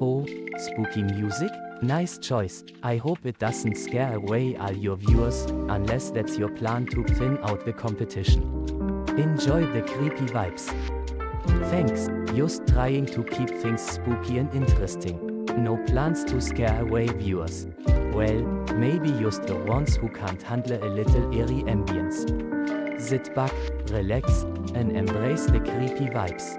Oh, spooky music? Nice choice. I hope it doesn't scare away all your viewers, unless that's your plan to thin out the competition. Enjoy the creepy vibes. Thanks, just trying to keep things spooky and interesting. No plans to scare away viewers. Well, maybe just the ones who can't handle a little eerie ambience. Sit back, relax, and embrace the creepy vibes.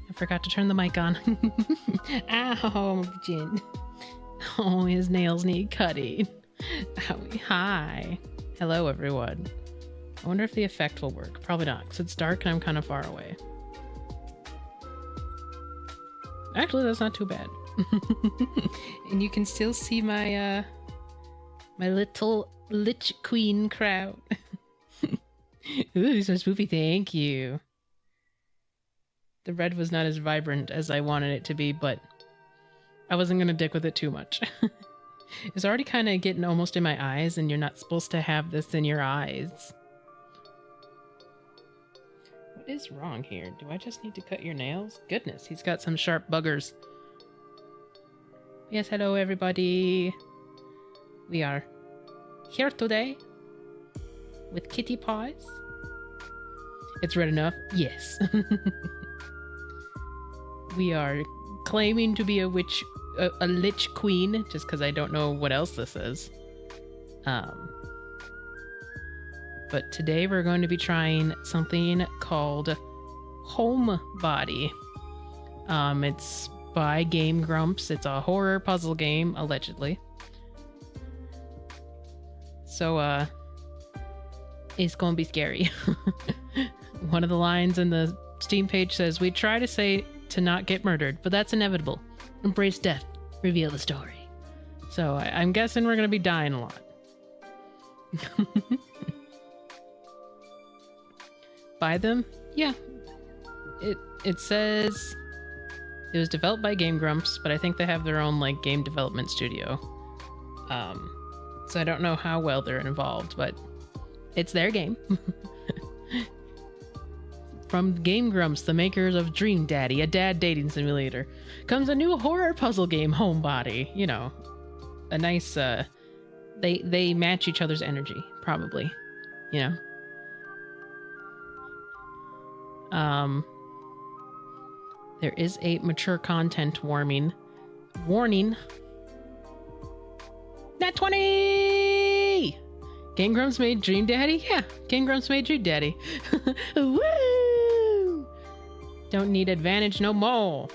I forgot to turn the mic on. Ow, Jin. Oh, his nails need cutting. Owie, hi. Hello, everyone. I wonder if the effect will work. Probably not, because it's dark and I'm kind of far away. Actually, that's not too bad. And you can still see my my little Lich Queen crowd. Ooh, so spoopy, thank you. The red was not as vibrant as I wanted it to be, but I wasn't gonna dick with it too much. It's already kind of getting almost in my eyes, and you're not supposed to have this in your eyes. What is wrong here? Do I just need to cut your nails? Goodness, he's got some sharp buggers. Yes, hello everybody. We are here today with kitty paws. It's red enough? Yes. We are claiming to be a witch, a lich queen, just because I don't know what else this is. But today we're going to be trying something called Homebody. It's by Game Grumps. It's a horror puzzle game, allegedly. So, it's gonna be scary. One of the lines in the Steam page says, "We try to say to not get murdered, but that's inevitable. Embrace death. Reveal the story." So I'm guessing we're gonna be dying a lot. Buy them? Yeah. It says it was developed by Game Grumps, but I think they have their own like game development studio. So I don't know how well they're involved, but it's their game. From Game Grumps, the makers of Dream Daddy, a dad dating simulator, comes a new horror puzzle game, Homebody. You know, a nice, they match each other's energy, probably, you know? There is a mature content warning. Nat 20! Game Grumps made Dream Daddy? Yeah, Game Grumps made Dream Daddy. Woo! Don't need advantage no more.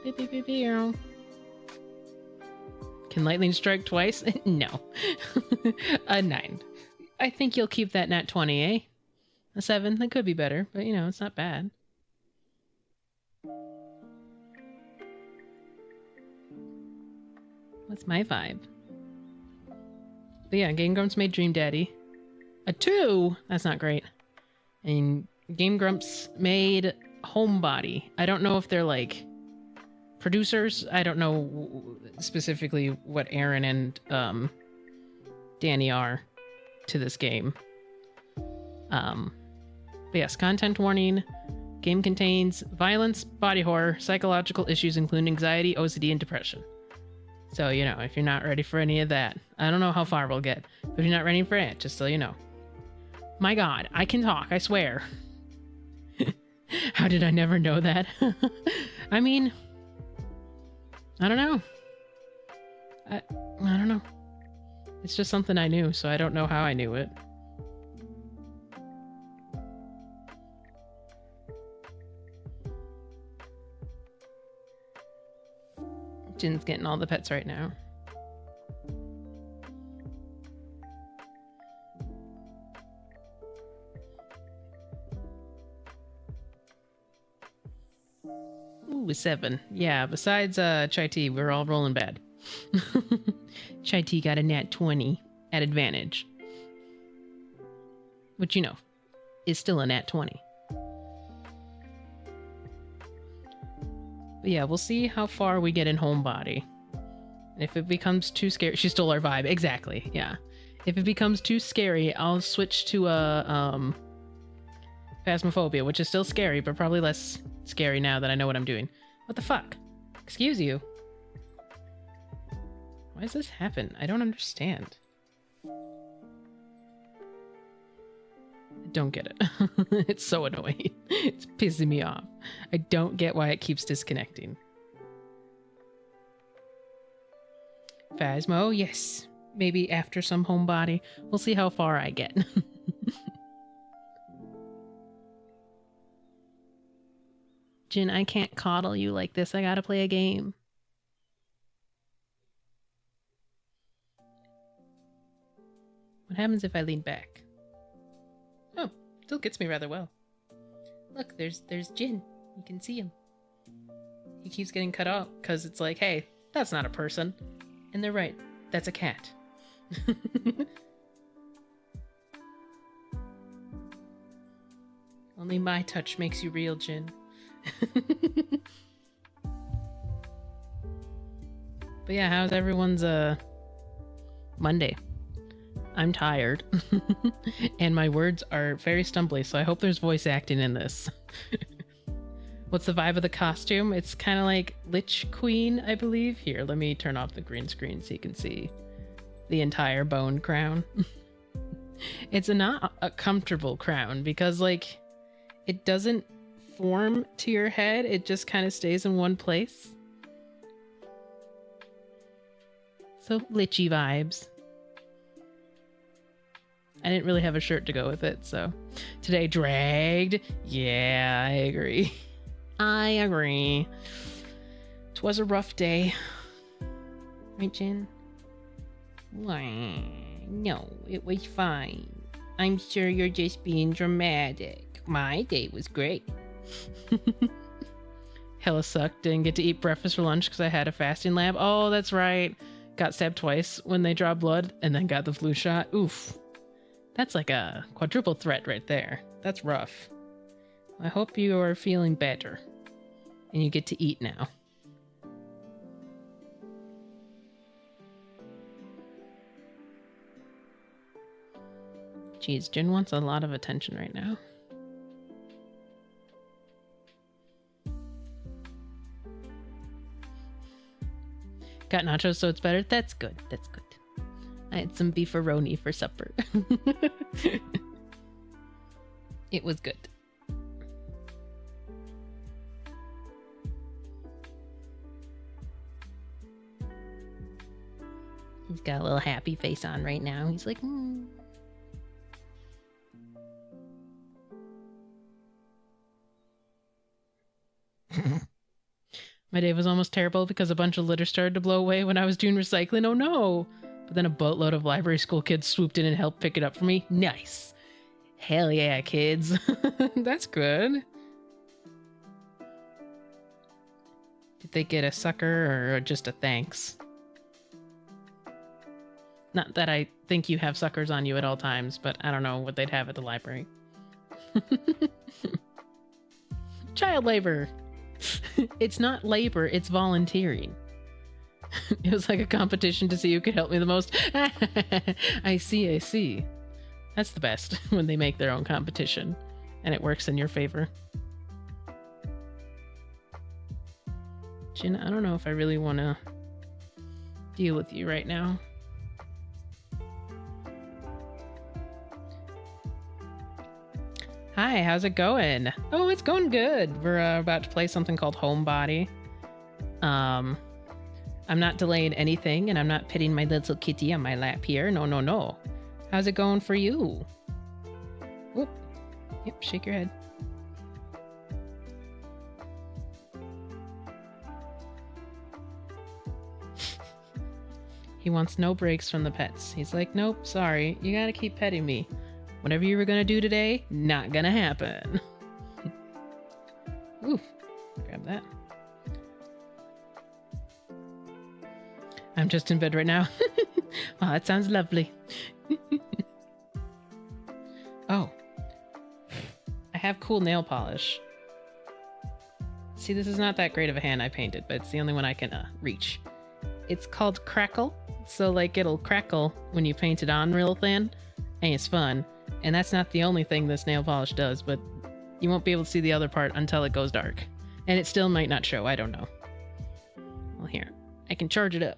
Beep, beep, beep, beep. Can lightning strike twice? No. A 9. I think you'll keep that nat 20, eh? A 7, that could be better, but you know, it's not bad. What's my vibe? But yeah, Game Grumps made Dream Daddy. A 2? That's not great. And Game Grumps made Homebody. I don't know if they're like producers. I don't know specifically what Aaron and Danny are to this game. But yes, content warning. Game contains violence, body horror, psychological issues including anxiety, OCD, and depression. So, you know, if you're not ready for any of that, I don't know how far we'll get, but if you're not ready for it, just so you know. My God, I can talk, I swear. How did I never know that? I mean, I don't know. I don't know. It's just something I knew, so I don't know how I knew it. Jin's getting all the pets right now. Ooh, a 7. Yeah, besides Chai Tea, we're all rolling bad. Chai Tea got a nat 20 at advantage. Which, you know, is still a nat 20. But yeah, we'll see how far we get in Homebody. If it becomes too scary... She stole our vibe. Exactly, yeah. If it becomes too scary, I'll switch to Phasmophobia, which is still scary, but probably less scary now that I know what I'm doing. What the fuck? Excuse you. Why does this happen? I don't understand. I don't get it. It's so annoying. It's pissing me off. I don't get why it keeps disconnecting. Phasmo, yes. Maybe after some Homebody. We'll see how far I get. Jin, I can't coddle you like this. I gotta play a game. What happens if I lean back? Oh, still gets me rather well. Look, there's Jin. You can see him. He keeps getting cut off because it's like, hey, that's not a person. And they're right. That's a cat. Only my touch makes you real, Jin. But yeah, how's everyone's Monday? I'm tired. And my words are very stumbly, so I hope there's voice acting in this. What's the vibe of the costume? It's kind of like Lich Queen, I believe. Here, let me turn off the green screen so you can see the entire bone crown. It's not a comfortable crown because, like, it doesn't form to your head. It just kind of stays in one place. So, Lichy vibes. I didn't really have a shirt to go with it, so. Today, dragged. Yeah, I agree. I agree. It was a rough day. Right, Jin? Why? No, it was fine. I'm sure you're just being dramatic. My day was great. Hella sucked. Didn't get to eat breakfast for lunch because I had a fasting lab. Oh, that's right. Got stabbed twice when they draw blood and then got the flu shot. Oof. That's like a quadruple threat right there. That's rough. I hope you are feeling better. And you get to eat now. Jeez, Jin wants a lot of attention right now. Got nachos, so it's better? That's good. That's good. I had some beefaroni for supper. It was good. He's got a little happy face on right now. He's like, My day was almost terrible because a bunch of litter started to blow away when I was doing recycling. Oh no! But then a boatload of library school kids swooped in and helped pick it up for me. Nice! Hell yeah, kids. That's good. Did they get a sucker or just a thanks? Not that I think you have suckers on you at all times, but I don't know what they'd have at the library. Child labor! It's not labor, it's volunteering. It was like a competition to see who could help me the most. I see. That's the best, when they make their own competition, and it works in your favor. Jin, I don't know if I really want to deal with you right now. Hi, how's it going? Oh, it's going good. We're about to play something called Homebody. I'm not delaying anything, and I'm not pitting my little kitty on my lap here. No. How's it going for you? Whoop. Yep, shake your head. He wants no breaks from the pets. He's like, nope, sorry. You gotta keep petting me. Whatever you were gonna do today, not gonna happen. Ooh, grab that. I'm just in bed right now. Wow, that sounds lovely. Oh. I have cool nail polish. See, this is not that great of a hand I painted, but it's the only one I can reach. It's called Crackle. So, like, it'll crackle when you paint it on real thin. And it's fun. And that's not the only thing this nail polish does, but you won't be able to see the other part until it goes dark. And it still might not show, I don't know. Well, here, I can charge it up.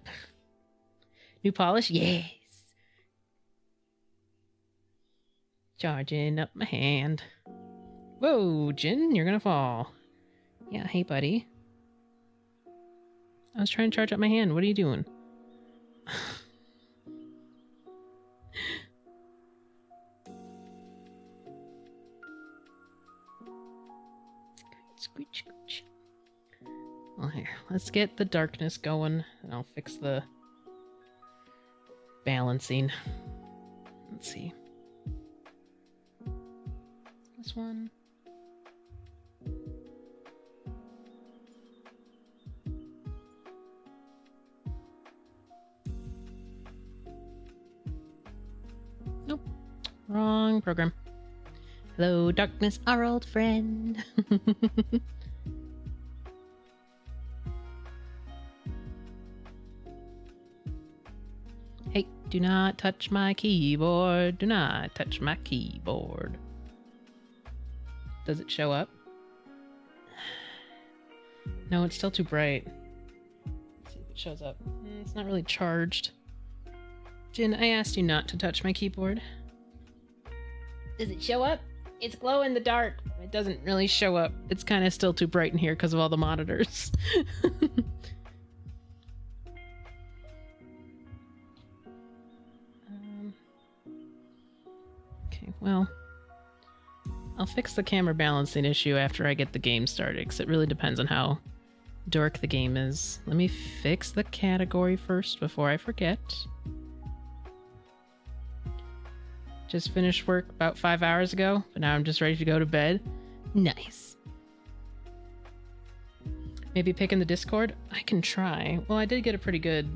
New polish? Yes! Charging up my hand. Whoa, Jin, you're gonna fall. Yeah, hey, buddy. I was trying to charge up my hand. What are you doing? Scooch, scooch. Well, here, let's get the darkness going, and I'll fix the balancing. Let's see. This one. Nope. Wrong program. Hello, darkness, our old friend. Hey, do not touch my keyboard. Do not touch my keyboard. Does it show up? No, it's still too bright. Let's see if it shows up. It's not really charged. Jin, I asked you not to touch my keyboard. Does it show up? It's glow in the dark. It doesn't really show up. It's kind of still too bright in here because of all the monitors. Okay, well, I'll fix the camera balancing issue after I get the game started, because it really depends on how dark the game is. Let me fix the category first before I forget. Just finished work about 5 hours ago, but now I'm just ready to go to bed. Nice. Maybe pick in the Discord? I can try. Well, I did get a pretty good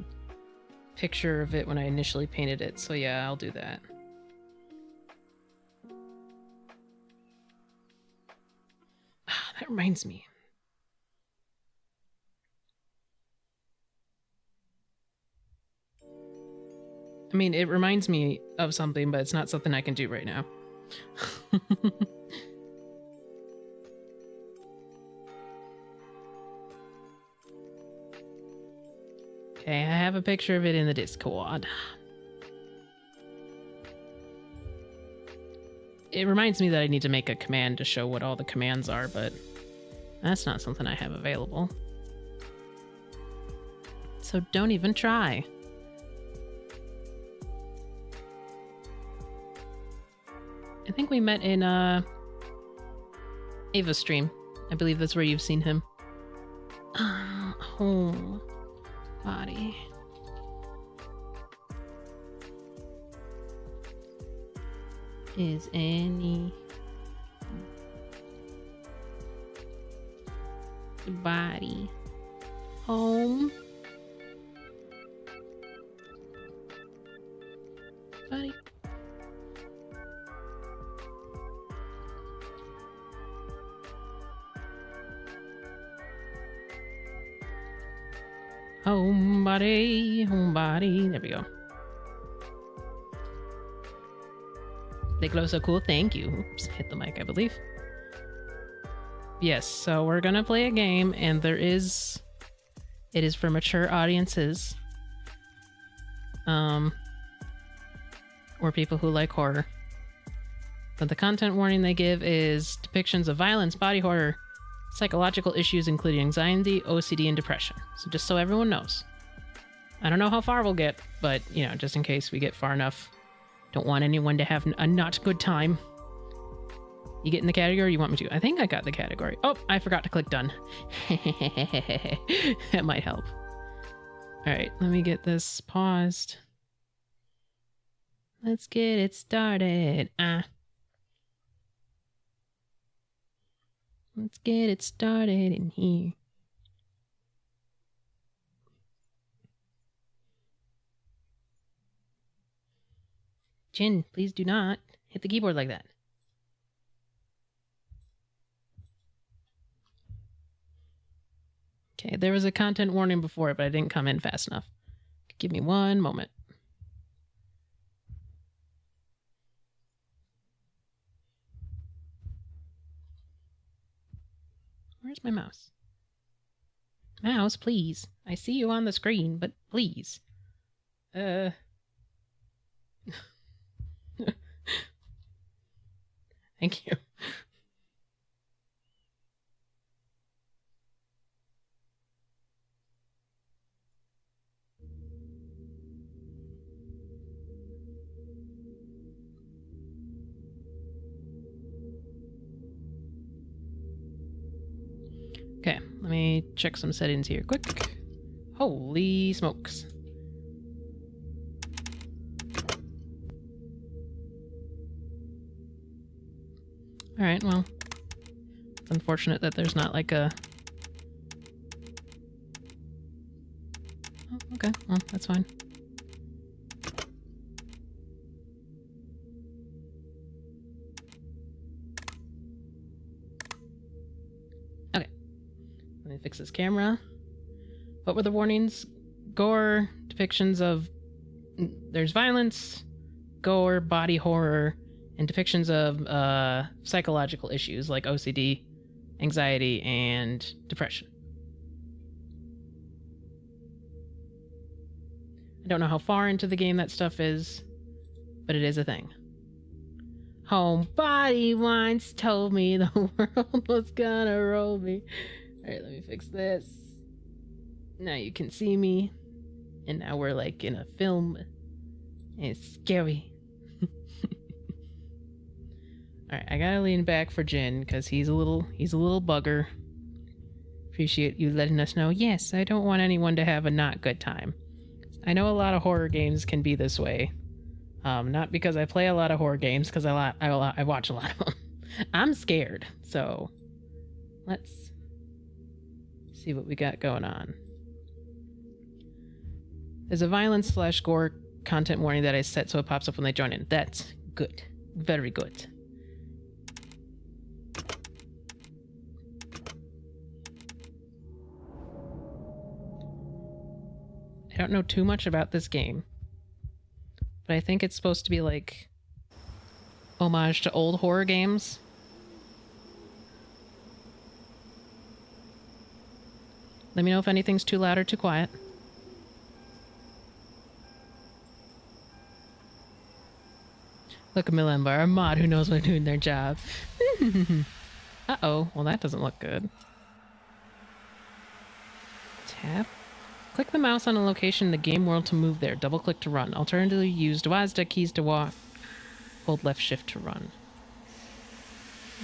picture of it when I initially painted it, so yeah, I'll do that. Ah, that reminds me. I mean, it reminds me of something, but it's not something I can do right now. Okay, I have a picture of it in the Discord. It reminds me that I need to make a command to show what all the commands are, but that's not something I have available. So don't even try. I think we met in Ava's stream. I believe that's where you've seen him. Homebody. Is any body home? Buddy. Homebody, homebody. There we go. They glow so cool. Thank you. Oops, hit the mic, I believe. Yes, so we're gonna play a game, and it is for mature audiences. Or people who like horror. But the content warning they give is depictions of violence, body horror, psychological issues including anxiety, OCD, and depression. So just so everyone knows. I don't know how far we'll get, but, you know, just in case we get far enough. Don't want anyone to have a not good time. You get in the category you want me to? I think I got the category. Oh, I forgot to click done. That might help. All right, let me get this paused. Let's get it started. Let's get it started in here. Jin, please do not hit the keyboard like that. Okay, there was a content warning before it, but I didn't come in fast enough. Give me one moment. Where's my mouse? Mouse, please. I see you on the screen, but please. Thank you. Okay, let me check some settings here quick. Holy smokes. Alright, well, it's unfortunate that there's not like a... Oh, okay, well, that's fine. Okay, let me fix this camera. What were the warnings? Gore, depictions of... There's violence, gore, body horror, and depictions of psychological issues like OCD, anxiety, and depression. I don't know how far into the game that stuff is, but it is a thing. Homebody once told me the world was gonna roll me. Alright, let me fix this. Now you can see me. And now we're like in a film. And it's scary. Alright, I gotta lean back for Jin because he's a little bugger. Appreciate you letting us know. Yes, I don't want anyone to have a not good time. I know a lot of horror games can be this way. Not because I play a lot of horror games, because I watch a lot of them. I'm scared, so let's see what we got going on. There's a violence/gore content warning that I set so it pops up when they join in. That's good. Very good. I don't know too much about this game, but I think it's supposed to be like homage to old horror games. Let me know if anything's too loud or too quiet. Look, Milambar, a mod who knows when doing their job. Uh-oh, well that doesn't look good. Tap. Click the mouse on a location in the game world to move there. Double click to run. Alternatively, use WASD keys to walk. Hold left shift to run.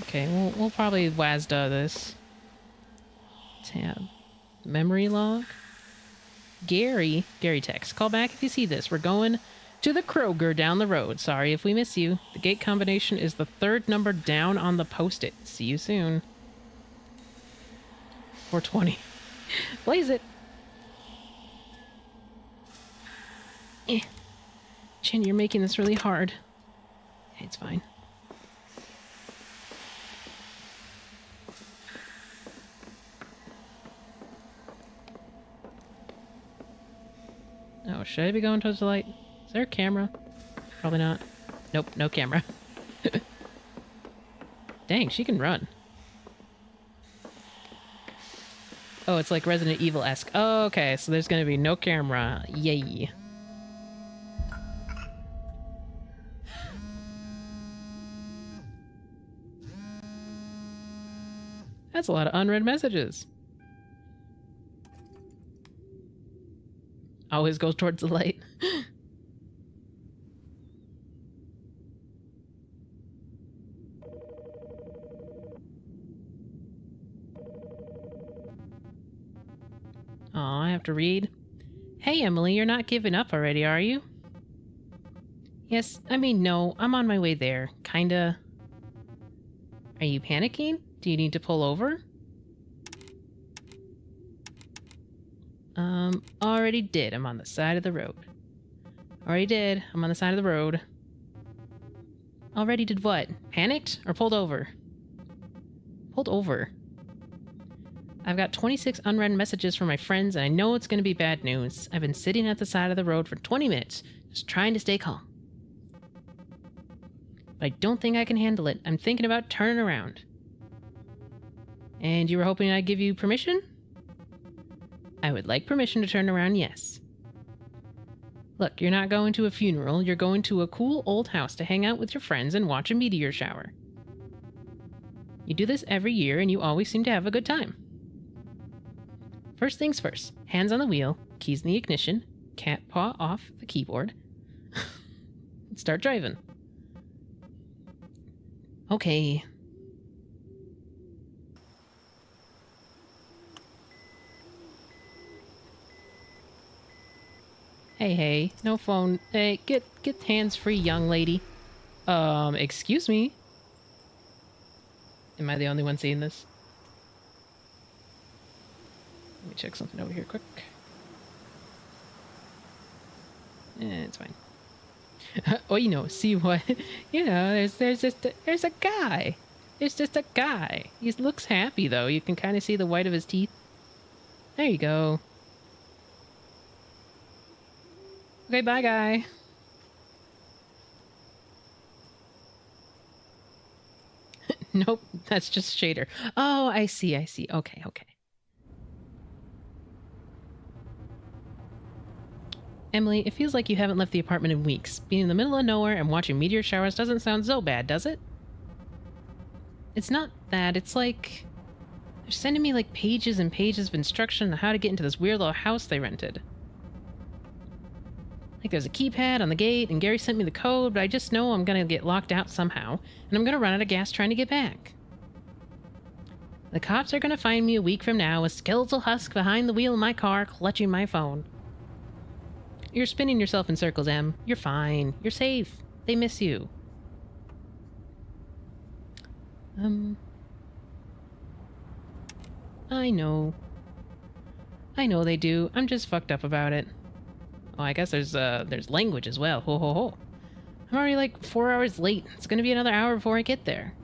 Okay, we'll probably WASD this. Tab. Memory log. Gary text. Call back if you see this. We're going to the Kroger down the road. Sorry if we miss you. The gate combination is the third number down on the post-it. See you soon. 420. Blaze it. Chin, you're making this really hard. It's fine. Oh, should I be going towards the light? Is there a camera? Probably not. Nope, no camera. Dang, she can run. Oh, it's like Resident Evil-esque. Oh, okay, so there's gonna be no camera. Yay. That's a lot of unread messages. Always goes towards the light. Aw, I have to read. Hey, Emily, you're not giving up already, are you? Yes, I mean, no, I'm on my way there. Kinda. Are you panicking? Do you need to pull over? Already did. I'm on the side of the road. Already did. I'm on the side of the road. Already did what? Panicked or pulled over? Pulled over. I've got 26 unread messages from my friends, and I know it's going to be bad news. I've been sitting at the side of the road for 20 minutes, just trying to stay calm. But I don't think I can handle it. I'm thinking about turning around. And you were hoping I'd give you permission? I would like permission to turn around, yes. Look, you're not going to a funeral. You're going to a cool old house to hang out with your friends and watch a meteor shower. You do this every year, and you always seem to have a good time. First things first. Hands on the wheel, keys in the ignition, cat paw off the keyboard. Start driving. Okay. Hey, no phone. Hey, get hands free, young lady. Excuse me? Am I the only one seeing this? Let me check something over here quick. It's fine. Oh, see what? There's a guy. There's just a guy. He looks happy, though. You can kind of see the white of his teeth. There you go. Okay, bye, guy. Nope, that's just shader. Oh, I see. Okay. Emily, it feels like you haven't left the apartment in weeks. Being in the middle of nowhere and watching meteor showers doesn't sound so bad, does it? It's not that. It's like they're sending me like pages and pages of instruction on how to get into this weird little house they rented. Like there's a keypad on the gate, and Gary sent me the code, but I just know I'm gonna get locked out somehow, and I'm gonna run out of gas trying to get back. The cops are gonna find me a week from now, a skeletal husk behind the wheel of my car, clutching my phone. You're spinning yourself in circles, Em. You're fine. You're safe. They miss you. I know. I know they do. I'm just fucked up about it. Oh, I guess there's language as well. Ho ho ho. I'm already like 4 hours late. It's gonna be another hour before I get there.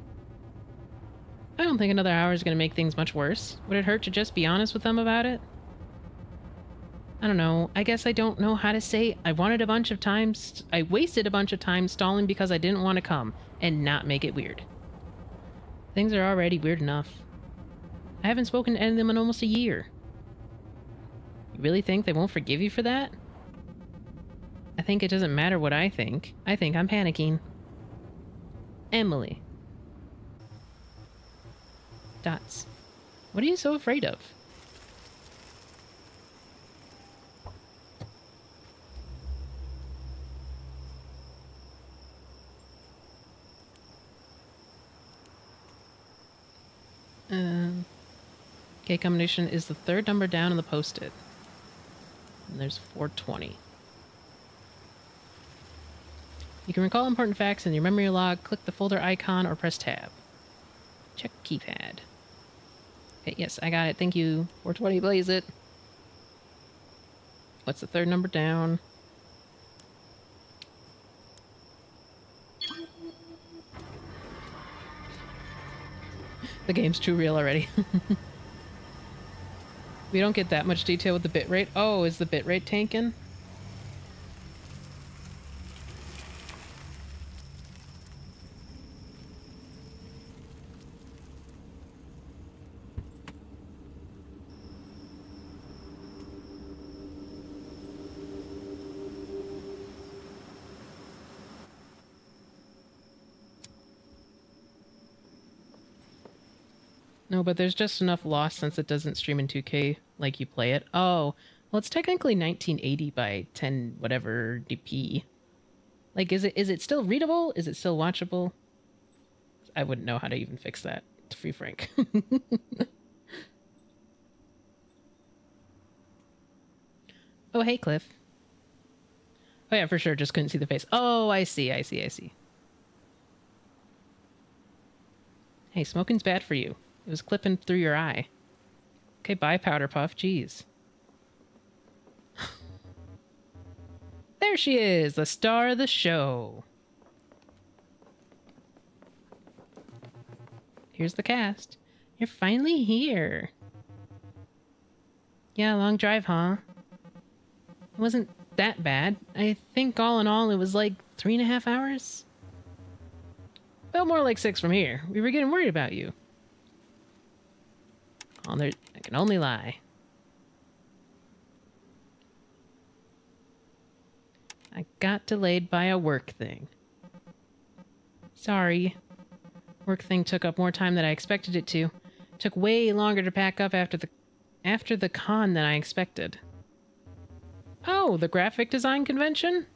I don't think another hour is gonna make things much worse. Would it hurt to just be honest with them about it? I don't know. I guess I don't know how to say I wasted a bunch of time stalling because I didn't want to come and not make it weird. Things are already weird enough. I haven't spoken to any of them in almost a year. You really think they won't forgive you for that? I think it doesn't matter what I think. I think I'm panicking. Emily. Dots. What are you so afraid of? Okay, combination is the third number down on the post-it. And there's 420. You can recall important facts in your memory log, click the folder icon, or press tab. Check keypad. Okay, yes, I got it. Thank you. 420, blaze it. What's the third number down? The game's too real already. We don't get that much detail with the bitrate. Oh, is the bitrate tanking? No, but there's just enough loss since it doesn't stream in 2K like you play it. Oh, well, it's technically 1980 by 10 whatever dp. Like, is it still readable? Is it still watchable? I wouldn't know how to even fix that, to be frank. Oh, hey, Cliff. Oh, yeah, for sure. Just couldn't see the face. Oh, I see. Hey, smoking's bad for you. It was clipping through your eye. Okay, bye, Powder Puff. Jeez. There she is, the star of the show. Here's the cast. You're finally here. Yeah, long drive, huh? It wasn't that bad. I think all in all, it was like 3.5 hours. Felt more like 6 from here. We were getting worried about you. Oh, I can only lie. I got delayed by a work thing. Sorry. Work thing took up more time than I expected it to. Took way longer to pack up after the con than I expected. Oh, the graphic design convention?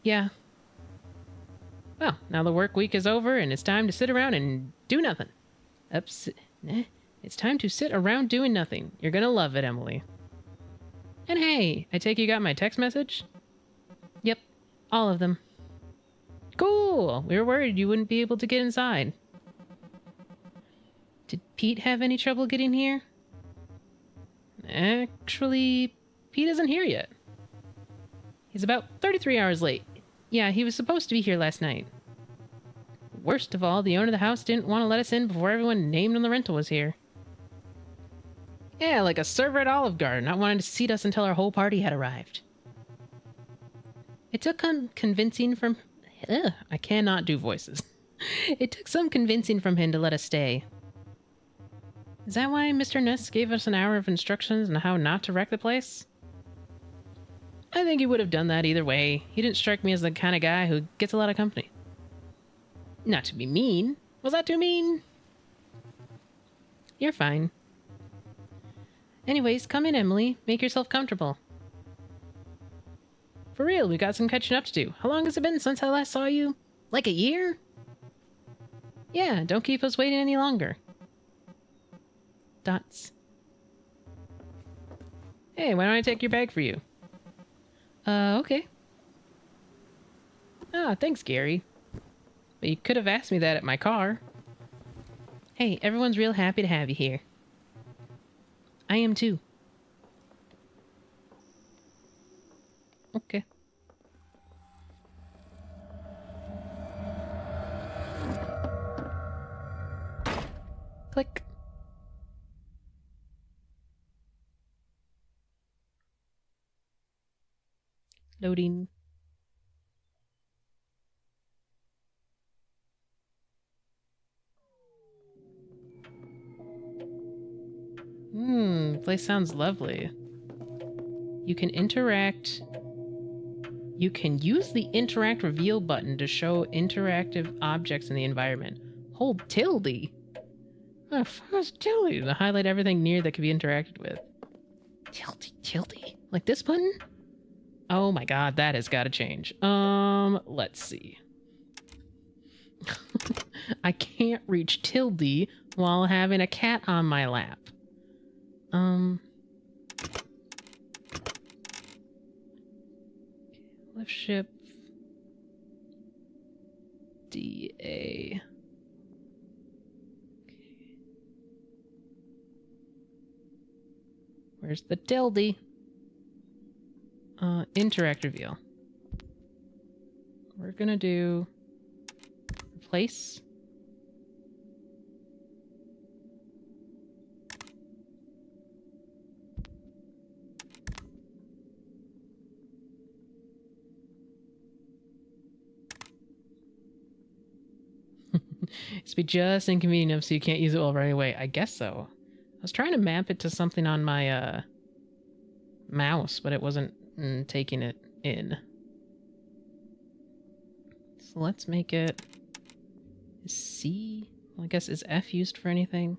Yeah. Well, now the work week is over and it's time to sit around and do nothing. It's time to sit around doing nothing. You're gonna love it, Emily. And hey, I take you got my text message? Yep, all of them. Cool! We were worried you wouldn't be able to get inside. Did Pete have any trouble getting here? Actually, Pete isn't here yet. He's about 33 hours late. Yeah, he was supposed to be here last night. Worst of all, the owner of the house didn't want to let us in before everyone named on the rental was here. Yeah, like a server at Olive Garden, not wanting to seat us until our whole party had arrived. It took convincing from... I cannot do voices. It took some convincing from him to let us stay. Is that why Mr. Ness gave us an hour of instructions on how not to wreck the place? I think he would have done that either way. He didn't strike me as the kind of guy who gets a lot of company. Not to be mean. Was that too mean? You're fine. Anyways, come in, Emily. Make yourself comfortable. For real, we got some catching up to do. How long has it been since I last saw you? Like a year? Yeah, don't keep us waiting any longer. Dots. Hey, why don't I take your bag for you? Okay. Ah, thanks, Gary. But you could have asked me that at my car. Hey, everyone's real happy to have you here. I am too. Okay. Click. Loading. Place sounds lovely. You can interact. You can use the interact reveal button to show interactive objects in the environment. Hold tilde. Oh, first tilde to highlight everything near that can be interacted with. Tilde. Like this button? Oh my god, that has got to change. Let's see. I can't reach tilde while having a cat on my lap. Left shift. DA. Okay. Where's the tilde? Interact reveal. We're gonna do replace. It's be just inconvenient enough so you can't use it all right away. I guess so. I was trying to map it to something on my mouse, but it wasn't taking it in. So let's make it C. Well, I guess is F used for anything?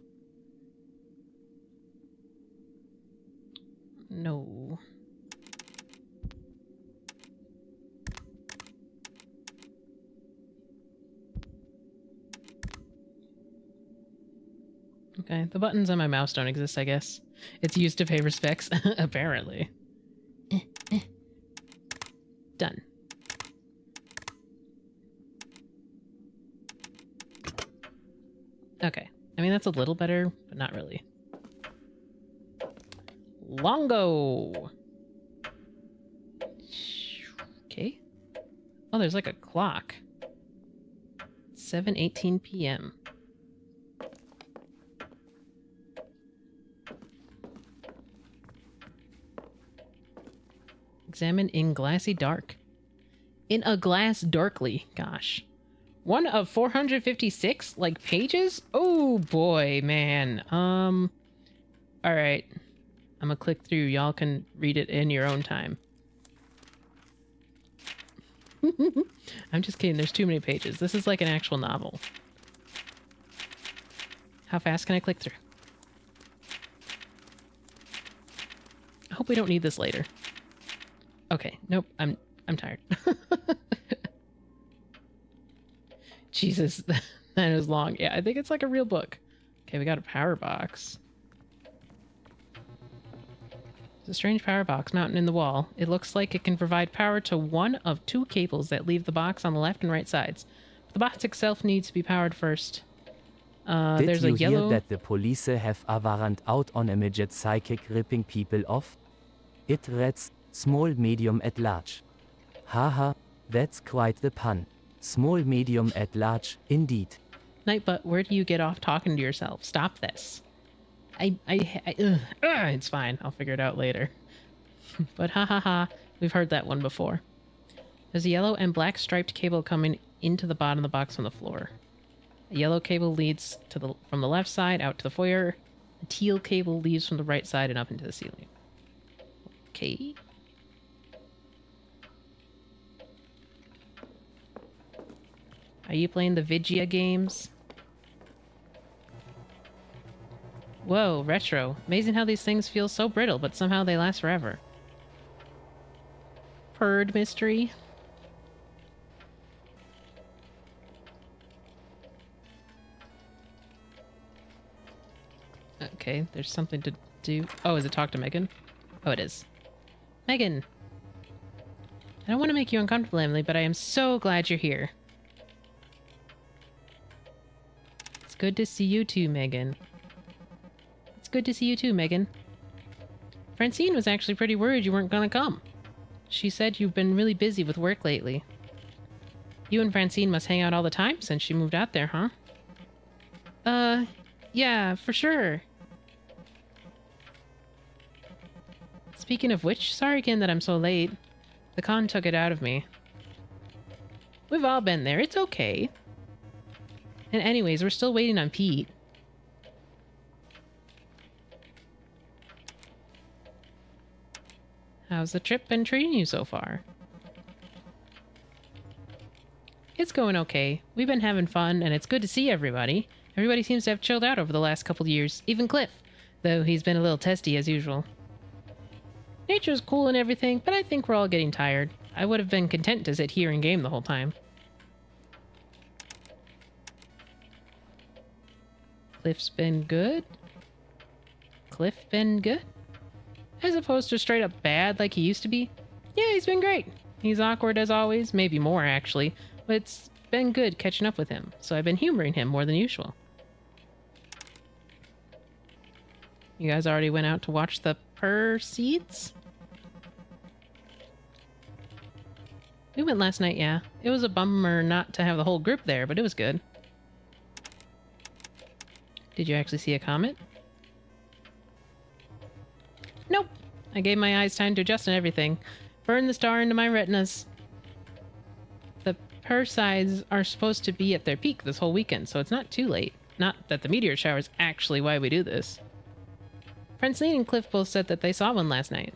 No. Okay, the buttons on my mouse don't exist, I guess. It's used to pay respects, apparently. Done. Okay. I mean, that's a little better, but not really. Longo! Okay. Oh, there's like a clock. 7:18 p.m. Examine in glassy dark. In a glass darkly. Gosh. 1 of 456, like, pages? Oh, boy, man. Alright. I'm gonna click through. Y'all can read it in your own time. I'm just kidding. There's too many pages. This is like an actual novel. How fast can I click through? I hope we don't need this later. Okay, nope, I'm tired. Jesus, that is long. Yeah, I think it's like a real book. Okay, we got a power box. There's a strange power box mounted in the wall. It looks like it can provide power to one of two cables that leave the box on the left and right sides. The box itself needs to be powered first. Did There's you a yellow... hear that the police have a warrant out on a midget psychic ripping people off? It reads, small medium at large. Haha, that's quite the pun. Small medium at large, indeed. Nightbutt, where do you get off talking to yourself? Stop this. It's fine. I'll figure it out later. But ha ha ha, we've heard that one before. There's a yellow and black striped cable coming into the bottom of the box on the floor. A yellow cable leads from the left side out to the foyer. A teal cable leads from the right side and up into the ceiling. Okay. Are you playing the Vigia games? Whoa, retro. Amazing how these things feel so brittle, but somehow they last forever. Purd mystery. Okay, there's something to do. Oh, is it talk to Megan? Oh, it is. Megan! I don't want to make you uncomfortable, Emily, but I am so glad you're here. It's good to see you too, Megan. It's good to see you too, Megan. Francine was actually pretty worried you weren't gonna come. She said you've been really busy with work lately. You and Francine must hang out all the time since she moved out there, huh? Yeah, for sure. Speaking of which, sorry again that I'm so late. The con took it out of me. We've all been there, it's okay. And anyways, we're still waiting on Pete. How's the trip been treating you so far? It's going okay. We've been having fun, and it's good to see everybody. Everybody seems to have chilled out over the last couple of years. Even Cliff, though he's been a little testy as usual. Nature's cool and everything, but I think we're all getting tired. I would have been content to sit here and game the whole time. Cliff's been good? Cliff been good? As opposed to straight up bad like he used to be? Yeah, he's been great. He's awkward as always, maybe more actually, but it's been good catching up with him, so I've been humoring him more than usual. You guys already went out to watch the Seeds? We went last night, yeah. It was a bummer not to have the whole group there, but it was good. Did you actually see a comet? Nope. I gave my eyes time to adjust and everything. Burned the star into my retinas. The Perseids are supposed to be at their peak this whole weekend, so it's not too late. Not that the meteor shower is actually why we do this. Francine and Cliff both said that they saw one last night.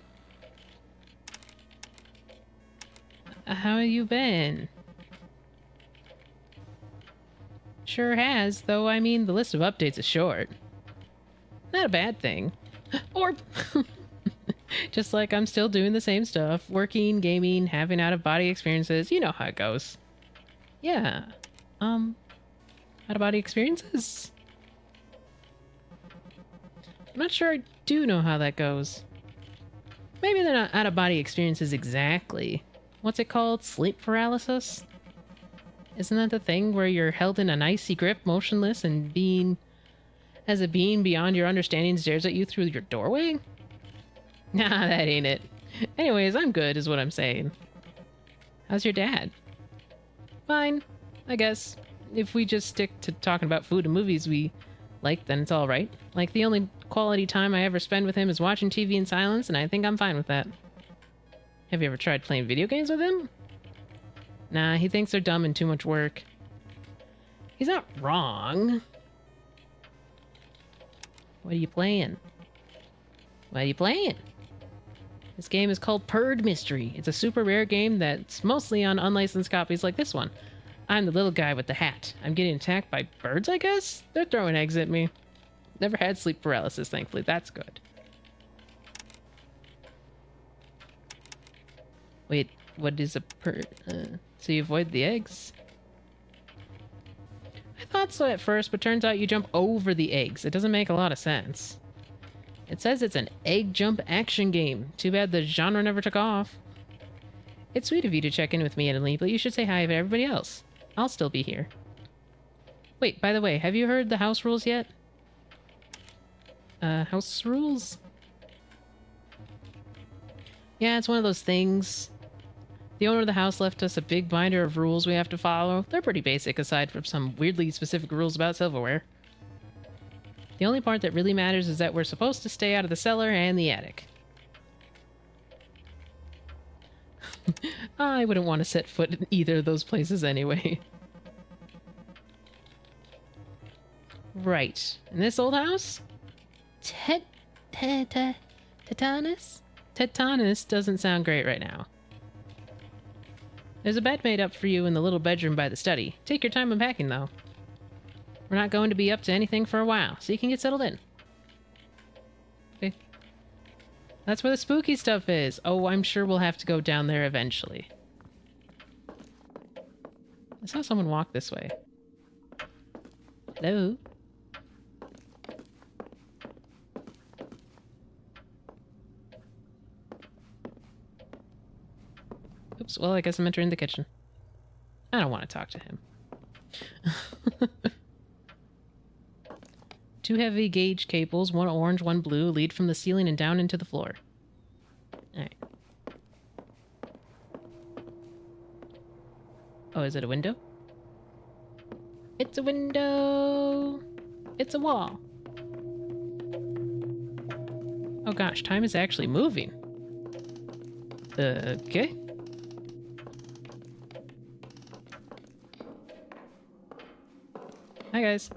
How have you been? Sure has, though I mean the list of updates is short. Not a bad thing. Or just like I'm still doing the same stuff. Working, gaming, having out-of-body experiences. You know how it goes. Yeah. Out-of-body experiences? I'm not sure I do know how that goes. Maybe they're not out-of-body experiences exactly. What's it called? Sleep paralysis? Isn't that the thing where you're held in an icy grip, motionless, and as a being beyond your understanding stares at you through your doorway? Nah, that ain't it. Anyways, I'm good, is what I'm saying. How's your dad? Fine, I guess. If we just stick to talking about food and movies we like, then it's alright. Like, the only quality time I ever spend with him is watching TV in silence, and I think I'm fine with that. Have you ever tried playing video games with him? Nah, he thinks they're dumb and too much work. He's not wrong. What are you playing? What are you playing? This game is called Purd Mystery. It's a super rare game that's mostly on unlicensed copies like this one. I'm the little guy with the hat. I'm getting attacked by birds, I guess? They're throwing eggs at me. Never had sleep paralysis, thankfully. That's good. Wait, what is a purd? So you avoid the eggs? I thought so at first, but turns out you jump over the eggs. It doesn't make a lot of sense. It says it's an egg jump action game. Too bad the genre never took off. It's sweet of you to check in with me, Emily, but you should say hi to everybody else. I'll still be here. Wait, by the way, have you heard the house rules yet? House rules? Yeah, it's one of those things. The owner of the house left us a big binder of rules we have to follow. They're pretty basic, aside from some weirdly specific rules about silverware. The only part that really matters is that we're supposed to stay out of the cellar and the attic. I wouldn't want to set foot in either of those places anyway. Right. In this old house? Tetanus? Tetanus doesn't sound great right now. There's a bed made up for you in the little bedroom by the study. Take your time unpacking, though. We're not going to be up to anything for a while, so you can get settled in. Okay. That's where the spooky stuff is. Oh, I'm sure we'll have to go down there eventually. I saw someone walk this way. Hello? Oops, well, I guess I'm entering the kitchen. I don't want to talk to him. 2 heavy gauge cables, 1 orange, 1 blue, lead from the ceiling and down into the floor. Alright. Oh, is it a window? It's a window! It's a wall. Oh gosh, time is actually moving. Okay. Hi, guys.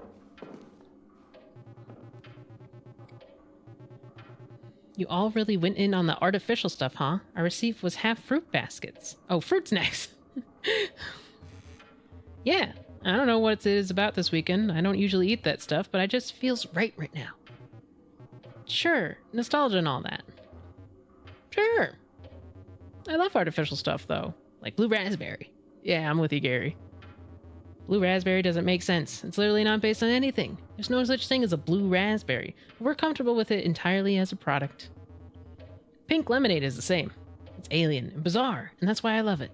You all really went in on the artificial stuff, huh? Our receipt was half fruit baskets. Oh, fruit snacks. Yeah, I don't know what it is about this weekend. I don't usually eat that stuff, but it just feels right now. Sure, nostalgia and all that. Sure. I love artificial stuff, though. Like blue raspberry. Yeah, I'm with you, Gary. Blue raspberry doesn't make sense. It's literally not based on anything. There's no such thing as a blue raspberry. We're comfortable with it entirely as a product. Pink lemonade is the same. It's alien and bizarre, and that's why I love it.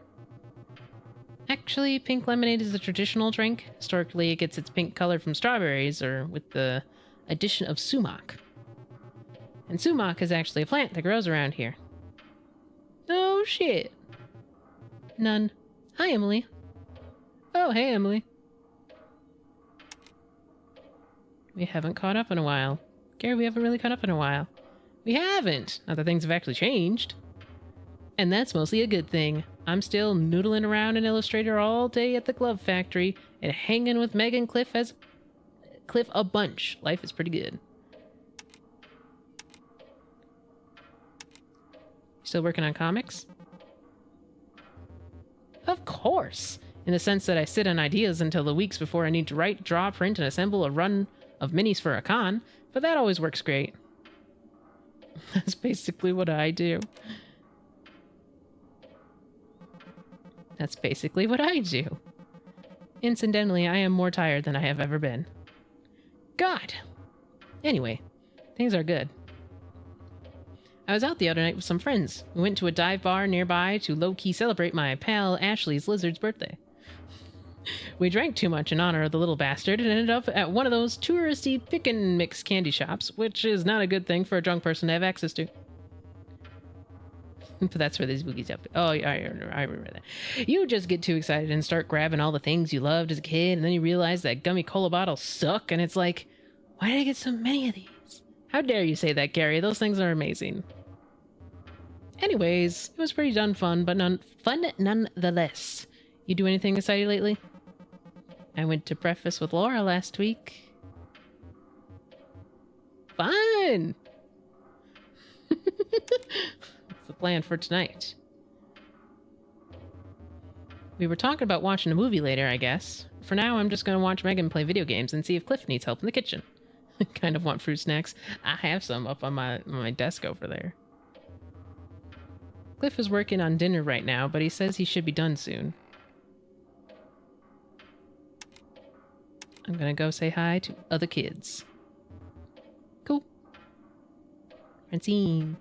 Actually, pink lemonade is a traditional drink. Historically, it gets its pink color from strawberries, or with the addition of sumac. And sumac is actually a plant that grows around here. Oh, shit. None. Hi, Emily. Oh, hey, Emily. We haven't caught up in a while. Gary, we haven't really caught up in a while. We haven't! Not that things have actually changed. And that's mostly a good thing. I'm still noodling around in Illustrator all day at the glove factory and hanging with Meg and Cliff a bunch. Life is pretty good. Still working on comics? Of course! In the sense that I sit on ideas until the weeks before I need to write, draw, print, and assemble a run of minis for a con, but that always works great. That's basically what I do. That's basically what I do. Incidentally, I am more tired than I have ever been. God! Anyway, things are good. I was out the other night with some friends. We went to a dive bar nearby to low-key celebrate my pal Ashley's lizard's birthday. We drank too much in honor of the little bastard and ended up at one of those touristy pick-and-mix candy shops, which is not a good thing for a drunk person to have access to. But that's where these boogies up. Oh, yeah, I remember that. You just get too excited and start grabbing all the things you loved as a kid, and then you realize that gummy cola bottles suck, and it's like, why did I get so many of these? How dare you say that, Gary? Those things are amazing. Anyways, it was pretty fun, but nonetheless. You do anything exciting lately? I went to breakfast with Laura last week. Fun! What's the plan for tonight? We were talking about watching a movie later, I guess. For now, I'm just going to watch Megan play video games and see if Cliff needs help in the kitchen. I kind of want fruit snacks. I have some up on my desk over there. Cliff is working on dinner right now, but he says he should be done soon. I'm gonna go say hi to other kids. Cool. Francine.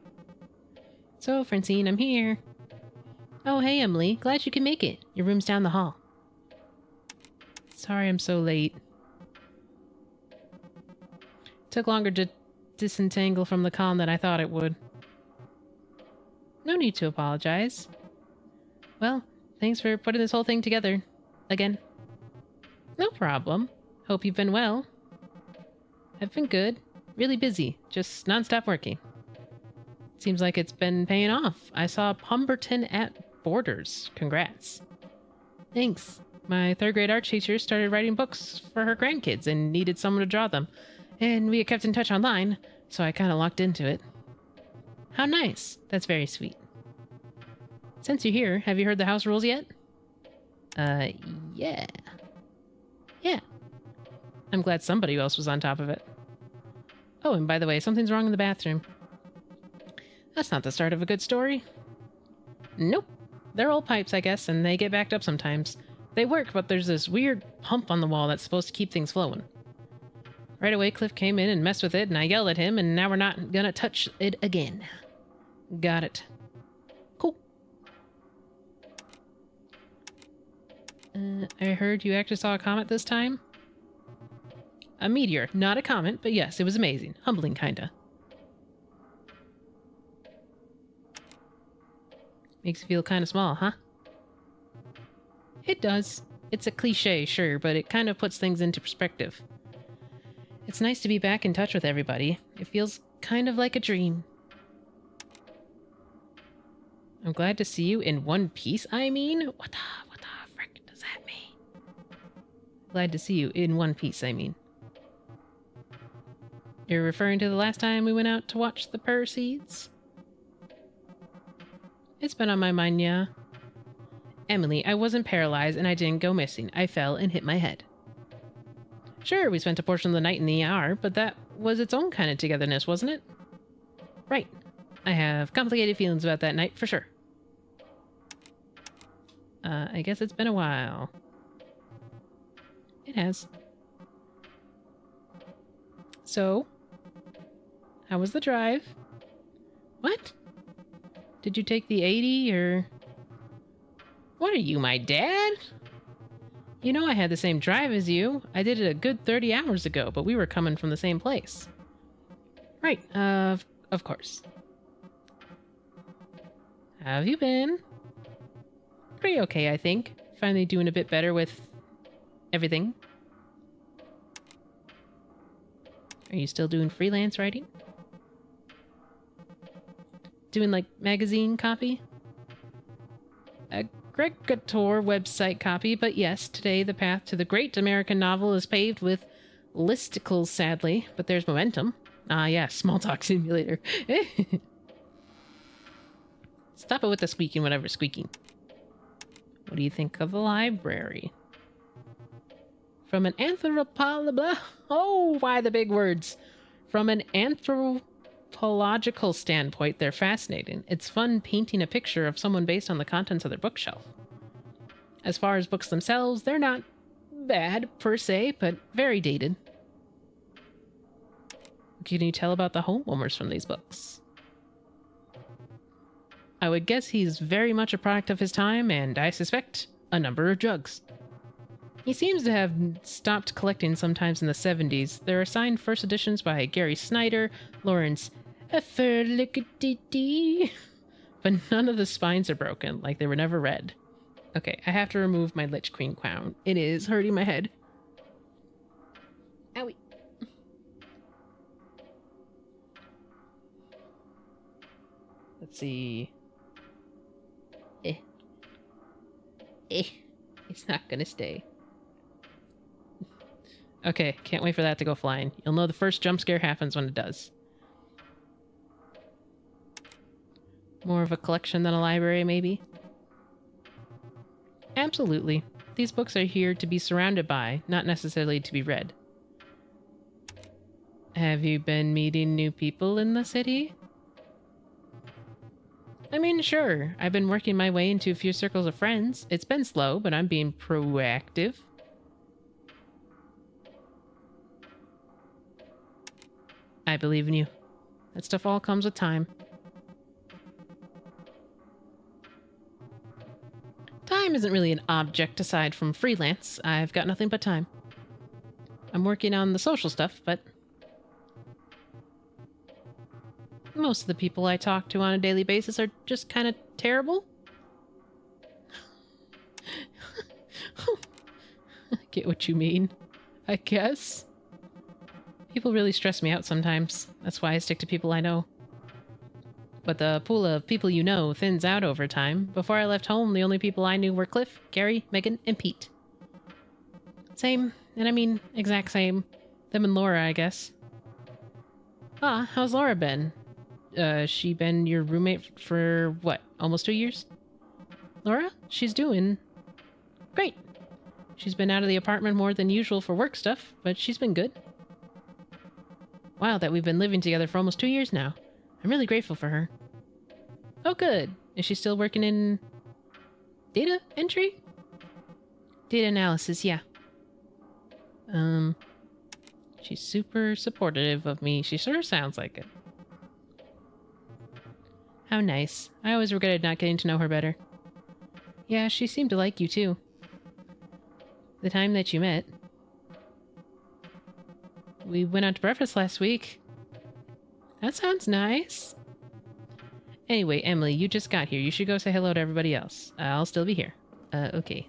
So, Francine, I'm here. Oh, hey, Emily. Glad you can make it. Your room's down the hall. Sorry I'm so late. Took longer to disentangle from the con than I thought it would. No need to apologize. Well, thanks for putting this whole thing together. Again. No problem. Hope you've been well. I've been good. Really busy. Just non-stop working. Seems like it's been paying off. I saw Pumberton at Borders. Congrats. Thanks. My third grade art teacher started writing books for her grandkids and needed someone to draw them. And we had kept in touch online, so I kind of locked into it. How nice. That's very sweet. Since you're here, have you heard the house rules yet? Yeah. Yeah. I'm glad somebody else was on top of it. Oh, and by the way, something's wrong in the bathroom. That's not the start of a good story. Nope. They're old pipes, I guess, and they get backed up sometimes. They work, but there's this weird pump on the wall that's supposed to keep things flowing. Right away, Cliff came in and messed with it, and I yelled at him, and now we're not gonna touch it again. Got it. Cool. I heard you actually saw a comet this time? A meteor, not a comet, but yes, it was amazing. Humbling, kinda. Makes you feel kinda small, huh? It does. It's a cliche, sure, but it kind of puts things into perspective. It's nice to be back in touch with everybody. It feels kind of like a dream. I'm glad to see you in one piece, I mean? What the frick does that mean? Glad to see you in one piece, I mean. You're referring to the last time we went out to watch the Perseids? It's been on my mind, yeah. Emily, I wasn't paralyzed and I didn't go missing. I fell and hit my head. Sure, we spent a portion of the night in the ER, but that was its own kind of togetherness, wasn't it? Right. I have complicated feelings about that night, for sure. I guess it's been a while. It has. So, how was the drive? What? Did you take the 80, or... What are you, my dad? You know I had the same drive as you. I did it a good 30 hours ago, but we were coming from the same place. Right, of course. How have you been? Pretty okay, I think. Finally doing a bit better with everything. Are you still doing freelance writing? Doing, like, magazine copy? Aggregator website copy, but yes, today the path to the great American novel is paved with listicles, sadly, but there's momentum. Ah, yeah, small talk simulator. Stop it with the squeaking, whatever squeaking. What do you think of the library? From an oh, why the big words? From an anthropological standpoint, they're fascinating. It's fun painting a picture of someone based on the contents of their bookshelf. As far as books themselves, they're not bad, per se, but very dated. What can you tell about the homeowners from these books? I would guess he's very much a product of his time, and I suspect a number of drugs. He seems to have stopped collecting sometimes in the 70s. There are signed first editions by Gary Snyder, Lawrence Efferlickety, but none of the spines are broken, like they were never read. Okay, I have to remove my Lich Queen crown. It is hurting my head. Owie. Let's see. It's not gonna stay. Okay, can't wait for that to go flying. You'll know the first jump scare happens when it does. More of a collection than a library, maybe? Absolutely. These books are here to be surrounded by, not necessarily to be read. Have you been meeting new people in the city? I mean, sure. I've been working my way into a few circles of friends. It's been slow, but I'm being proactive. I believe in you. That stuff all comes with time. Time isn't really an object aside from freelance. I've got nothing but time. I'm working on the social stuff, but most of the people I talk to on a daily basis are just kind of terrible. I get what you mean, I guess. People really stress me out sometimes. That's why I stick to people I know. But the pool of people you know thins out over time. Before I left home, the only people I knew were Cliff, Gary, Megan, and Pete. Same, and I mean exact same. Them and Laura, I guess. Ah, how's Laura been? She been your roommate for, what, almost 2 years? Laura? She's doing great. She's been out of the apartment more than usual for work stuff, but she's been good. Wow, that we've been living together for almost 2 years now. I'm really grateful for her. Oh, good. Is she still working in data entry? Data analysis, yeah. She's super supportive of me. She sure sounds like it. How nice. I always regretted not getting to know her better. Yeah, she seemed to like you, too. The time that you met. We went out to breakfast last week. That sounds nice. Anyway, Emily, you just got here. You should go say hello to everybody else. I'll still be here. Okay.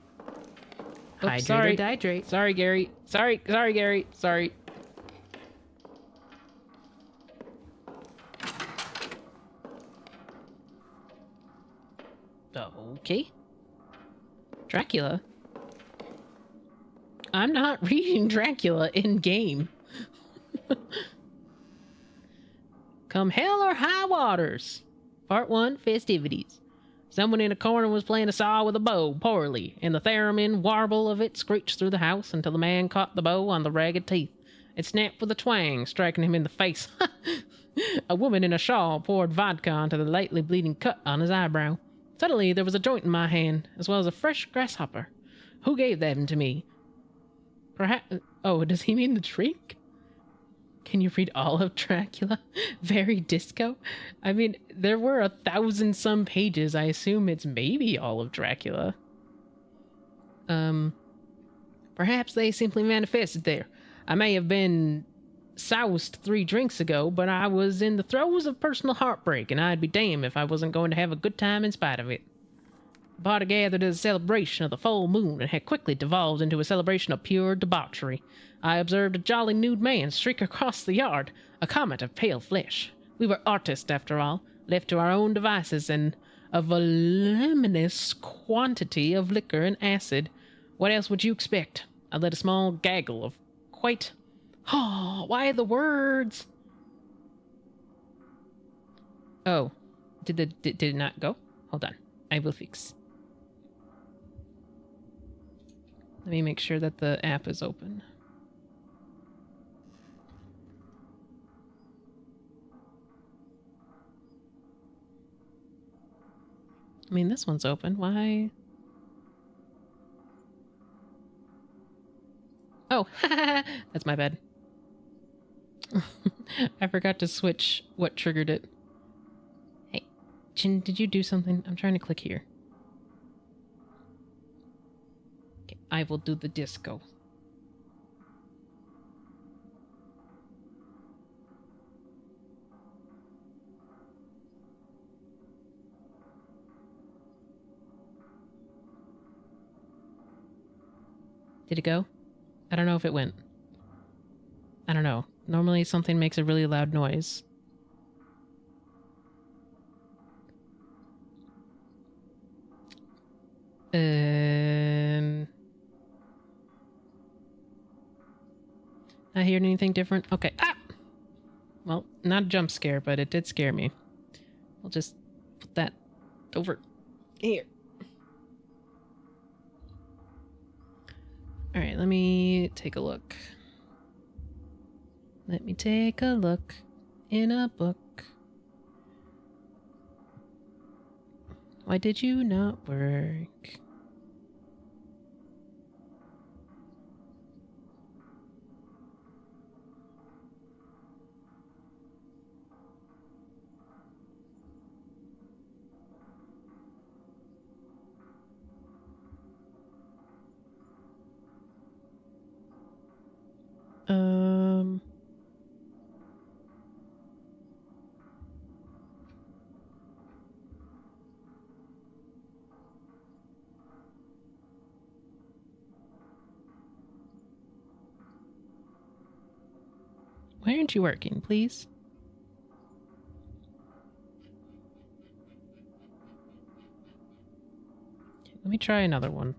Hydrate sorry. or dihydrate. Sorry, Gary. Sorry, Gary. Sorry. Okay. Dracula? I'm not reading Dracula in game. Come hell or high waters. Part 1, festivities. Someone in a corner was playing a saw with a bow poorly, and the theremin warble of it screeched through the house until the man caught the bow on the ragged teeth. It snapped with a twang, striking him in the face. A woman in a shawl poured vodka onto the lightly bleeding cut on his eyebrow. Suddenly there was a joint in my hand, as well as a fresh grasshopper. Who gave them to me? Perhaps... Oh, does he mean the drink? Can you read all of Dracula? Very disco? I mean, there were 1,000-some pages. I assume it's maybe all of Dracula. Perhaps they simply manifested there. I may have been soused 3 drinks ago, but I was in the throes of personal heartbreak, and I'd be damned if I wasn't going to have a good time in spite of it. The party gathered as a celebration of the full moon and had quickly devolved into a celebration of pure debauchery. I observed a jolly nude man streak across the yard, a comet of pale flesh. We were artists, after all, left to our own devices, and a voluminous quantity of liquor and acid. What else would you expect? I led a small gaggle of quite... Oh, why the words? Oh, did it not go? Hold on, I will fix. Let me make sure that the app is open. I mean, this one's open. Why? Oh, that's my bad. I forgot to switch what triggered it. Hey, Chin, did you do something? I'm trying to click here. Okay, I will do the disco. Did it go? I don't know if it went. I don't know. Normally something makes a really loud noise. Not hearing anything different? Okay. Ah! Well, not a jump scare, but it did scare me. I'll just put that over here. Alright, let me take a look. Let me take a look in a book. Why did you not work? Um... Why aren't you working, please? Let me try another one.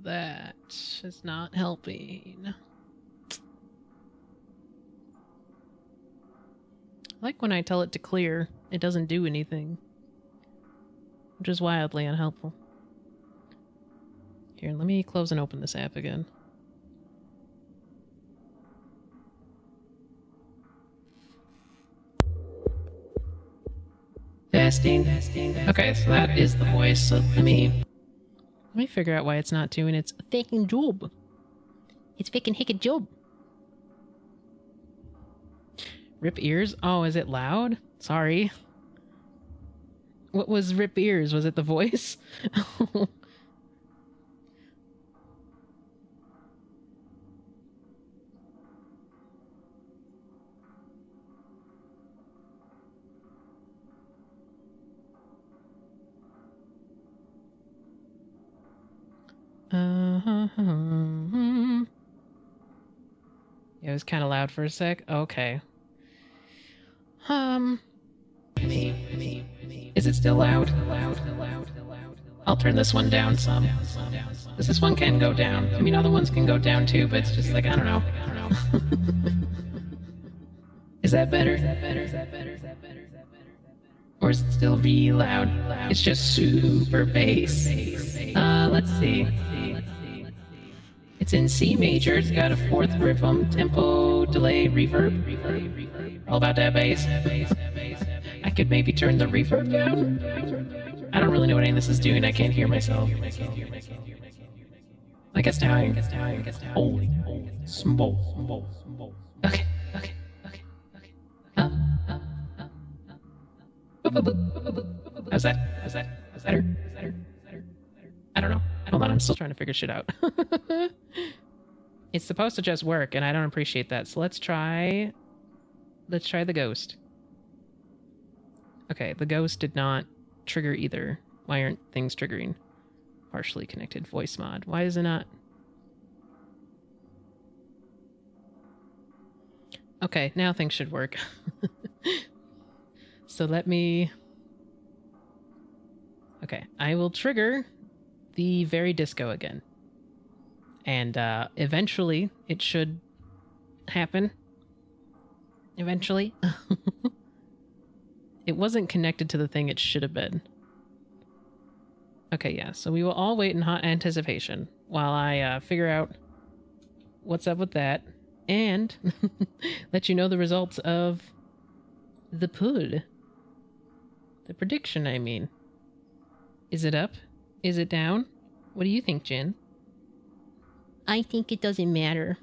That is not helping. I like when I tell it to clear, it doesn't do anything, which is wildly unhelpful. Here, let me close and open this app again. Testing. Okay, so that is the voice, so let me figure out why it's not doing its fucking job. It's fucking hick a job. Rip ears? Oh, is it loud? Sorry. What was rip ears? Was it the voice? It was kind of loud for a sec. Okay. Is it still loud? I'll turn this one down some. This one can go down. I mean, other ones can go down too, but it's just like, I don't know. Is that better? Or is it still real loud? It's just super bass. Let's see. It's in C major. It's got a fourth rhythm, tempo, delay, reverb. All about that bass. I could maybe turn the reverb down. I don't really know what any of this is doing. I can't hear myself. I guess now. Holy smoke. Okay. How's that better? I don't know. Hold on, I'm still trying to figure shit out. It's supposed to just work, and I don't appreciate that. So let's try the ghost. Okay, the ghost did not trigger either. Why aren't things triggering? Partially connected voice mod. Why is it not? Okay, now things should work. So let me... Okay, I will trigger the very disco again. And eventually it should happen. Eventually. It wasn't connected to the thing it should have been. Okay, yeah, so we will all wait in hot anticipation while I figure out what's up with that and let you know the results of the poll. The prediction, I mean. Is it up? Is it down? What do you think, Jen? I think it doesn't matter.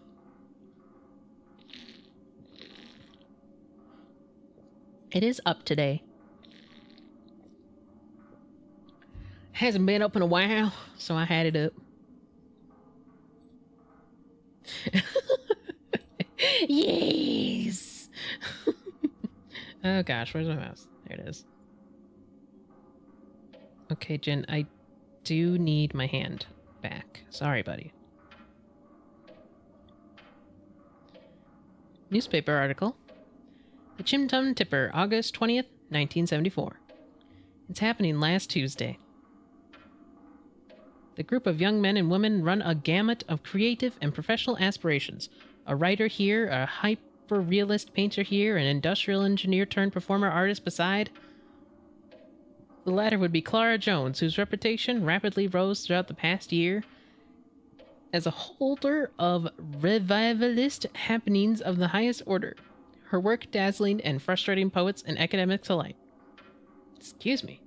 It is up today. Hasn't been up in a while, so I had it up. Yes! Oh gosh, where's my mouse? There it is. Okay, Jen, I do need my hand back. Sorry, buddy. Newspaper article. The Chim Tum Tipper, August 20th, 1974. It's happening last Tuesday. The group of young men and women run a gamut of creative and professional aspirations. A writer here, a hyper-realist painter here, an industrial engineer turned performer artist beside. The latter would be Clara Jones, whose reputation rapidly rose throughout the past year as a holder of revivalist happenings of the highest order. her work dazzling and frustrating poets and academics alike. Excuse me.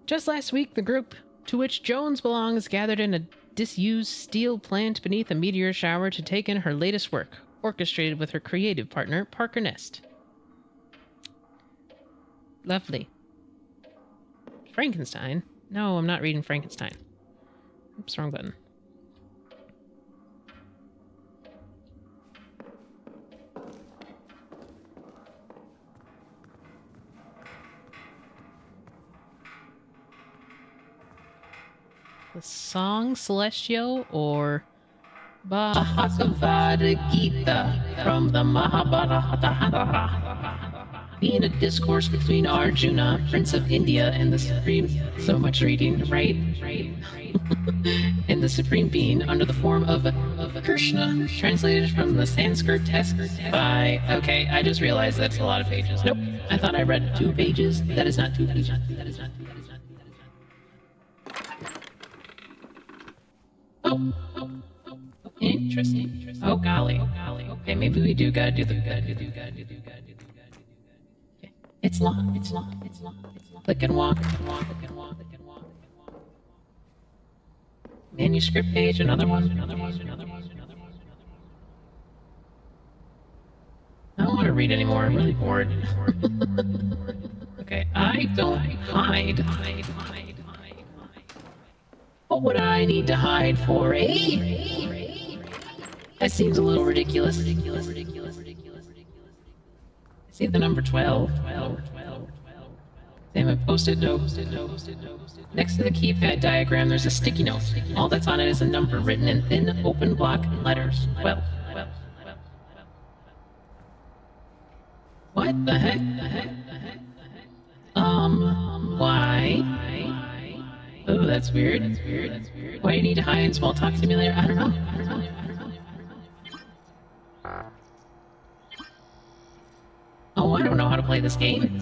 Just last week, the group to which Jones belongs gathered in a disused steel plant beneath a meteor shower to take in her latest work, orchestrated with her creative partner, Parker Nest. Lovely. Frankenstein? No, I'm not reading Frankenstein. Oops, wrong button. The song Celestial or Bhagavad Gita from the Mahabharata, being a discourse between Arjuna, Prince of India, and the Supreme. So much reading, right? And the Supreme Being under the form of Krishna, translated from the Sanskrit text by. Okay, I just realized that's a lot of pages. Nope, I thought I read 2 pages. That is not 2 pages. Oh, interesting. Oh, golly. Okay, maybe we do gotta do the. Okay. It's long. Click and walk. Manuscript page, another one. I don't want to read anymore. I'm really bored. Okay, I don't hide. What would I need to hide for, eh? That seems a little ridiculous. See the number 12. Same post-it note. Next to the keypad diagram, there's a sticky note. All that's on it is a number written in thin, open block letters. Well. What the heck? Why? Oh, that's weird. Why do you need to hide in small talk simulator? I don't know. Oh, I don't know how to play this game.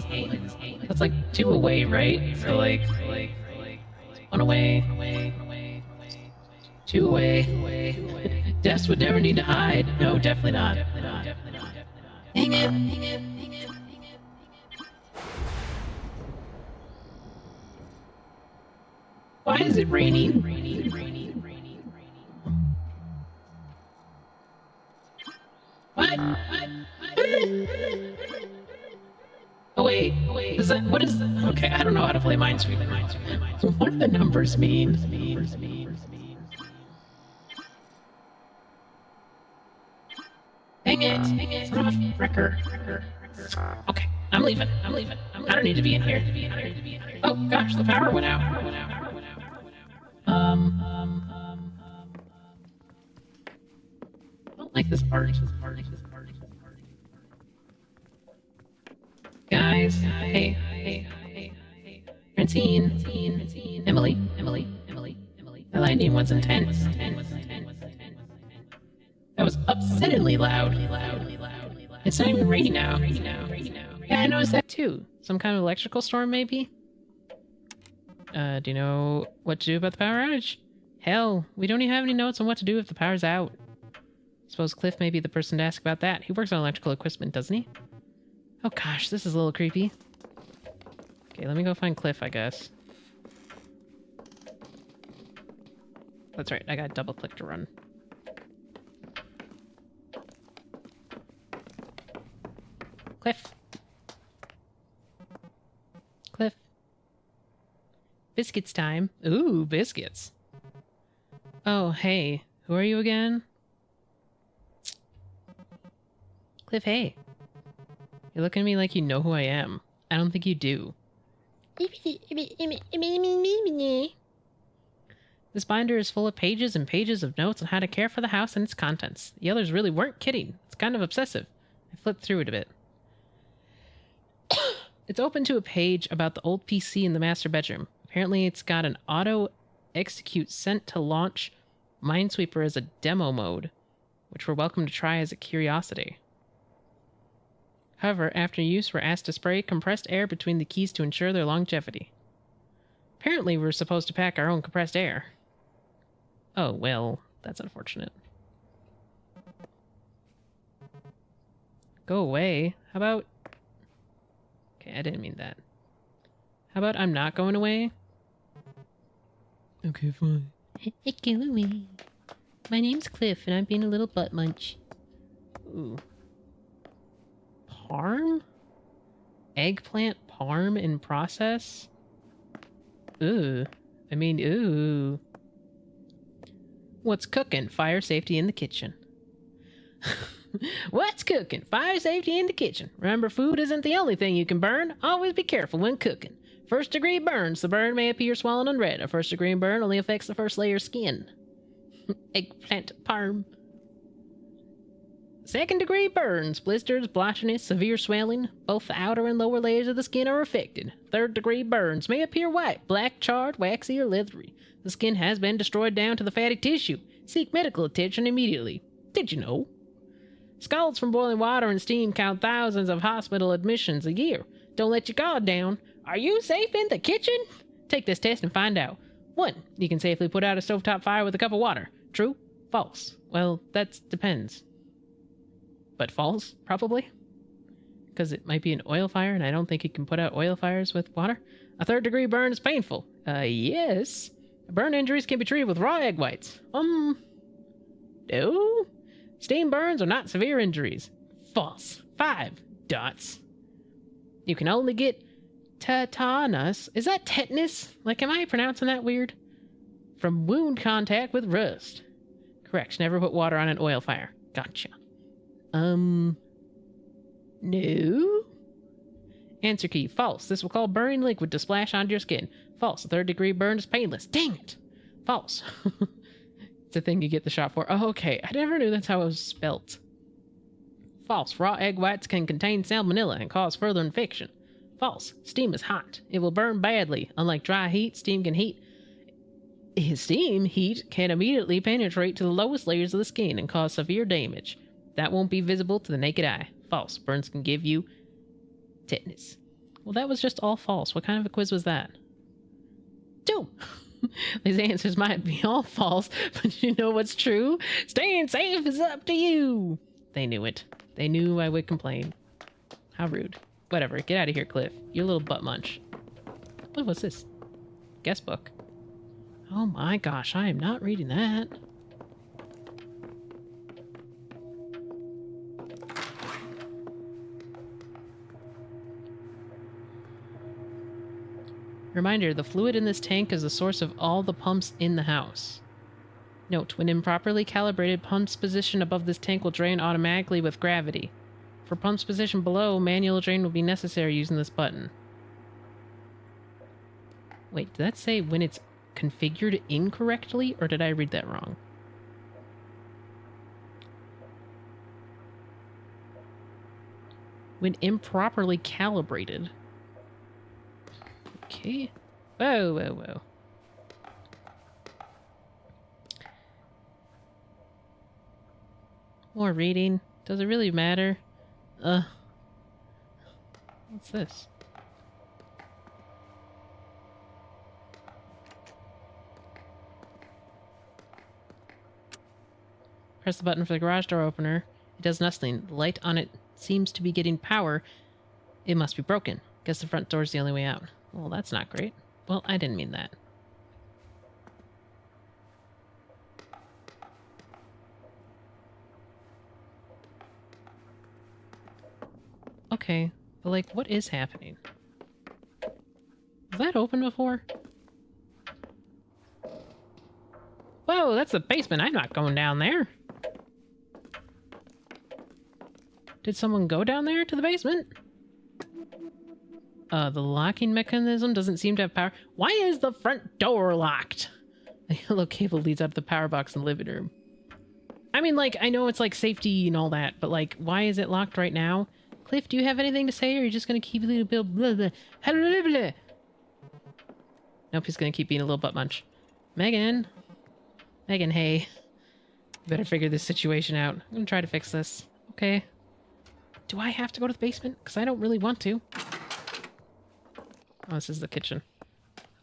That's like 2 away, right? So like 1 away, 2 away. Des would never need to hide. No, definitely not. Dang it. Why is it raining? What? Oh wait. What is that? Okay, I don't know how to play Minesweeper. What do the numbers mean? Dang it. Wrecker. Okay, I'm leaving. I don't need to be in here. Oh gosh, the power went out. I don't like this part. Guys, hey. Francine, Emily. The lightning was intense. That was upsettingly loud. It's not even raining now. Yeah, I noticed that too. Some kind of electrical storm, maybe? Do you know what to do about the power outage? Hell, we don't even have any notes on what to do if the power's out. Suppose Cliff may be the person to ask about that. He works on electrical equipment, doesn't he? Oh gosh, this is a little creepy. Okay, let me go find Cliff, I guess. That's right, I got double click to run. Cliff. Biscuits time. Ooh, biscuits. Oh, hey. Who are you again? Cliff, hey. You're looking at me like you know who I am. I don't think you do. This binder is full of pages and pages of notes on how to care for the house and its contents. The others really weren't kidding. It's kind of obsessive. I flipped through it a bit. It's open to a page about the old PC in the master bedroom. Apparently it's got an auto-execute sent to launch Minesweeper as a demo mode, which we're welcome to try as a curiosity. However, after use, we're asked to spray compressed air between the keys to ensure their longevity. Apparently we're supposed to pack our own compressed air. Oh, well, that's unfortunate. go away. How about... Okay, I didn't mean that. How about I'm not going away? Okay, fine. Go away. My name's Cliff, and I'm being a little butt munch. Ooh. Parm? Eggplant parm in process? Ooh. I mean, ooh. What's cooking? Fire safety in the kitchen. What's cooking? Fire safety in the kitchen. Remember, food isn't the only thing you can burn. Always be careful when cooking. First degree burns. The burn may appear swollen and red. A first degree burn only affects the first layer of skin. Eggplant parm. Second degree burns. Blisters, blotchiness, severe swelling. Both the outer and lower layers of the skin are affected. Third degree burns may appear white, black, charred, waxy, or leathery. The skin has been destroyed down to the fatty tissue. Seek medical attention immediately. Did you know? Scalds from boiling water and steam count thousands of hospital admissions a year. Don't let your guard down. Are you safe in the kitchen? Take this test and find out. 1. You can safely put out a stovetop fire with a cup of water. True? False? Well, that depends. But false, probably? Because it might be an oil fire, and I don't think you can put out oil fires with water. A third degree burn is painful. Yes. Burn injuries can be treated with raw egg whites. No? Steam burns are not severe injuries. False. 5 dots. You can only get tetanus. Is that tetanus? Like, am I pronouncing that weird? From wound contact with rust. Correct. Never put water on an oil fire. Gotcha. No? Answer key. False. This will cause burning liquid to splash onto your skin. False. A third degree burn is painless. Dang it. False. It's a thing you get the shot for. Oh, okay. I never knew that's how it was spelt. False. Raw egg whites can contain salmonella and cause further infection. False. Steam is hot. It will burn badly. Unlike dry heat, steam heat can immediately penetrate to the lowest layers of the skin and cause severe damage. That won't be visible to the naked eye. False. Burns can give you tetanus. Well, that was just all false. What kind of a quiz was that? 2. These answers might be all false, but you know what's true? Staying safe is up to you. They knew it. They knew I would complain. How rude. Whatever. Get out of here, Cliff. You're a little butt munch. What's this? Guest book. Oh my gosh, I am not reading that. Reminder, the fluid in this tank is the source of all the pumps in the house. Note, when improperly calibrated, pump's position above this tank will drain automatically with gravity. For pump's position below, manual drain will be necessary using this button. Wait, did that say when it's configured incorrectly, or did I read that wrong? When improperly calibrated. Okay. Whoa, whoa, whoa. More reading. Does it really matter? What's this? Press the button for the garage door opener. It does nothing. The light on it seems to be getting power. It must be broken. Guess the front door's the only way out. Well, that's not great. Well, I didn't mean that. Okay, but like, what is happening? Was that open before? Whoa, that's the basement. I'm not going down there. Did someone go down there to the basement? The locking mechanism doesn't seem to have power. Why is the front door locked? The yellow cable leads up to the power box in the living room. I mean, like, I know it's like safety and all that, but like, why is it locked right now? Cliff, do you have anything to say, or are you just gonna keep a little blah blah blah blah blah? Nope, he's gonna keep being a little butt munch. Megan, hey, better figure this situation out. I'm gonna try to fix this. Okay. Do I have to go to the basement? Because I don't really want to. Oh, this is the kitchen.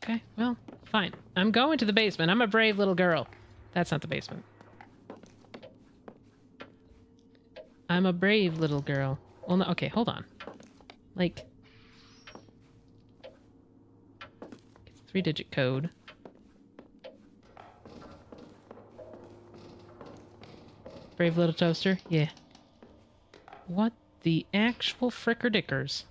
Okay, well, fine. I'm going to the basement. I'm a brave little girl. That's not the basement. I'm a brave little girl. Well, no, okay, hold on. Like, it's a 3-digit code. Brave little toaster? Yeah. What the actual frickerdickers?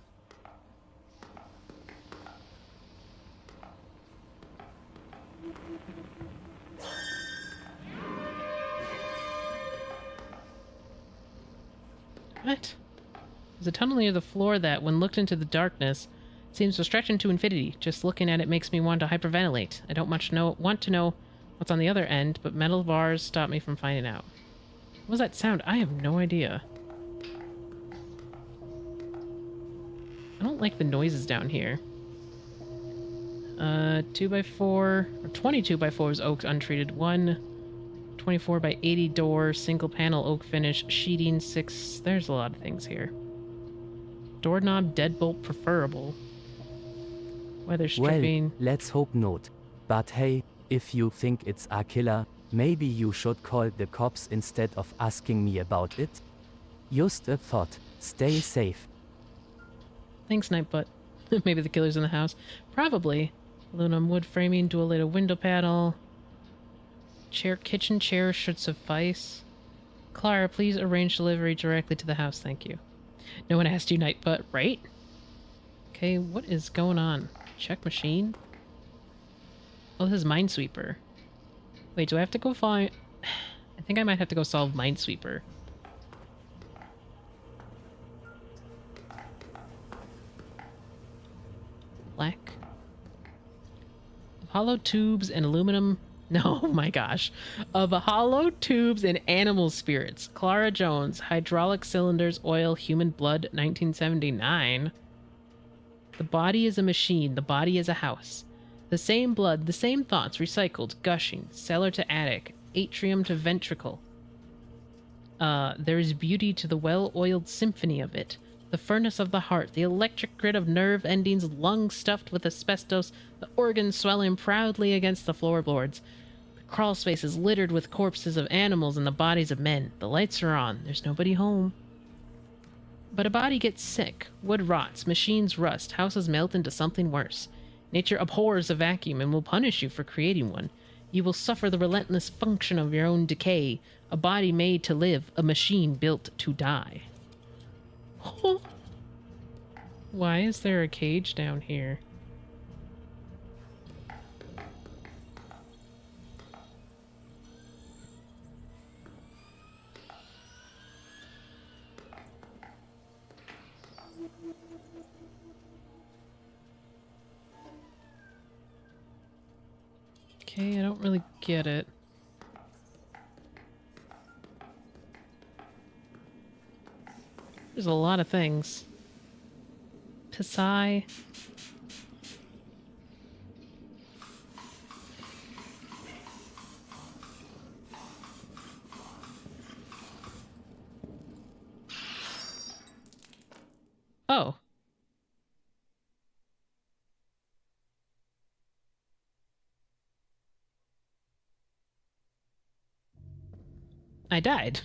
What? There's a tunnel near the floor that, when looked into the darkness, seems to stretch into infinity. Just looking at it makes me want to hyperventilate. I don't want to know what's on the other end, but metal bars stop me from finding out. What was that sound? I have no idea. I don't like the noises down here. 2x4, or 22x4 oak untreated. 24x80 door, single panel oak finish, sheeting 6. There's a lot of things here. Doorknob, deadbolt preferable. Weather stripping. Well, let's hope not. But hey, if you think it's a killer, maybe you should call the cops instead of asking me about it. Just a thought. Stay safe. Thanks, Nightbutt. Maybe the killer's in the house. Probably. Aluminum wood framing, dual-layer window panel. Kitchen chair should suffice. Clara, please arrange delivery directly to the house, thank you. No one asked you, Nightbutt, right? Okay, what is going on? Check machine? Oh, this is Minesweeper. Wait, do I have to go find... I think I might have to go solve Minesweeper. Black. Hollow tubes and aluminum... No, my gosh. Of hollow tubes and animal spirits. Clara Jones. Hydraulic cylinders, oil, human blood, 1979. The body is a machine. The body is a house. The same blood, the same thoughts, recycled, gushing, cellar to attic, atrium to ventricle. There is beauty to the well-oiled symphony of it. The furnace of the heart, the electric grid of nerve endings, lungs stuffed with asbestos, the organs swelling proudly against the floorboards. The crawl spaces littered with corpses of animals and the bodies of men. The lights are on. There's nobody home. But a body gets sick. Wood rots. Machines rust. Houses melt into something worse. Nature abhors a vacuum and will punish you for creating one. You will suffer the relentless function of your own decay. A body made to live. A machine built to die. Why is there a cage down here? Okay, I don't really get it. There's a lot of things. Psi. Oh. I died.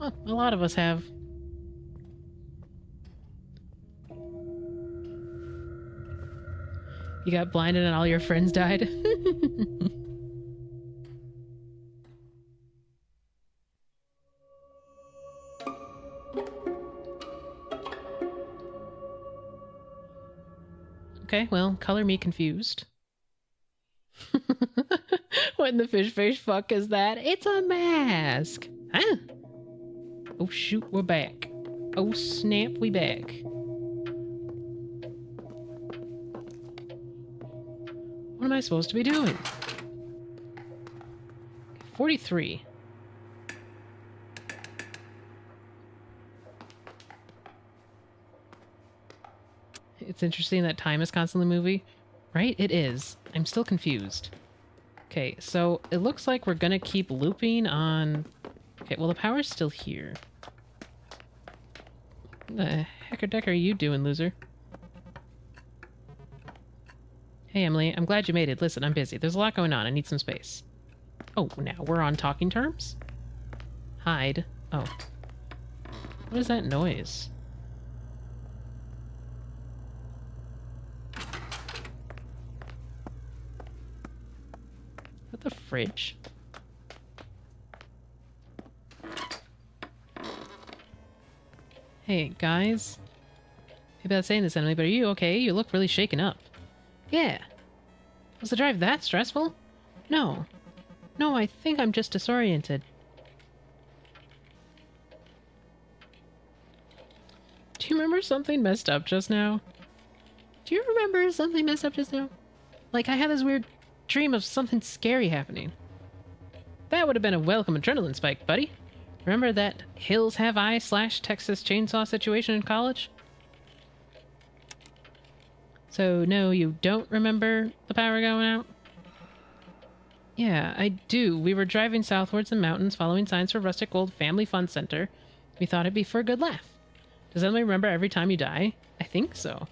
Oh, a lot of us have. You got blinded and all your friends died? Okay, well, color me confused. What in the fish fuck is that? It's a mask! Huh? Oh shoot, we're back. Oh snap, we back. What am I supposed to be doing? 43. It's interesting that time is constantly moving. Right? It is. I'm still confused. Okay, so it looks like we're gonna keep looping on... Okay, well the power's still here. What the heck are you doing, loser? Hey, Emily, I'm glad you made it. Listen, I'm busy. There's a lot going on. I need some space. Oh, now we're on talking terms? Hide. Oh. What is that noise? Is that the fridge? Hey, guys. Maybe I'm saying this, Emily, but are you okay? You look really shaken up. Yeah. Was the drive that stressful? No. No, I think I'm just disoriented. Do you remember something messed up just now? Do you remember something messed up just now? Like I had this weird dream of something scary happening. That would have been a welcome adrenaline spike, buddy. Remember that Hills Have Eyes / Texas Chainsaw situation in college? So, no, you don't remember the power going out? Yeah, I do. We were driving southwards the mountains, following signs for Rustic Old Family Fun Center. We thought it'd be for a good laugh. Does anyone remember every time you die? I think so.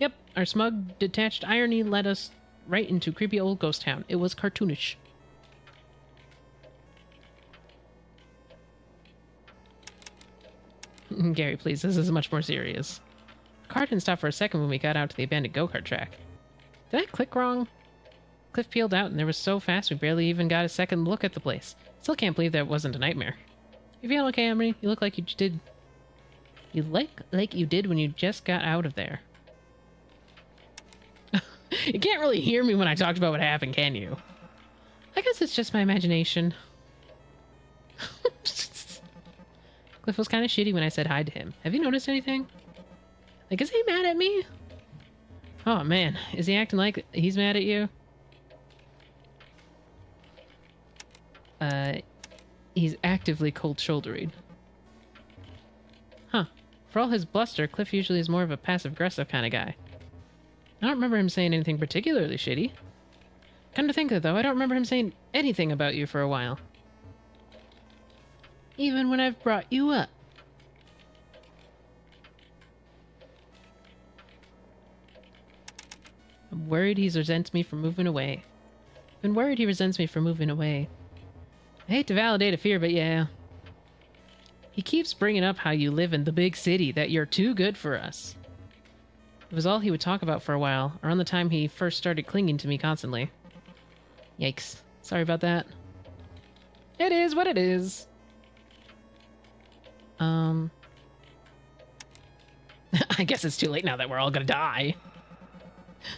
Yep, our smug, detached irony led us right into creepy old ghost town. It was cartoonish. Gary, please, this is much more serious. The car didn't stop for a second when we got out to the abandoned go-kart track. Did I click wrong? Cliff peeled out and there was so fast we barely even got a second look at the place. Still can't believe that wasn't a nightmare. You feeling okay, Emery? You look like you did... You look like you did when you just got out of there. You can't really hear me when I talked about what happened, can you? I guess it's just my imagination. Cliff was kind of shitty when I said hi to him. Have you noticed anything? Like, is he mad at me? Oh, man. Is he acting like he's mad at you? He's actively cold-shouldering. Huh. For all his bluster, Cliff usually is more of a passive-aggressive kind of guy. I don't remember him saying anything particularly shitty. Come to think of it, though, I don't remember him saying anything about you for a while. Even when I've brought you up. I'm worried he resents me for moving away. Been worried he resents me for moving away. I hate to validate a fear, but yeah. He keeps bringing up how you live in the big city, that you're too good for us. It was all he would talk about for a while, around the time he first started clinging to me constantly. Yikes. Sorry about that. It is what it is. I guess it's too late now that we're all gonna die.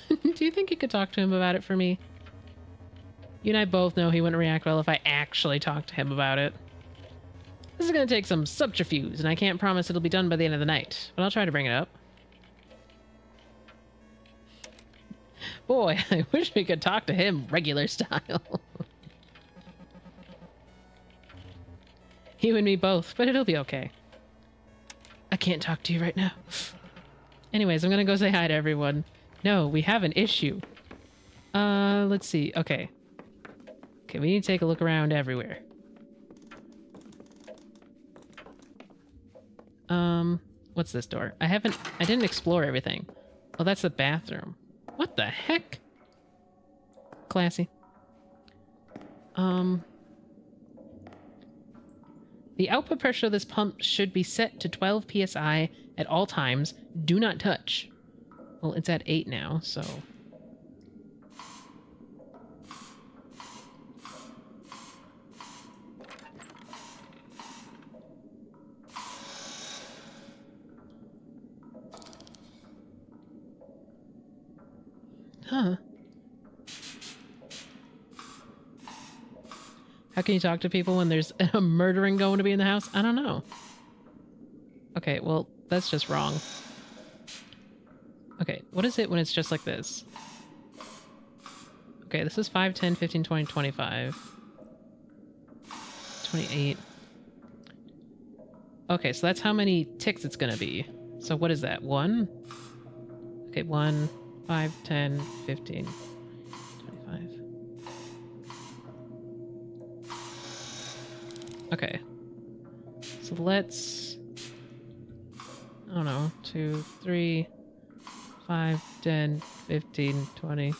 Do you think you could talk to him about it for me? You and I both know he wouldn't react well if I actually talked to him about it. This is gonna take some subterfuge, and I can't promise it'll be done by the end of the night, but I'll try to bring it up. Boy, I wish we could talk to him regular style. You and me both, but it'll be okay. I can't talk to you right now. Anyways, I'm gonna go say hi to everyone. No, we have an issue. Let's see. Okay. Okay, we need to take a look around everywhere. What's this door? I didn't explore everything. Oh, that's the bathroom. What the heck? Classy. The output pressure of this pump should be set to 12 psi at all times. Do not touch. Well, it's at 8 now, so... Huh. How can you talk to people when there's a murdering going to be in the house? I don't know. Okay, well, that's just wrong. Okay, what is it when it's just like this? Okay, this is 5, 10, 15, 20, 25. 28. Okay, so that's how many ticks it's gonna be. So what is that? 1? Okay, 1, 5, 10, 15, 25. Okay. So let's... I don't know. 2, 3, 5, 10, 15, 20.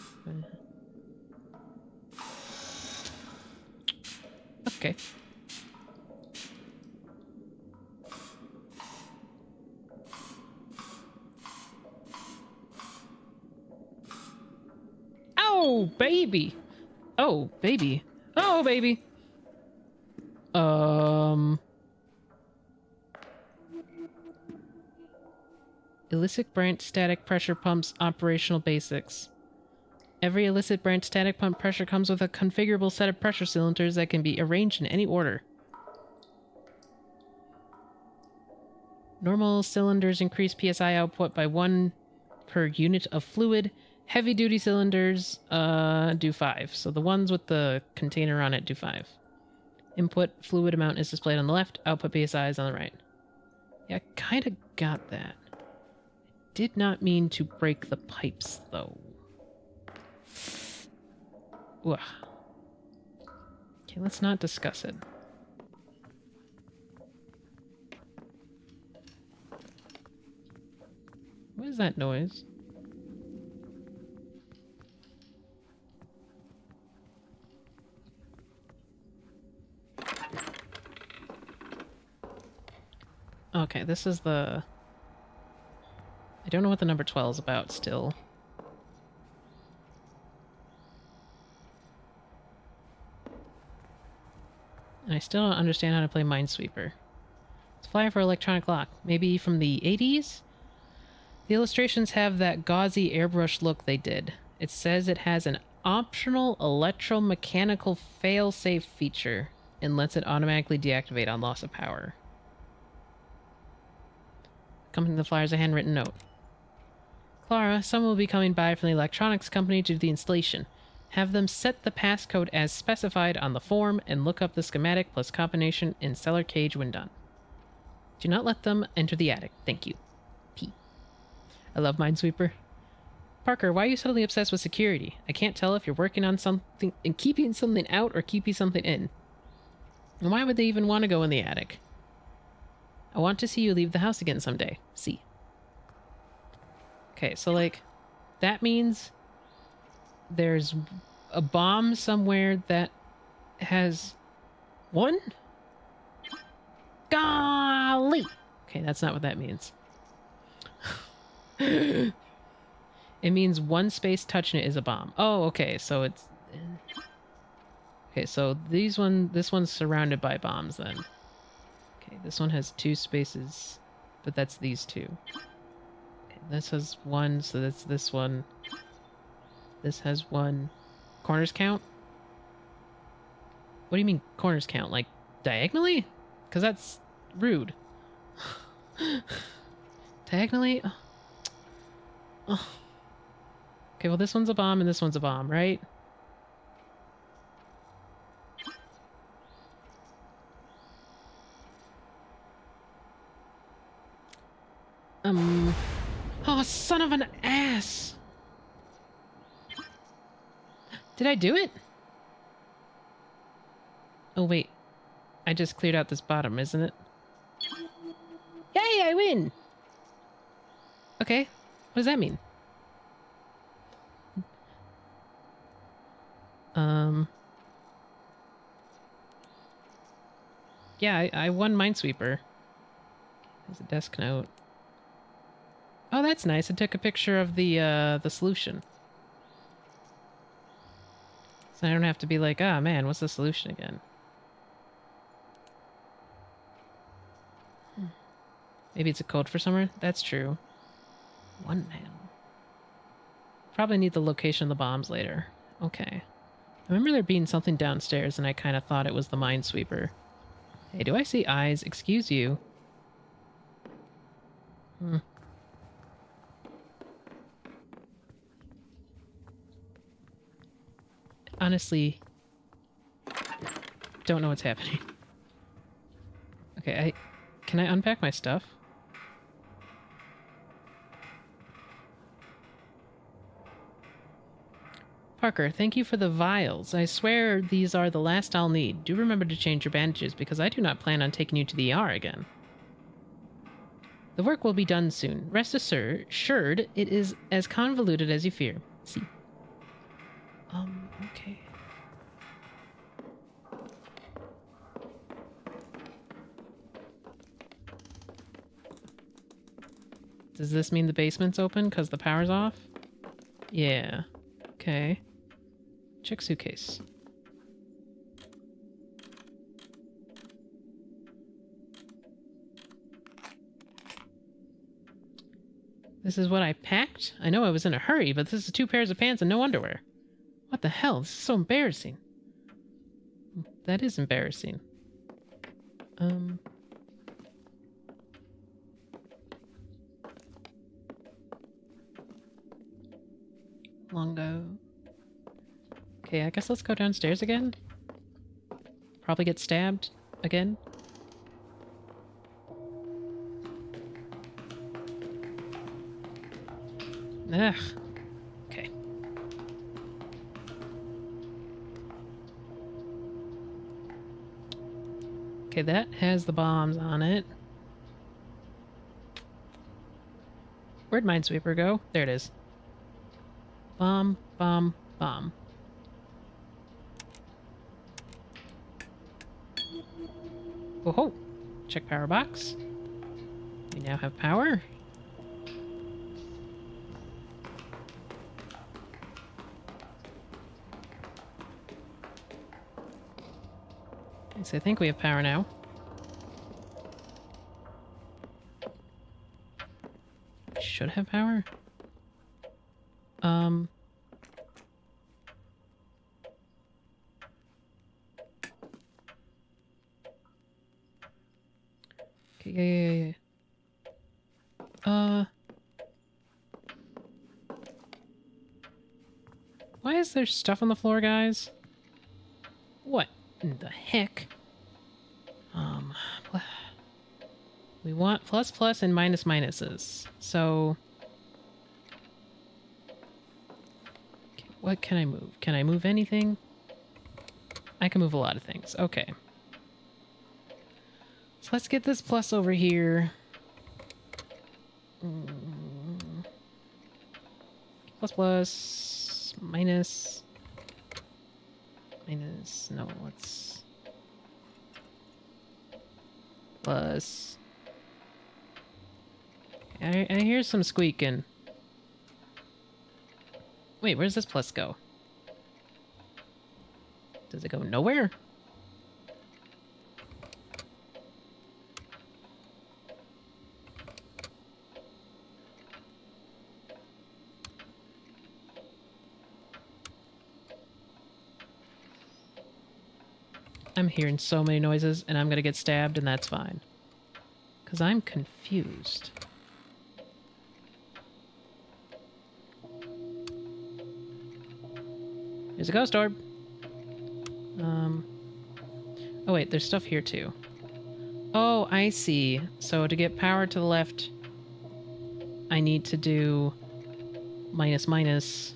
Okay. Oh, baby. Oh, baby. Oh, baby. Illicit branch static pressure pumps operational basics. Every illicit branch static pump pressure comes with a configurable set of pressure cylinders that can be arranged in any order. Normal cylinders increase PSI output by 1 per unit of fluid. Heavy-duty cylinders do 5. So the ones with the container on it do 5. Input fluid amount is displayed on the left. Output PSI is on the right. Yeah, I kind of got that. Did not mean to break the pipes, though. Ugh. Okay, let's not discuss it. What is that noise? Okay, this is the... I don't know what the number 12 is about still. And I still don't understand how to play Minesweeper. It's a flyer for electronic lock. Maybe from the 80s? The illustrations have that gauzy airbrush look they did. It says it has an optional electromechanical fail-safe feature and lets it automatically deactivate on loss of power. Accompanying the flyer is a handwritten note. Clara, someone will be coming by from the electronics company to do the installation. Have them set the passcode as specified on the form and look up the schematic plus combination in cellar cage when done. Do not let them enter the attic. Thank you. P. I love Minesweeper. Parker, why are you suddenly obsessed with security? I can't tell if you're working on something and keeping something out or keeping something in. And why would they even want to go in the attic? I want to see you leave the house again someday. See. Okay, so, like, that means there's a bomb somewhere that has... One? Golly! Okay, that's not what that means. It means one space touching it is a bomb. Oh, okay, so it's... Okay, so this one's surrounded by bombs, then. Okay, this one has 2 spaces, but that's these 2. This has 1, so that's this one. This has 1. Corners count? What do you mean corners count? Like, diagonally? Because that's rude. Diagonally? Oh. Oh. Okay, well this one's a bomb and this one's a bomb, right? Oh, son of an ass! Did I do it? Oh, wait. I just cleared out this bottom, isn't it? Yay, I win! Okay, what does that mean? Yeah, I won Minesweeper. There's a desk note. Oh, that's nice. I took a picture of the solution. So I don't have to be like, ah, man, what's the solution again? Maybe it's a code for somewhere? That's true. 1 panel. Probably need the location of the bombs later. Okay. I remember there being something downstairs, and I kind of thought it was the Minesweeper. Hey, do I see eyes? Excuse you. Honestly, don't know what's happening. Okay, can I unpack my stuff? Parker, thank you for the vials. I swear these are the last I'll need. Do remember to change your bandages because I do not plan on taking you to the ER again. The work will be done soon. Rest assured, it is as convoluted as you fear. See. Okay. Does this mean the basement's open because the power's off? Yeah. Okay. Check suitcase. This is what I packed? I know I was in a hurry, but this is 2 pairs of pants and no underwear. What the hell? This is so embarrassing. That is embarrassing. Longo. Okay, I guess let's go downstairs again. Probably get stabbed again. Ugh. Okay. Okay, that has the bombs on it. Where'd Minesweeper go? There it is. Bomb, bomb, bomb. Oh ho! Check power box. We now have power. So I think we have power now. Should have power. Okay, yeah. Why is there stuff on the floor, guys? What in the heck? We want plus plus and minus minuses. So what can I move? Can I move anything? I can move a lot of things. Okay. So let's get this plus over here. Plus plus minus no, let's plus. I hear some squeaking. Wait, where's this plus go? Does it go nowhere? I'm hearing so many noises and I'm gonna get stabbed and that's fine. 'Cause I'm confused. Here's a ghost orb. Oh wait, there's stuff here too. Oh, I see. So to get power to the left, I need to do minus minus.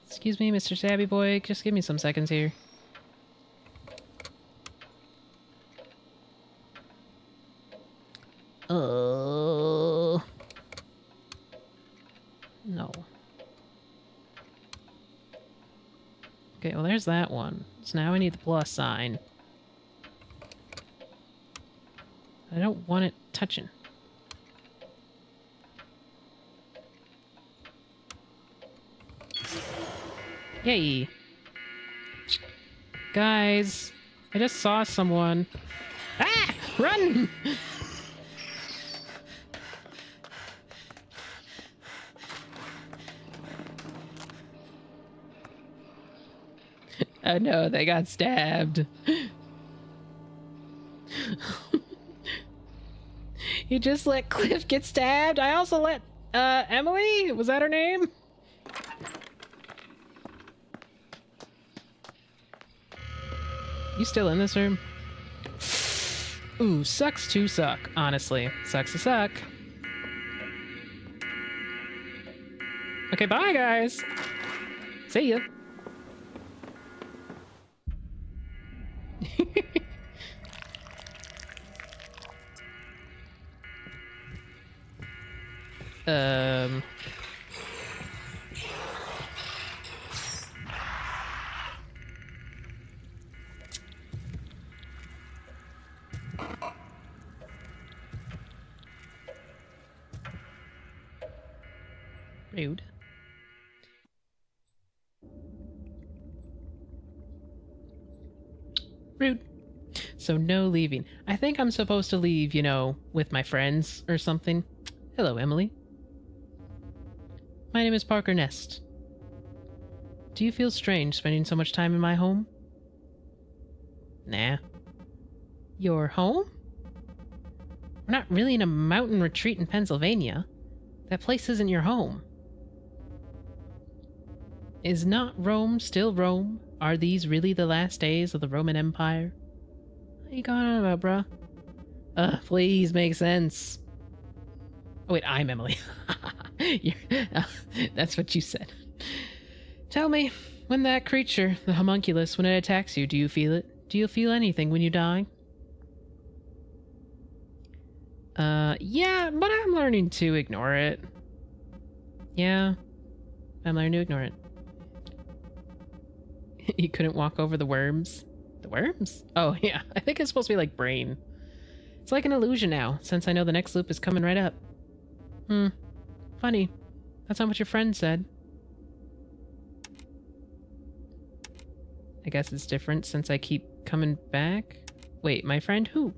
Excuse me, Mr. Stabby Boy, just give me some seconds here. No. Okay, well there's that one. So now I need the plus sign. I don't want it touching. Yay. Guys, I just saw someone. Ah! Run! Oh no, they got stabbed. You just let Cliff get stabbed? I also let, Emily? Was that her name? You still in this room? Ooh, sucks to suck, honestly. Sucks to suck. Okay, bye, guys. See ya. um... Rude. Rude. So no leaving. I think I'm supposed to leave, you know, with my friends or something. Hello, Emily. My name is Parker Nest. Do you feel strange spending so much time in my home? Nah. Your home? We're not really in a mountain retreat in Pennsylvania. That place isn't your home. Is not Rome still Rome? Are these really the last days of the Roman Empire? What are you going on about, bruh? Please make sense. Oh, wait, I'm Emily. That's what you said. Tell me, when that creature, the homunculus, when it attacks you, do you feel it? Do you feel anything when you die? Yeah, but I'm learning to ignore it. Yeah, I'm learning to ignore it. You couldn't walk over the worms? The worms? Oh, yeah. I think it's supposed to be like brain. It's like an illusion now, since I know the next loop is coming right up. Funny. That's not what your friend said. I guess it's different since I keep coming back. Wait, my friend who?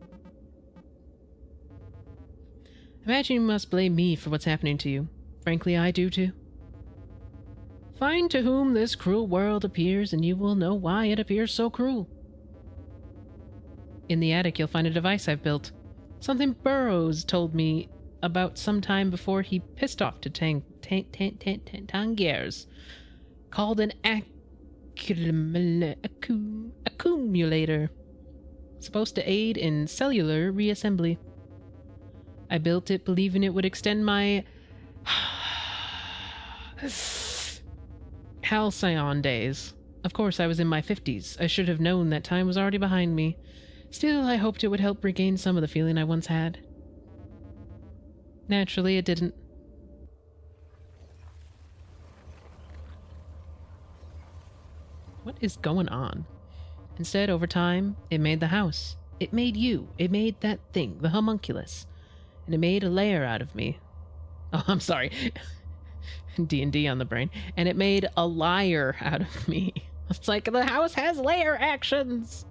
Imagine you must blame me for what's happening to you. Frankly, I do too. Find to whom this cruel world appears, and you will know why it appears so cruel. In the attic, you'll find a device I've built. Something Burroughs told me about some time before he pissed off to Tangiers. Called an accumulator. Supposed to aid in cellular reassembly. I built it believing it would extend my halcyon days. Of course, I was in my 50s. I should have known that time was already behind me. Still, I hoped it would help regain some of the feeling I once had. Naturally, it didn't. What is going on? Instead, over time, it made the house. It made you. It made that thing, the homunculus. And it made a layer out of me. Oh, I'm sorry. D&D on the brain. And it made a liar out of me. It's like, the house has layer actions!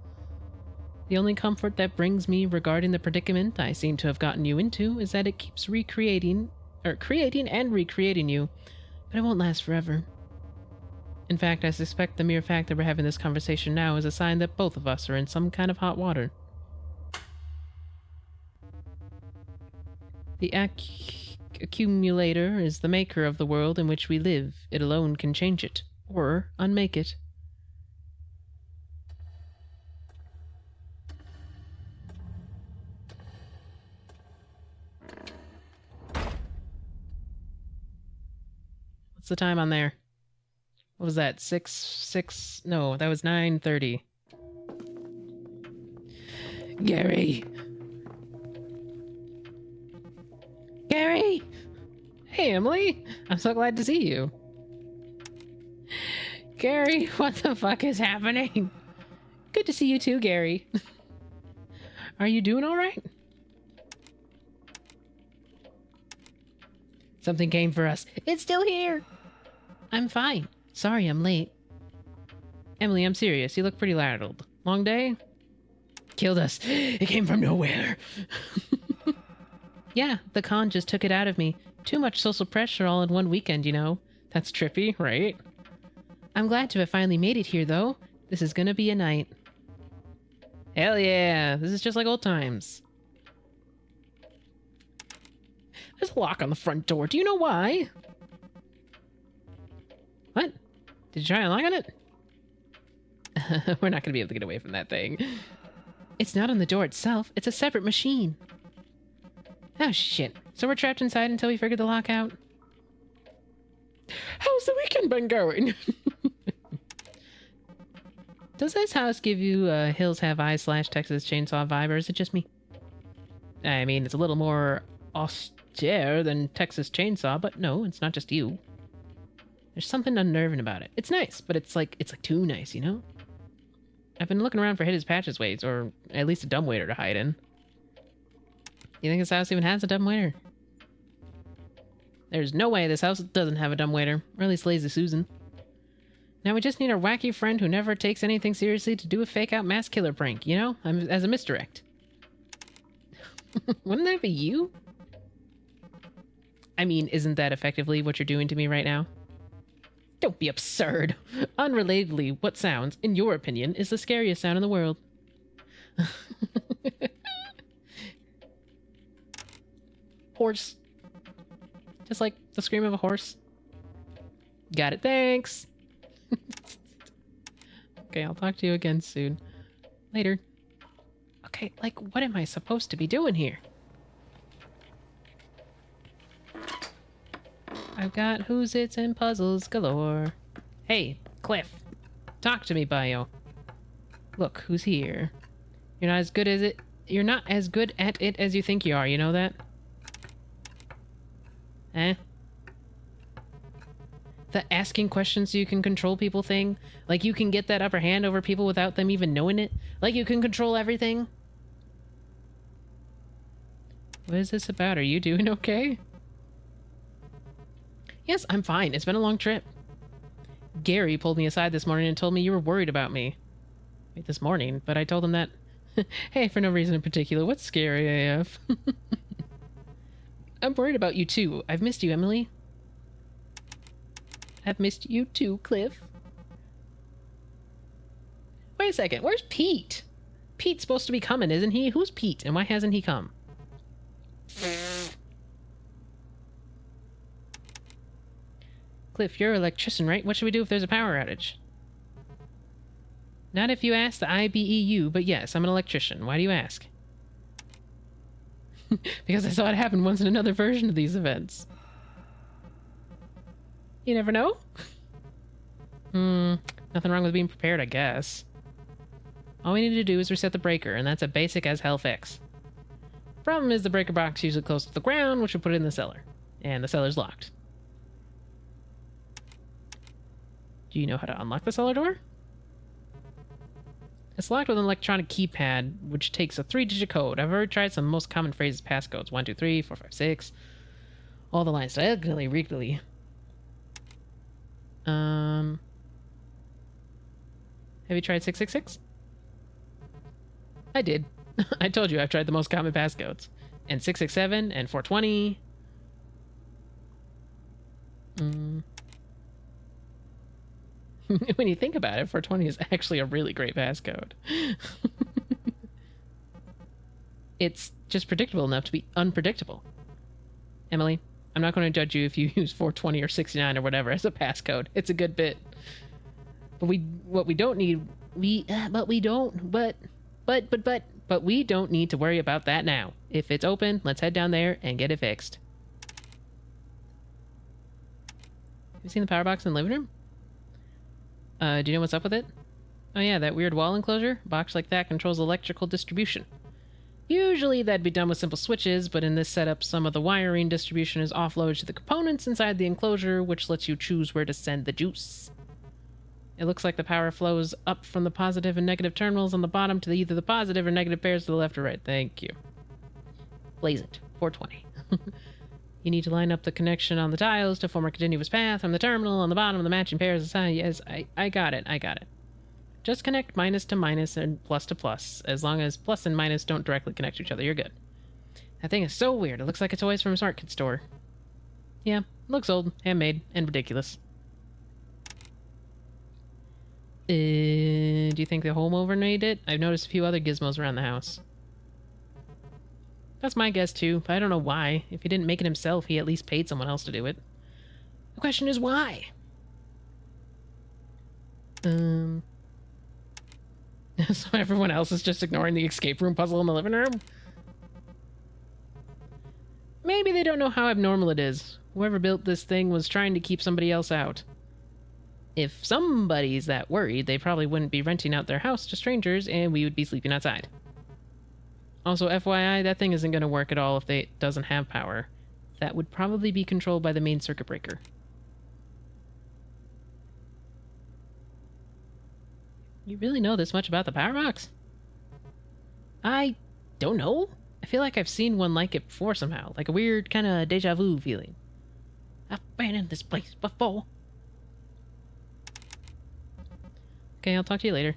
The only comfort that brings me regarding the predicament I seem to have gotten you into is that it keeps creating and recreating you, but it won't last forever. In fact, I suspect the mere fact that we're having this conversation now is a sign that both of us are in some kind of hot water. The accumulator is the maker of the world in which we live. It alone can change it, or unmake it. What's the time on there? What was that? 6? No, that was 9:30. Gary! Gary! Hey, Emily! I'm so glad to see you. Gary, what the fuck is happening? Good to see you too, Gary. Are you doing all right? Something came for us. It's still here! I'm fine. Sorry I'm late. Emily, I'm serious. You look pretty rattled. Long day? Killed us. It came from nowhere. Yeah, the con just took it out of me. Too much social pressure all in one weekend, you know. That's trippy, right? I'm glad to have finally made it here, though. This is gonna be a night. Hell yeah, this is just like old times. There's a lock on the front door. Do you know why? What? Did you try unlocking it? We're not gonna be able to get away from that thing. It's not on the door itself. It's a separate machine. Oh, shit. So we're trapped inside until we figure the lock out? How's the weekend been going? Does this house give you Hills Have Eyes / Texas Chainsaw vibe, or is it just me? I mean, it's a little more austere than Texas Chainsaw, but no, it's not just you. There's something unnerving about it. It's nice, but it's like too nice, you know? I've been looking around for hidden passageways, or at least a dumbwaiter to hide in. You think this house even has a dumbwaiter? There's no way this house doesn't have a dumbwaiter, or at least Lazy Susan. Now we just need our wacky friend who never takes anything seriously to do a fake-out mass killer prank, you know? As a misdirect. Wouldn't that be you? I mean, isn't that effectively what you're doing to me right now? Don't be absurd. Unrelatedly, what sounds, in your opinion, is the scariest sound in the world? Horse. Just like the scream of a horse. Got it, thanks. Okay, I'll talk to you again soon. Later. Okay, like, what am I supposed to be doing here? I've got who's its and puzzles galore. Hey, Cliff. Talk to me, Bio. Look, who's here. You're not as good as it. You're not as good at it as you think you are, you know that? Eh? The asking questions so you can control people thing? Like you can get that upper hand over people without them even knowing it? Like you can control everything? What is this about? Are you doing okay? Yes, I'm fine. It's been a long trip. Gary pulled me aside this morning and told me you were worried about me. Wait, this morning? But I told him that... Hey, for no reason in particular. What's scary AF? I'm worried about you too. I've missed you, Emily. I've missed you too, Cliff. Wait a second. Where's Pete? Pete's supposed to be coming, isn't he? Who's Pete, and why hasn't he come? Cliff, you're an electrician, right? What should we do if there's a power outage? Not if you ask the IBEU, but yes, I'm an electrician. Why do you ask? Because I saw it happen once in another version of these events. You never know? Nothing wrong with being prepared, I guess. All we need to do is reset the breaker, and that's a basic as hell fix. Problem is the breaker box is usually close to the ground, which will put it in the cellar. And the cellar's locked. Do you know how to unlock the cellar door? It's locked with an electronic keypad, which takes a 3-digit code. I've already tried some most common phrases passcodes. 1, 2, 3, 4, 5, 6. All the lines diagonally, regally. Have you tried 666? I did. I told you I've tried the most common passcodes. And 667 and 420. When you think about it, 420 is actually a really great passcode. It's just predictable enough to be unpredictable. Emily, I'm not going to judge you if you use 420 or 69 or whatever as a passcode. It's a good bit. But we don't need we don't need to worry about that now. If it's open, let's head down there and get it fixed. Have you seen the power box in the living room? Do you know what's up with it? Oh yeah, that weird wall enclosure? A box like that controls electrical distribution. Usually that'd be done with simple switches, but in this setup, some of the wiring distribution is offloaded to the components inside the enclosure, which lets you choose where to send the juice. It looks like the power flows up from the positive and negative terminals on the bottom to either the positive or negative pairs to the left or right. Thank you. Blaze it. 420. You need to line up the connection on the tiles to form a continuous path from the terminal on the bottom of the matching pairs. Yes, I got it. I got it. Just connect minus to minus and plus to plus. As long as plus and minus don't directly connect to each other, you're good. That thing is so weird. It looks like a toys from a smart kid store. Yeah, looks old, handmade, and ridiculous. Do you think the home overnight it? I've noticed a few other gizmos around the house. That's my guess too, but I don't know why. If he didn't make it himself, he at least paid someone else to do it. The question is why? So everyone else is just ignoring the escape room puzzle in the living room? Maybe they don't know how abnormal it is. Whoever built this thing was trying to keep somebody else out. If somebody's that worried, they probably wouldn't be renting out their house to strangers and we would be sleeping outside. Also, FYI, that thing isn't going to work at all if it doesn't have power. That would probably be controlled by the main circuit breaker. You really know this much about the power box? I don't know. I feel like I've seen one like it before somehow. Like a weird kind of deja vu feeling. I've been in this place before. Okay, I'll talk to you later.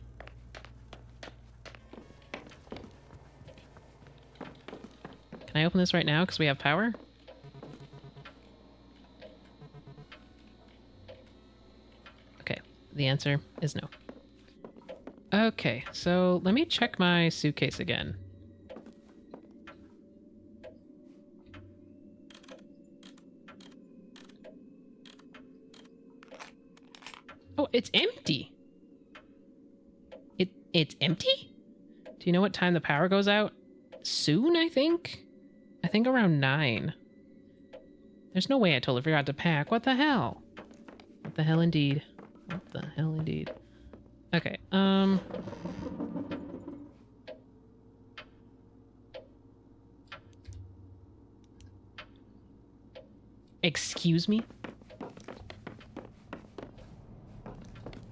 Can I open this right now because we have power? Okay, the answer is no. Okay, so let me check my suitcase again. Oh, it's empty. It's empty? Do you know what time the power goes out? Soon, I think? I think around 9. There's no way I totally forgot to pack. What the hell? What the hell indeed? What the hell indeed? Okay, excuse me?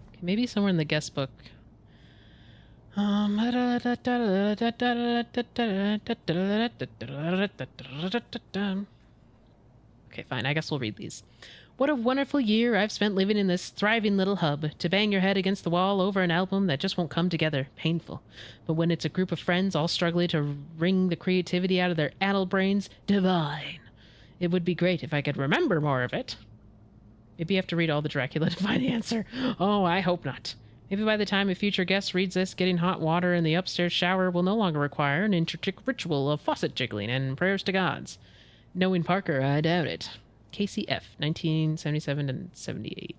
Okay, maybe somewhere in the guest book. Okay, fine. I guess we'll read these. What a wonderful year I've spent living in this thriving little hub. To bang your head against the wall over an album that just won't come together. Painful. But when it's a group of friends all struggling to wring the creativity out of their addled brains, divine. It would be great if I could remember more of it. Maybe you have to read all the Dracula to find the answer. Oh, I hope not. Maybe by the time a future guest reads this, getting hot water in the upstairs shower will no longer require an intricate ritual of faucet jiggling and prayers to gods. Knowing Parker, I doubt it. Casey F., 1977 and 78.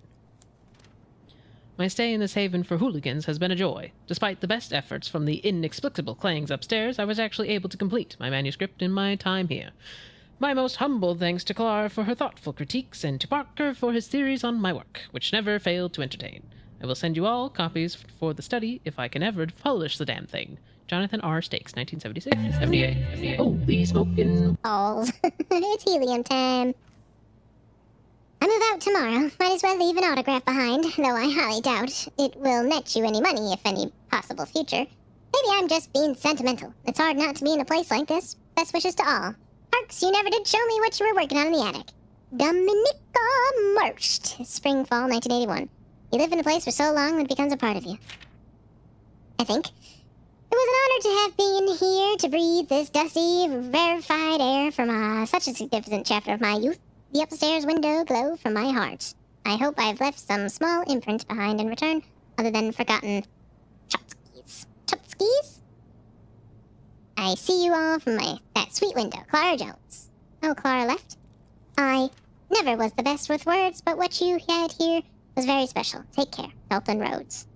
My stay in this haven for hooligans has been a joy. Despite the best efforts from the inexplicable clangs upstairs, I was actually able to complete my manuscript in my time here. My most humble thanks to Clara for her thoughtful critiques and to Parker for his theories on my work, which never failed to entertain. I will send you all copies for the study if I can ever publish the damn thing. Jonathan R. Stakes, 1976, 78. Holy smoking balls. It's helium time. I move out tomorrow. Might as well leave an autograph behind, though I highly doubt it will net you any money, if any possible future. Maybe I'm just being sentimental. It's hard not to be in a place like this. Best wishes to all. Parks, you never did show me what you were working on in the attic. Dominica Marst, spring, fall, 1981. You live in a place for so long that it becomes a part of you. I think. It was an honor to have been here to breathe this dusty, rarefied air from such a significant chapter of my youth. The upstairs window glow from my heart. I hope I've left some small imprint behind in return, other than forgotten chutskis. Chutskis? I see you all from that sweet window. Clara Jones. Oh, Clara left? I never was the best with words, but what you had here was very special. Take care. Dalton Rhodes.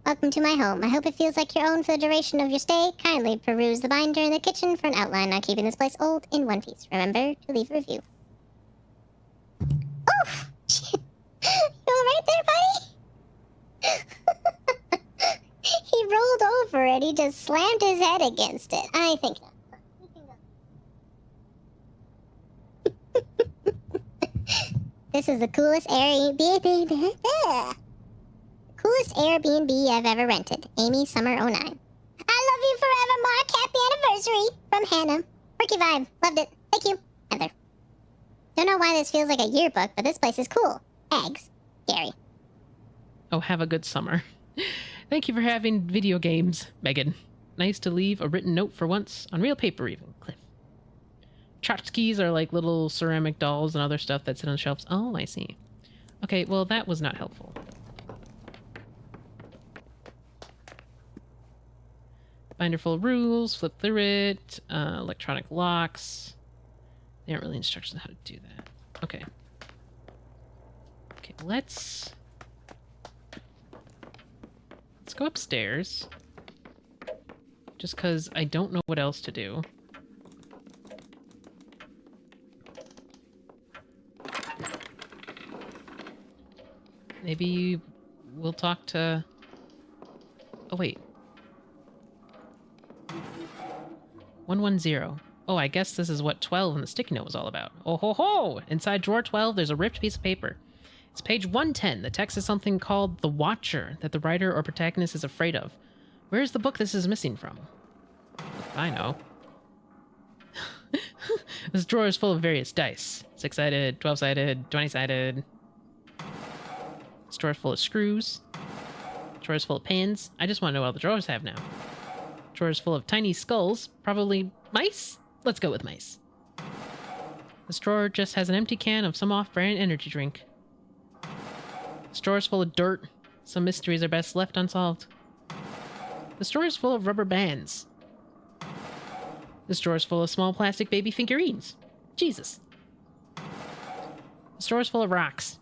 Welcome to my home. I hope it feels like your own for the duration of your stay. Kindly peruse the binder in the kitchen for an outline on keeping this place old in one piece. Remember to leave a review. Oh! You alright there, buddy? He rolled over and he just slammed his head against it. I think not. This is the coolest Airbnb I've ever rented. Amy, summer 09. I love you forever, Mark. Happy anniversary. From Hannah. Quirky vibe. Loved it. Thank you. Heather. Don't know why this feels like a yearbook, but this place is cool. Eggs. Gary. Oh, have a good summer. Thank you for having video games, Megan. Nice to leave a written note for once, on real paper even, Cliff. Tchotchkes are like little ceramic dolls and other stuff that sit on shelves. Oh, I see. Okay, well, that was not helpful. Binder full of rules, flip through it, electronic locks. They aren't really instructions on how to do that. Okay. Okay, let's go upstairs. Just because I don't know what else to do. Maybe we'll talk to... Oh, wait. 110. Oh, I guess this is what 12 in the sticky note was all about. Oh ho ho! Inside drawer 12, there's a ripped piece of paper. It's page 110. The text is something called The Watcher that the writer or protagonist is afraid of. Where is the book this is missing from? I know. This drawer is full of various dice. 6-sided, 12-sided, 20-sided. This drawer is full of screws. Drawer is full of pins. I just want to know what all the drawers have now. Drawer is full of tiny skulls. Probably mice? Let's go with mice. This drawer just has an empty can of some off-brand energy drink. This drawer is full of dirt. Some mysteries are best left unsolved. This drawer is full of rubber bands. This drawer is full of small plastic baby figurines. Jesus. This drawer is full of rocks.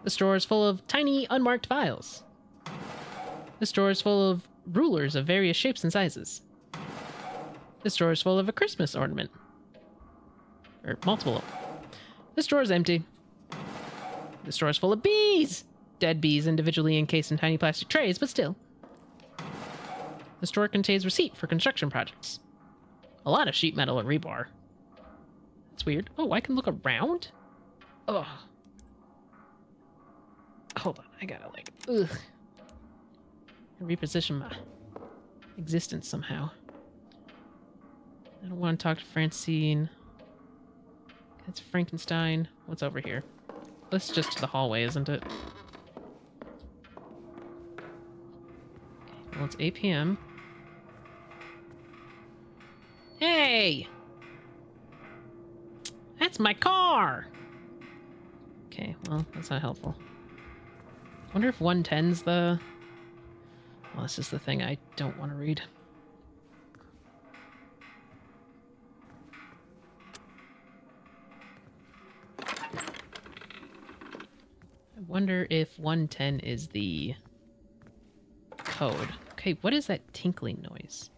This drawer is full of tiny, unmarked files. This drawer is full of rulers of various shapes and sizes. This drawer is full of a Christmas ornament. Or multiple. This drawer is empty. This drawer is full of bees! Dead bees individually encased in tiny plastic trays, but still. This drawer contains receipt for construction projects. A lot of sheet metal and rebar. That's weird. Oh, I can look around? Ugh. Hold on, I gotta like, ugh. Reposition my existence somehow. I don't want to talk to Francine. That's Frankenstein. What's over here? This is just to the hallway, isn't it? Well, it's 8 p.m. Hey! That's my car! Okay, well, that's not helpful. Wonder if 110's the... Well, this is the thing I don't want to read. I wonder if 110 is the code. Okay, what is that tinkling noise?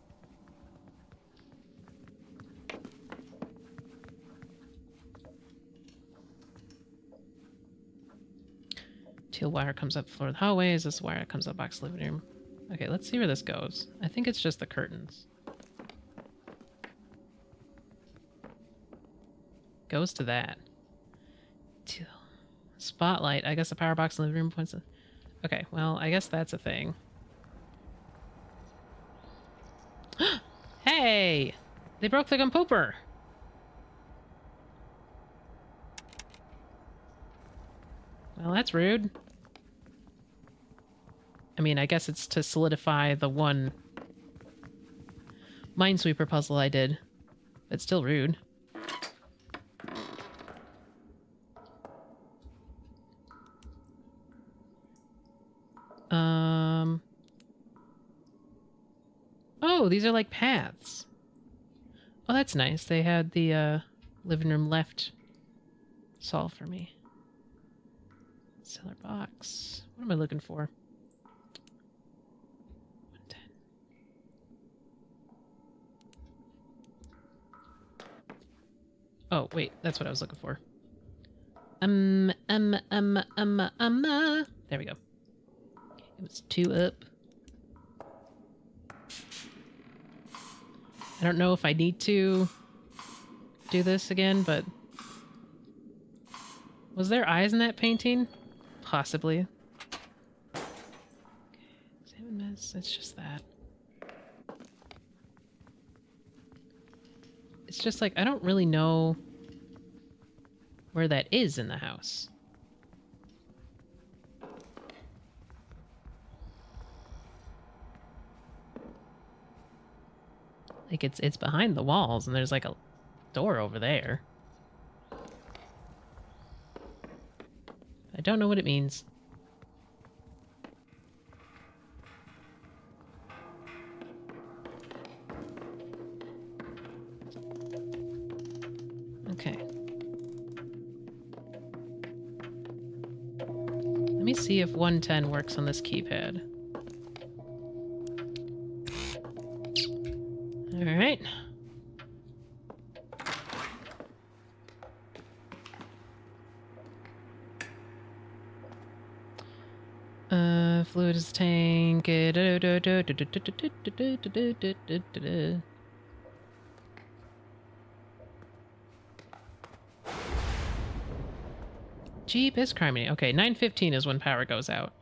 Teal wire comes up floor of the hallway. Is this wire that comes up box living room? Okay, let's see where this goes. I think it's just the curtains. Goes to that. Teal. Spotlight. I guess the power box in the living room points. Okay, well, I guess that's a thing. Hey! They broke the gum pooper! Well, that's rude. I mean, I guess it's to solidify the one Minesweeper puzzle I did. But still rude. Oh, these are like paths. Oh, that's nice. They had the living room left solved for me. Cellar box. What am I looking for? 110. Oh, wait. That's what I was looking for. There we go. It was 2 up. I don't know if I need to do this again, but... Was there eyes in that painting? Possibly. Okay. Salmon mess, it's just that. It's just like, I don't really know where that is in the house. Like, it's behind the walls, and there's like a door over there. I don't know what it means. Okay. Let me see if 110 works on this keypad. All right. Fluid is tank. Jeep is criminy. Okay, 9:15 is when power goes out.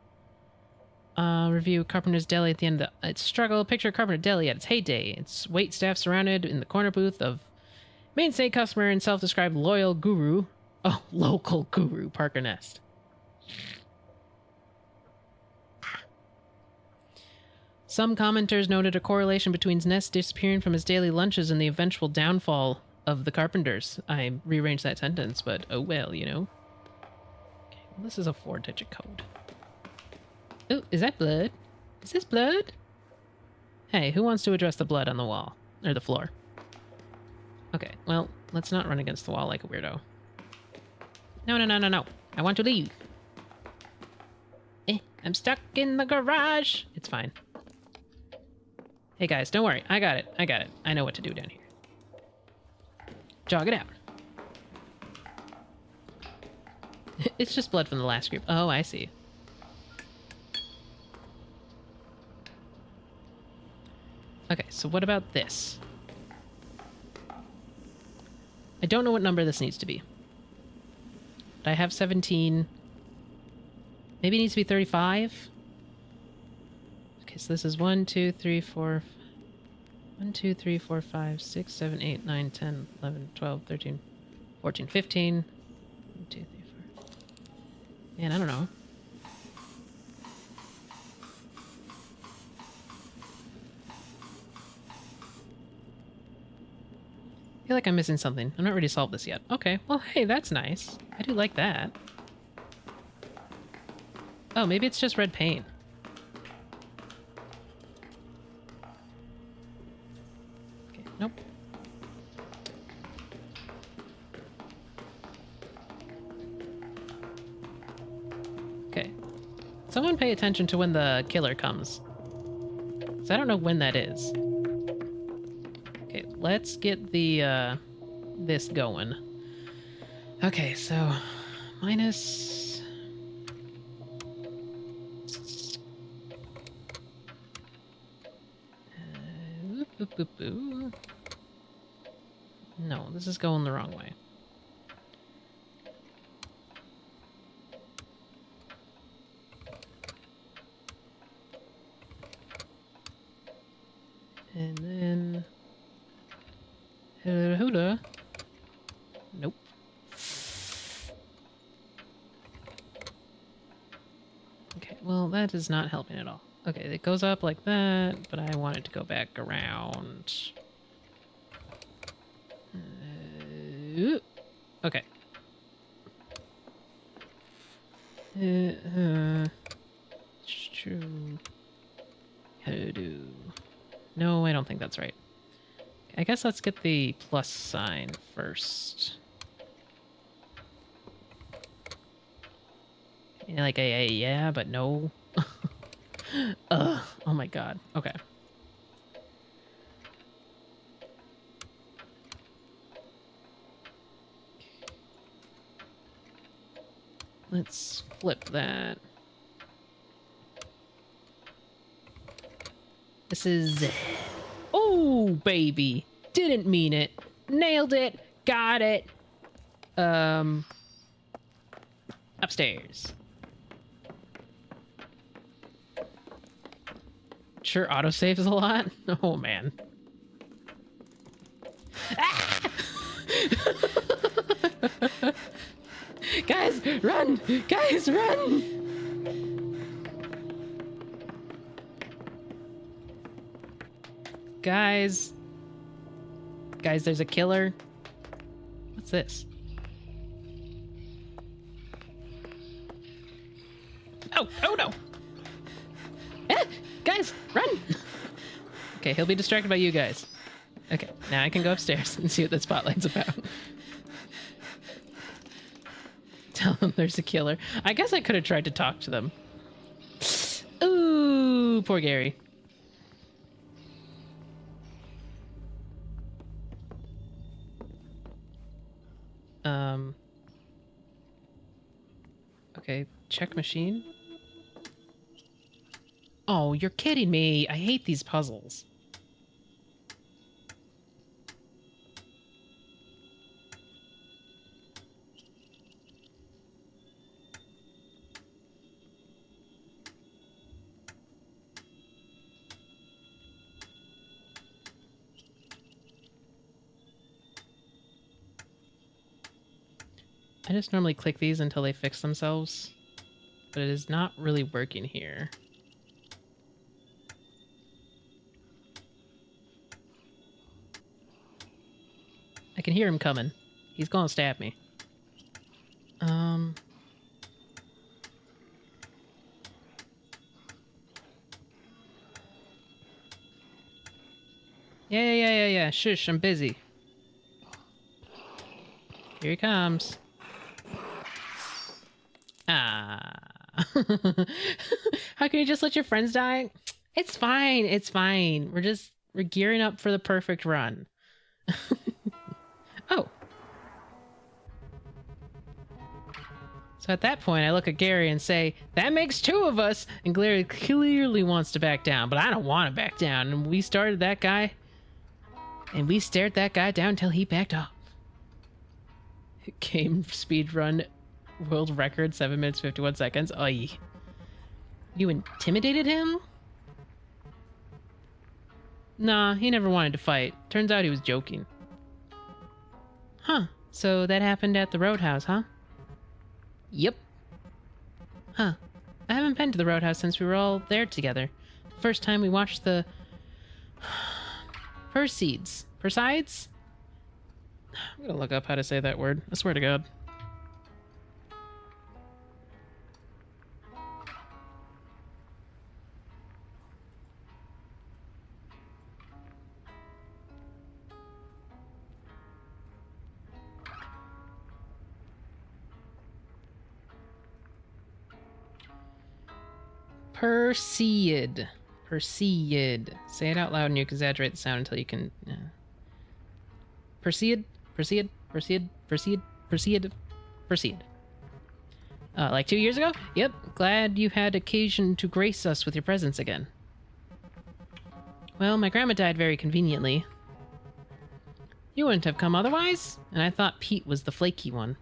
Review Carpenter's Deli at the end of its struggle. Picture Carpenter Deli at its heyday. Its wait staff surrounded in the corner booth of mainstay customer and self-described loyal guru. Oh, local guru, Parker Nest. Some commenters noted a correlation between Nest disappearing from his daily lunches and the eventual downfall of the Carpenters. I rearranged that sentence, but oh well, you know. Okay, well, this is a 4-digit code. Oh, is that blood? Is this blood? Hey, who wants to address the blood on the wall? Or the floor? Okay, well, let's not run against the wall like a weirdo. No, no, no, no, no. I want to leave. I'm stuck in the garage. It's fine. Hey guys, don't worry. I got it. I got it. I know what to do down here. Jog it out. It's just blood from the last group. Oh, I see. Okay, so what about this? I don't know what number this needs to be. But I have 17. Maybe it needs to be 35? Okay, so this is 1, 2, 3, 4... 1, 2, 3, 4, 5, 6, 7, 8, 9, 10, 11, 12, 13, 14, 15. 1, 2, 3, 4. Man, I don't know. I feel like I'm missing something. I'm not ready to solve this yet. Okay, well, hey, that's nice. I do like that. Oh, maybe it's just red paint. Okay, nope. Okay. Someone pay attention to when the killer comes. 'Cause I don't know when that is. Okay, let's get the, this going. Okay, so... minus... boop, boop, boop. No, this is going the wrong way. And then... hula. Nope. Okay, well, that is not helping at all. Okay, it goes up like that, but I want it to go back around. Okay. It's true. How to do? No, I don't think that's right. I guess let's get the plus sign first. Like a yeah, but no. Ugh. Oh my god. Okay. Let's flip that. This is... oh, baby. Didn't mean it. Nailed it. Got it. Upstairs. Sure autosaves a lot? Oh, man. Ah! Guys, run! Guys, run! Guys. Guys, there's a killer. What's this? Oh, oh no! Ah! Guys, run! Okay, he'll be distracted by you guys. Okay, now I can go upstairs and see what that spotlight's about. Tell them there's a killer. I guess I could have tried to talk to them. Ooh, poor Gary. Okay, check machine. Oh, you're kidding me. I hate these puzzles. I just normally click these until they fix themselves, but it is not really working here. I can hear him coming. He's gonna stab me. Yeah. Shush, I'm busy. Here he comes. Ah. How can you just let your friends die? It's fine. It's fine. We're gearing up for the perfect run. Oh. So at that point, I look at Gary and say, that makes 2 of us. And Gary clearly wants to back down, but I don't want to back down. And we started that guy. And we stared that guy down until he backed off. Game speed run. World record, 7 minutes, 51 seconds. Oy. You intimidated him? Nah, he never wanted to fight. Turns out he was joking. Huh. So that happened at the Roadhouse, huh? Yep. Huh. I haven't been to the Roadhouse since we were all there together. The first time we watched the... Persides? I'm gonna look up how to say that word. I swear to God. Perseid. Say it out loud and you exaggerate the sound until you can... Perseid. Like 2 years ago? Yep. Glad you had occasion to grace us with your presence again. Well, my grandma died very conveniently. You wouldn't have come otherwise? And I thought Pete was the flaky one.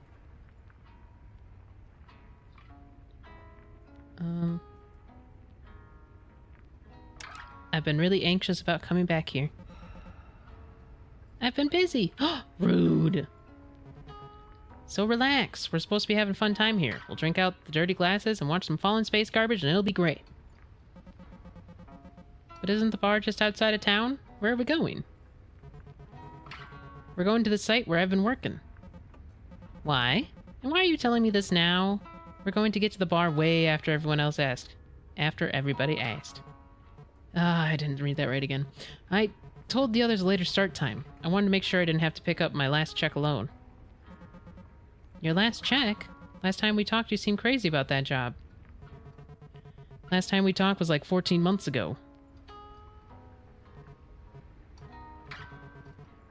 I've been really anxious about coming back here. I've been busy. Rude. So relax. We're supposed to be having a fun time here. We'll drink out the dirty glasses and watch some fallen space garbage and it'll be great. But isn't the bar just outside of town? Where are we going? We're going to the site where I've been working. Why? And why are you telling me this now? We're going to get to the bar way after everyone else asked. After everybody asked. I didn't read that right again. I told the others a later start time. I wanted to make sure I didn't have to pick up my last check alone. Your last check? Last time we talked, you seemed crazy about that job. Last time we talked was like 14 months ago.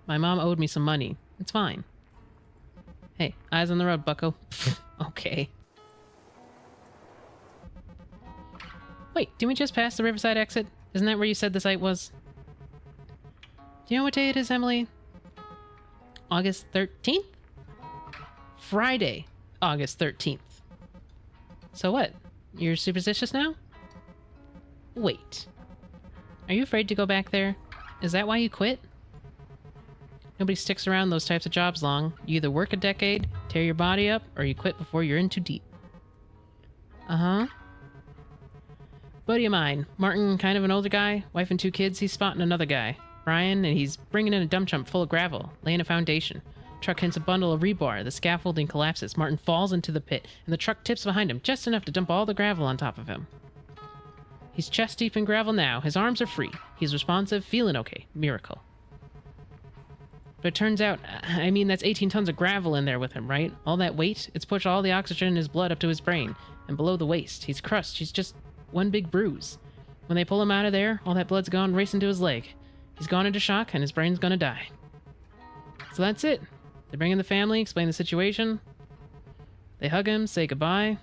My mom owed me some money. It's fine. Hey, eyes on the road, bucko. Okay. Wait, didn't we just pass the Riverside exit? Isn't that where you said the site was? Do you know what day it is, Emily? August 13th? Friday, August 13th. So what? You're superstitious now? Wait. Are you afraid to go back there? Is that why you quit? Nobody sticks around those types of jobs long. You either work a decade, tear your body up, or you quit before you're in too deep. Uh-huh. Buddy of mine, Martin, kind of an older guy, wife and 2 kids, he's spotting another guy, Brian, and he's bringing in a dump truck full of gravel, laying a foundation. Truck hits a bundle of rebar, the scaffolding collapses, Martin falls into the pit, and the truck tips behind him just enough to dump all the gravel on top of him. He's chest deep in gravel now, his arms are free, he's responsive, feeling okay, miracle. But it turns out, I mean, that's 18 tons of gravel in there with him, right? All that weight, it's pushed all the oxygen in his blood up to his brain, and below the waist, he's crushed, he's just one big bruise. When they pull him out of there, all that blood's gone racing to his leg. He's gone into shock, and his brain's gonna die. So that's it. They bring in the family, explain the situation. They hug him, say goodbye.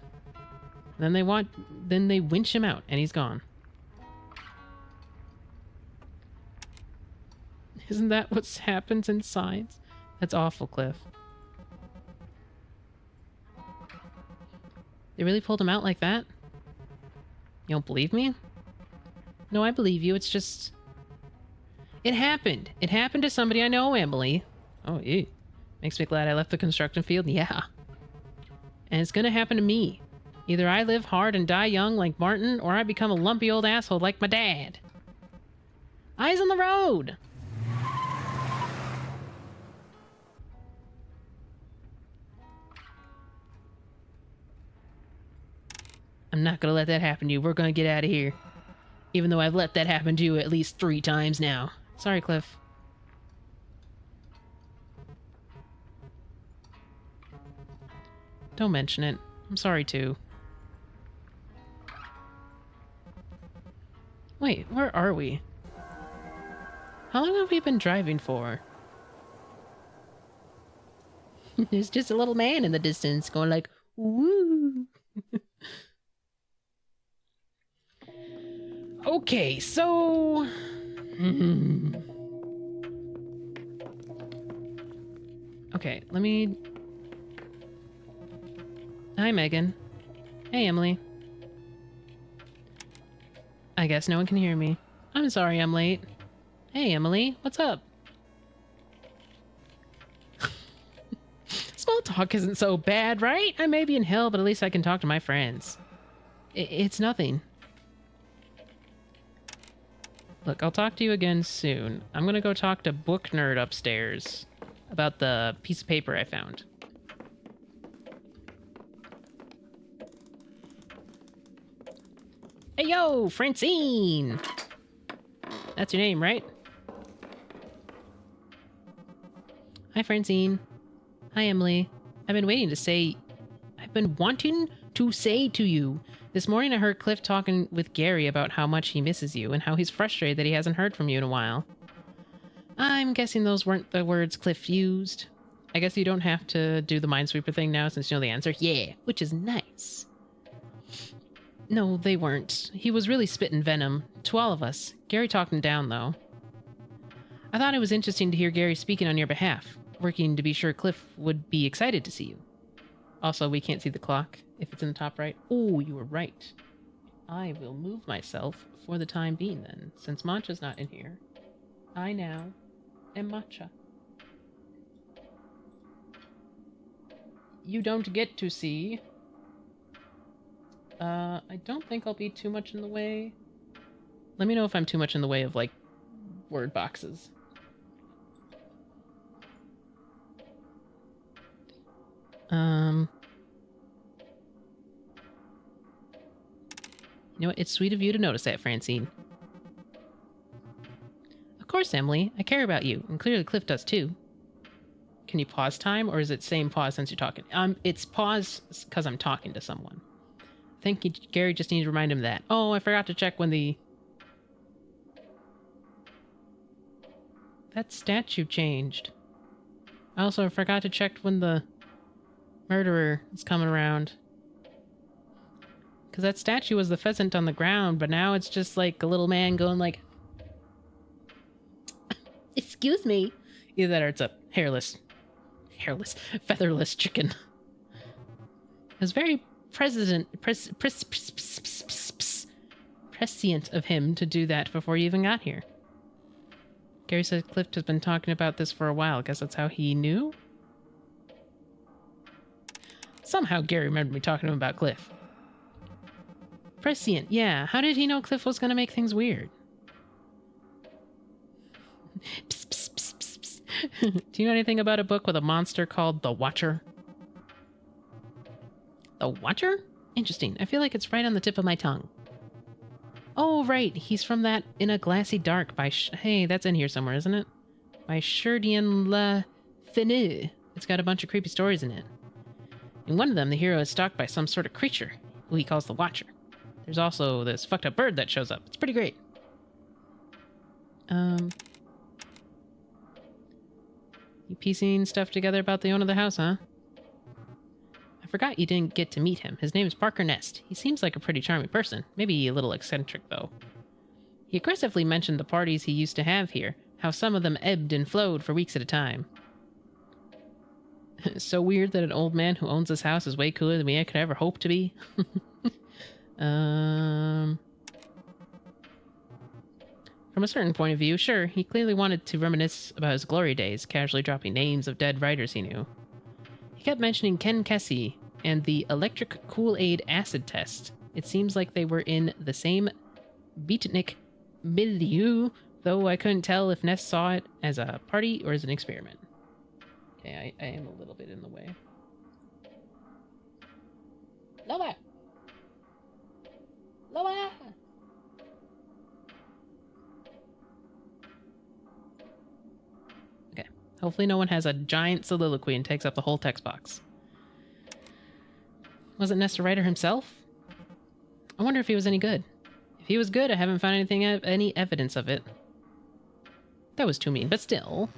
Then they winch him out, and he's gone. Isn't that what happens in Signs? That's awful, Cliff. They really pulled him out like that? You don't believe me? No, I believe you. It's just... It happened. It happened to somebody I know, Emily. Oh, ew. Makes me glad I left the construction field. Yeah. And it's gonna happen to me. Either I live hard and die young like Martin, or I become a lumpy old asshole like my dad. Eyes on the road! I'm not gonna let that happen to you. We're gonna get out of here. Even though I've let that happen to you at least 3 times now. Sorry, Cliff. Don't mention it. I'm sorry, too. Wait, where are we? How long have we been driving for? There's just a little man in the distance going like, woo! Okay, so... Okay, let me... Hi, Megan. Hey, Emily. I guess no one can hear me. I'm sorry I'm late. Hey, Emily, what's up? Small talk isn't so bad, right? I may be in hell, but at least I can talk to my friends. It's nothing. Look, I'll talk to you again soon. I'm gonna go talk to Book Nerd upstairs about the piece of paper I found. Hey, yo, Francine! That's your name, right? Hi, Francine. Hi, Emily. I've been wanting to say to you. This morning I heard Cliff talking with Gary about how much he misses you and how he's frustrated that he hasn't heard from you in a while. I'm guessing those weren't the words Cliff used. I guess you don't have to do the Minesweeper thing now since you know the answer. Yeah, which is nice. No, they weren't. He was really spitting venom. To all of us. Gary talked him down, though. I thought it was interesting to hear Gary speaking on your behalf, working to be sure Cliff would be excited to see you. Also, we can't see the clock if it's in the top right. Oh, you were right. I will move myself for the time being then, since Matcha's not in here. I now am Matcha. You don't get to see. I don't think I'll be too much in the way. Let me know if I'm too much in the way of, like, word boxes. You know what? It's sweet of you to notice that, Francine. Of course, Emily. I care about you, and clearly Cliff does too. Can you pause time, or is it same pause since you're talking? It's pause because I'm talking to someone. I think Gary just needs to remind him of that. Oh, I forgot to check when that statue changed. I also forgot to check when the murderer is coming around. Because that statue was the pheasant on the ground, but now it's just like a little man going like... Excuse me. Either that or it's a hairless, featherless chicken. It's very prescient of him to do that before you even got here. Gary said Cliff has been talking about this for a while. Guess that's how he knew? Somehow Gary remembered me talking to him about Cliff. Prescient, yeah. How did he know Cliff was going to make things weird? Psst, psst, psst, psst, psst. Do you know anything about a book with a monster called The Watcher? The Watcher? Interesting. I feel like it's right on the tip of my tongue. Oh, right. He's from that In a Glassy Dark by... Hey, that's in here somewhere, isn't it? By Sheridan Le Fanu. It's got a bunch of creepy stories in it. In one of them, the hero is stalked by some sort of creature, who he calls the Watcher. There's also this fucked up bird that shows up. It's pretty great. You piecing stuff together about the owner of the house, huh? I forgot you didn't get to meet him. His name is Parker Nest. He seems like a pretty charming person. Maybe a little eccentric, though. He aggressively mentioned the parties he used to have here, how some of them ebbed and flowed for weeks at a time. So weird that an old man who owns this house is way cooler than I could ever hope to be. From a certain point of view, sure, he clearly wanted to reminisce about his glory days, casually dropping names of dead writers he knew. He kept mentioning Ken Kesey and the electric Kool-Aid acid test. It seems like they were in the same beatnik milieu, though I couldn't tell if Ness saw it as a party or as an experiment. Okay, I am a little bit in the way. Lower! Lower! Okay, hopefully no one has a giant soliloquy and takes up the whole text box. Wasn't Ness a writer himself? I wonder if he was any good. If he was good, I haven't found any evidence of it. That was too mean, but still.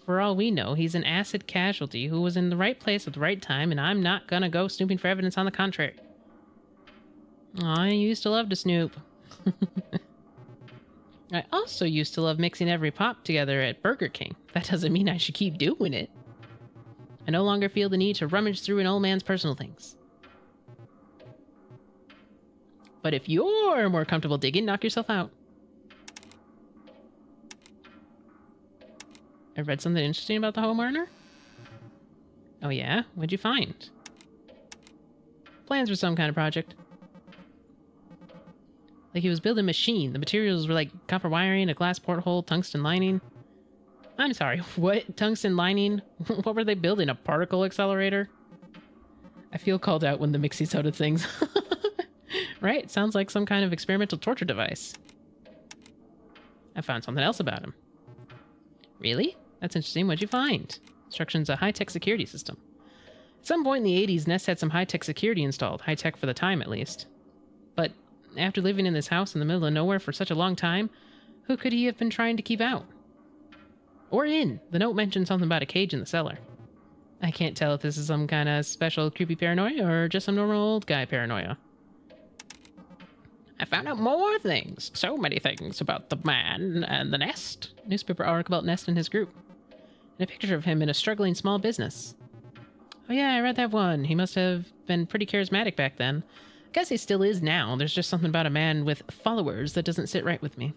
For all we know, he's an acid casualty who was in the right place at the right time, and I'm not gonna go snooping for evidence on the contrary. I used to love to snoop. I also used to love mixing every pop together at Burger King. That doesn't mean I should keep doing it. I no longer feel the need to rummage through an old man's personal things. But if you're more comfortable digging, knock yourself out. I read something interesting about the homeowner. Oh yeah? What'd you find? Plans for some kind of project. Like he was building a machine. The materials were like copper wiring, a glass porthole, tungsten lining. I'm sorry, what? Tungsten lining? What were they building? A particle accelerator? I feel called out when the mixes out of things. Right? Sounds like some kind of experimental torture device. I found something else about him. Really? That's interesting. What'd you find? Instruction's a high-tech security system. At some point in the 80s, Ness had some high-tech security installed. High-tech for the time, at least. But after living in this house in the middle of nowhere for such a long time, who could he have been trying to keep out? Or in? The note mentioned something about a cage in the cellar. I can't tell if this is some kind of special creepy paranoia or just some normal old guy paranoia. I found out more things. So many things about the man and the Nest. Newspaper article about Nest and his group. And a picture of him in a struggling small business. Oh yeah, I read that one. He must have been pretty charismatic back then. I guess he still is now. There's just something about a man with followers that doesn't sit right with me.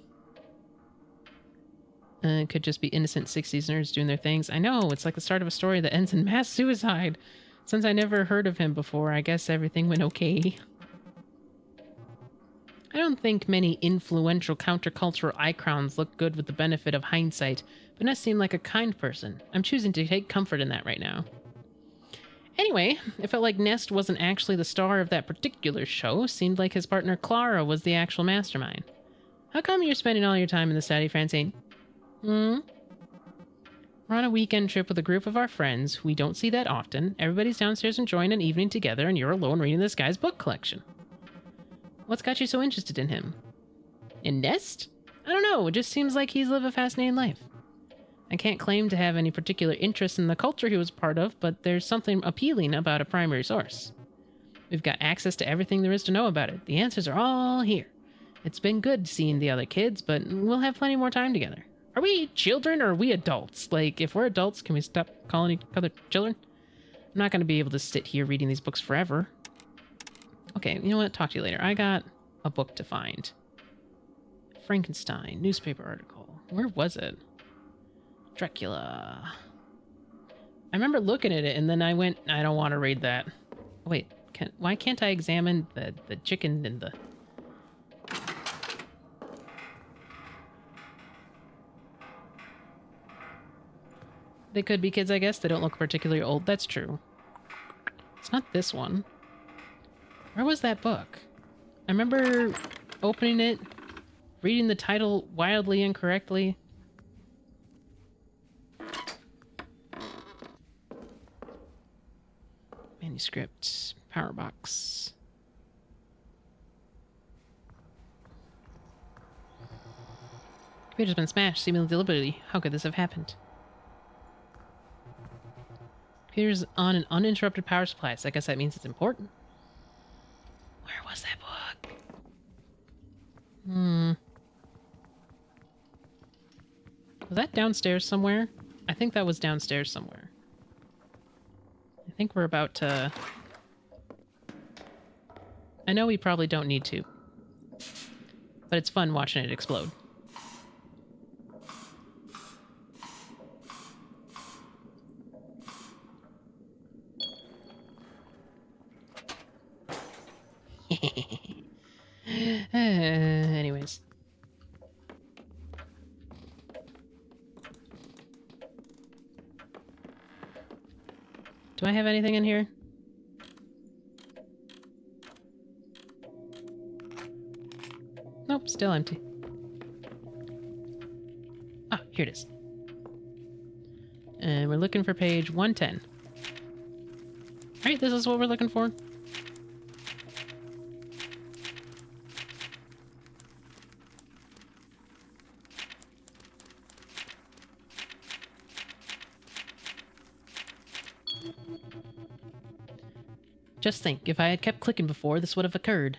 It could just be innocent 60s nerds doing their things. I know, it's like the start of a story that ends in mass suicide. Since I never heard of him before, I guess everything went okay. I don't think many influential countercultural icons look good with the benefit of hindsight, but Ness seemed like a kind person. I'm choosing to take comfort in that right now. Anyway, it felt like Nest wasn't actually the star of that particular show. Seemed like his partner Clara was the actual mastermind. How come you're spending all your time in the study, Francine? We're on a weekend trip with a group of our friends. We don't see that often. Everybody's downstairs enjoying an evening together, and you're alone reading this guy's book collection. What's got you so interested in him? In Nest? I don't know. It just seems like he's lived a fascinating life. I can't claim to have any particular interest in the culture he was part of, but there's something appealing about a primary source. We've got access to everything there is to know about it. The answers are all here. It's been good seeing the other kids, but we'll have plenty more time together. Are we children or are we adults? Like, if we're adults, can we stop calling each other children? I'm not going to be able to sit here reading these books forever. Okay, you know what? Talk to you later. I got a book to find. Frankenstein, newspaper article. Where was it? Dracula. I remember looking at it and then I went, I don't want to read that. Wait, why can't I examine the chicken and the... They could be kids, I guess. They don't look particularly old. That's true. It's not this one. Where was that book? I remember opening it, reading the title wildly incorrectly. Manuscript. Power box. Computer's been smashed, seemingly deliberately. How could this have happened? Computer's on an uninterrupted power supply, so I guess that means it's important. Where was that book? Was that downstairs somewhere? I think that was downstairs somewhere. I think we're about to... I know we probably don't need to. But it's fun watching it explode. Anyways. Do I have anything in here? Nope, still empty. Ah, here it is. And we're looking for page 110. Right, this is what we're looking for. Just think, if I had kept clicking before, this would have occurred.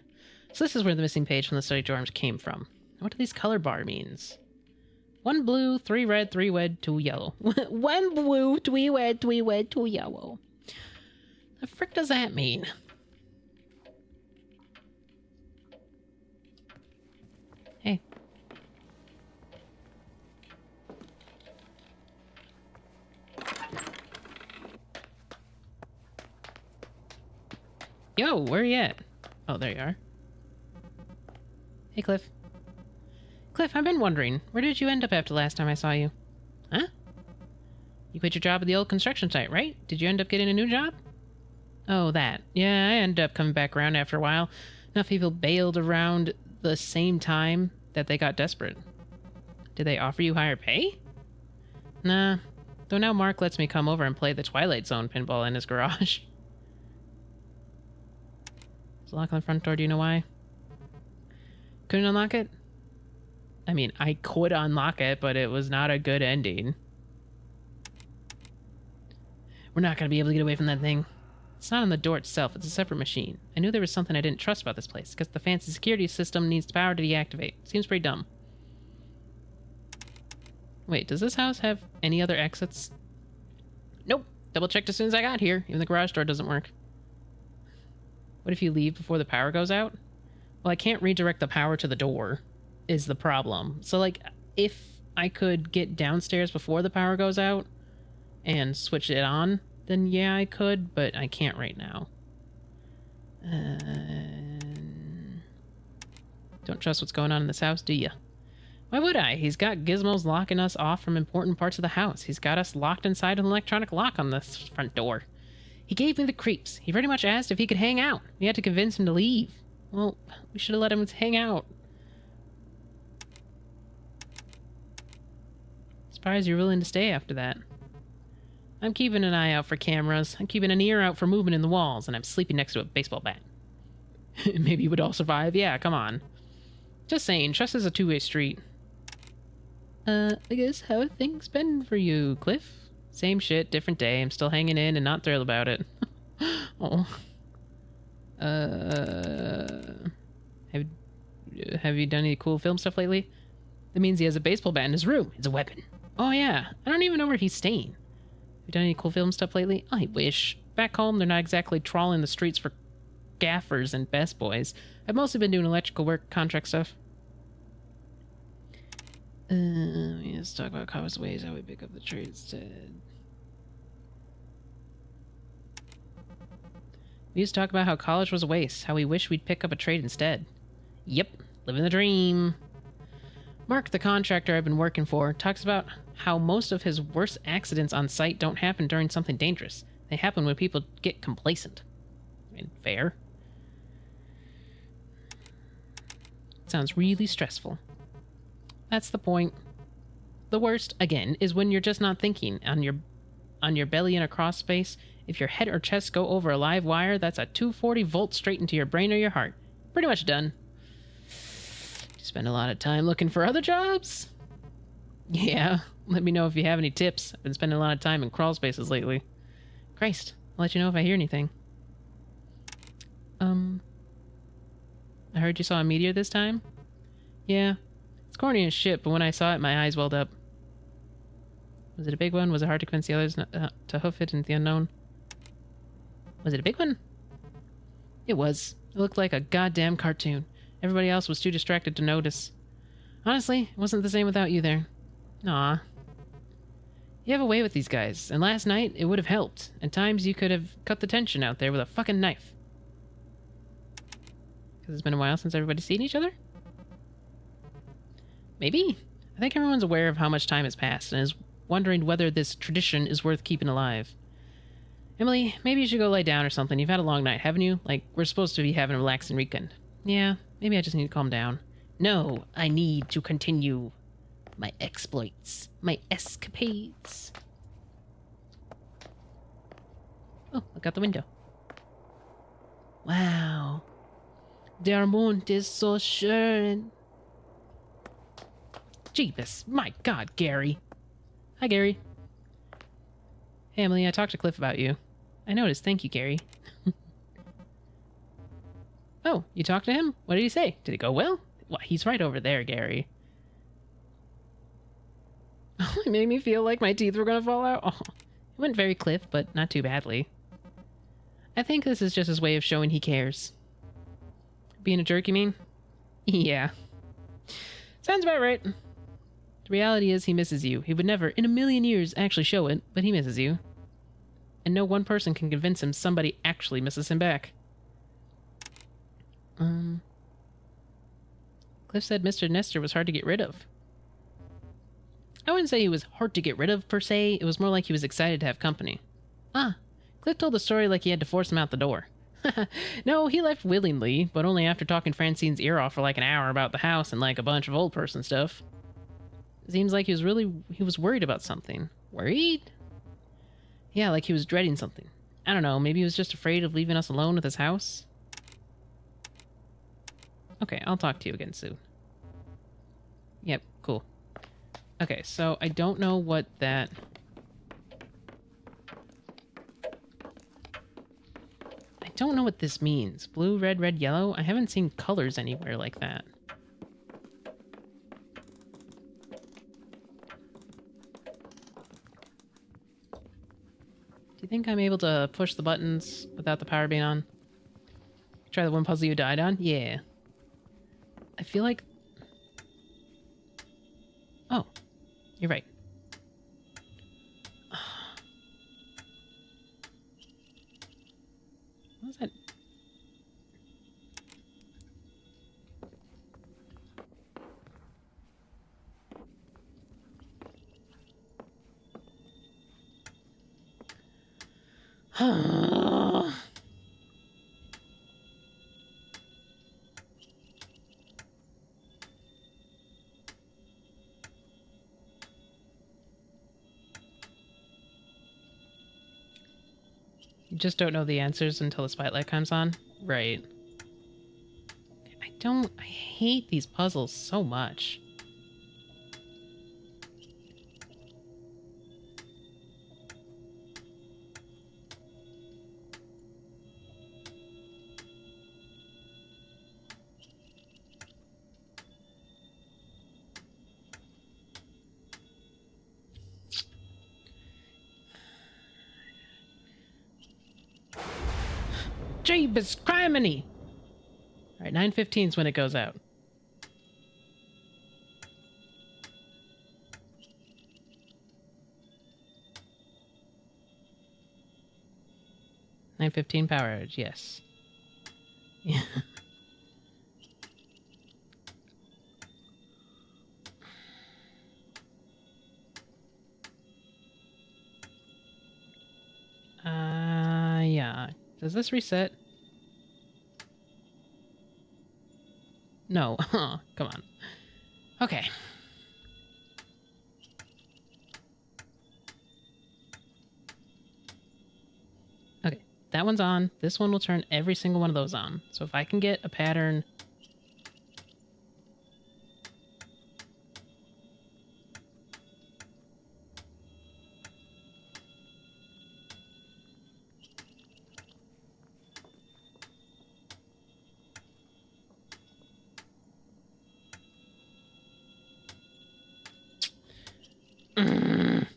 So this is where the missing page from the study dorms came from. What do these color bar means? 1 blue, 3 red, 3 red, 2 yellow. 1 blue, 3 red, 3 red, 2 yellow. The frick does that mean? Hey. Yo, where you at? Oh, there you are. Hey, Cliff. Cliff, I've been wondering, where did you end up after last time I saw you? Huh? You quit your job at the old construction site, right? Did you end up getting a new job? Oh, that. Yeah, I ended up coming back around after a while. Enough people bailed around the same time that they got desperate. Did they offer you higher pay? Nah. Though now Mark lets me come over and play the Twilight Zone pinball in his garage. It's locked on the front door, do you know why? Couldn't unlock it? I mean, I could unlock it, but it was not a good ending. We're not going to be able to get away from that thing. It's not on the door itself, it's a separate machine. I knew there was something I didn't trust about this place, because the fancy security system needs power to deactivate. Seems pretty dumb. Wait, does this house have any other exits? Nope. Double checked as soon as I got here. Even the garage door doesn't work. What if you leave before the power goes out? Well, I can't redirect the power to the door, is the problem. So, like, if I could get downstairs before the power goes out and switch it on, then yeah, I could, but I can't right now. Don't trust what's going on in this house, do you? Why would I? He's got gizmos locking us off from important parts of the house. He's got us locked inside with an electronic lock on this front door. He gave me the creeps. He pretty much asked if he could hang out. We had to convince him to leave. Well, we should have let him hang out. Surprised you're willing to stay after that. I'm keeping an eye out for cameras. I'm keeping an ear out for movement in the walls, and I'm sleeping next to a baseball bat. Maybe you would all survive? Yeah, come on. Just saying, trust is a two-way street. I guess how have things been for you, Cliff? Same shit, different day. I'm still hanging in and not thrilled about it. Oh. Have you done any cool film stuff lately? That means he has a baseball bat in his room. It's a weapon. Oh yeah, I don't even know where he's staying. Have you done any cool film stuff lately? I wish. Back home, they're not exactly trawling the streets for gaffers and best boys. I've mostly been doing electrical work, contract stuff. Let's talk about college ways, how we pick up the trade instead. We used to talk about how college was a waste, how we wish we'd pick up a trade instead. Yep, living the dream. Mark, the contractor I've been working for, talks about how most of his worst accidents on site don't happen during something dangerous. They happen when people get complacent. I mean, fair. Sounds really stressful. That's the point. The worst, again, is when you're just not thinking. On your belly in a cross space, if your head or chest go over a live wire, that's a 240 volt straight into your brain or your heart. Pretty much done. You spend a lot of time looking for other jobs? Yeah, let me know if you have any tips. I've been spending a lot of time in crawl spaces lately. Christ. I'll let you know if I hear anything. I heard you saw a meteor this time? Yeah. It's corny as shit, but when I saw it, my eyes welled up. Was it a big one? Was it hard to convince the others to hoof it into the unknown? Was it a big one? It was. It looked like a goddamn cartoon. Everybody else was too distracted to notice. Honestly, it wasn't the same without you there. Aw. You have a way with these guys, and last night it would have helped. At times you could have cut the tension out there with a fucking knife. Because it's been a while since everybody's seen each other? Maybe. I think everyone's aware of how much time has passed and is wondering whether this tradition is worth keeping alive. Emily, maybe you should go lay down or something. You've had a long night, haven't you? Like, we're supposed to be having a relaxing weekend. Yeah, maybe I just need to calm down. No, I need to continue my exploits, my escapades. Oh, look out the window. Wow. Der Mond is so schön. Jeebus, my God, Gary. Hi, Gary. Hey, Emily, I talked to Cliff about you. I noticed. Thank you, Gary. Oh, you talked to him? What did he say? Did it go well? Well, he's right over there, Gary. Oh, it made me feel like my teeth were gonna fall out. Oh, it went very Cliff, but not too badly. I think this is just his way of showing he cares. Being a jerk, you mean? Yeah. Sounds about right. The reality is he misses you. He would never, in a million years, actually show it, but he misses you. And no one person can convince him somebody actually misses him back. Cliff said Mr. Nestor was hard to get rid of. I wouldn't say he was hard to get rid of, per se. It was more like he was excited to have company. Ah, Cliff told the story like he had to force him out the door. No, he left willingly, but only after talking Francine's ear off for like an hour about the house and like a bunch of old person stuff. It seems like he was worried about something. Worried? Yeah, like he was dreading something. I don't know, maybe he was just afraid of leaving us alone with his house? Okay, I'll talk to you again soon. Yep, cool. Okay, so I don't know what that... I don't know what this means. Blue, red, yellow? I haven't seen colors anywhere like that. Do you think I'm able to push the buttons without the power being on? Try the one puzzle you died on? Yeah. I feel like... Oh. You're right. What was that? You just don't know the answers until the spotlight comes on? Right. I hate these puzzles so much. Jeebus criminy! Alright, 9:15 is when it goes out. $9:15 power outage, yes. Yeah. Yeah. Does this reset? No. Come on. Okay. Okay. That one's on. This one will turn every single one of those on. So if I can get a pattern... Like,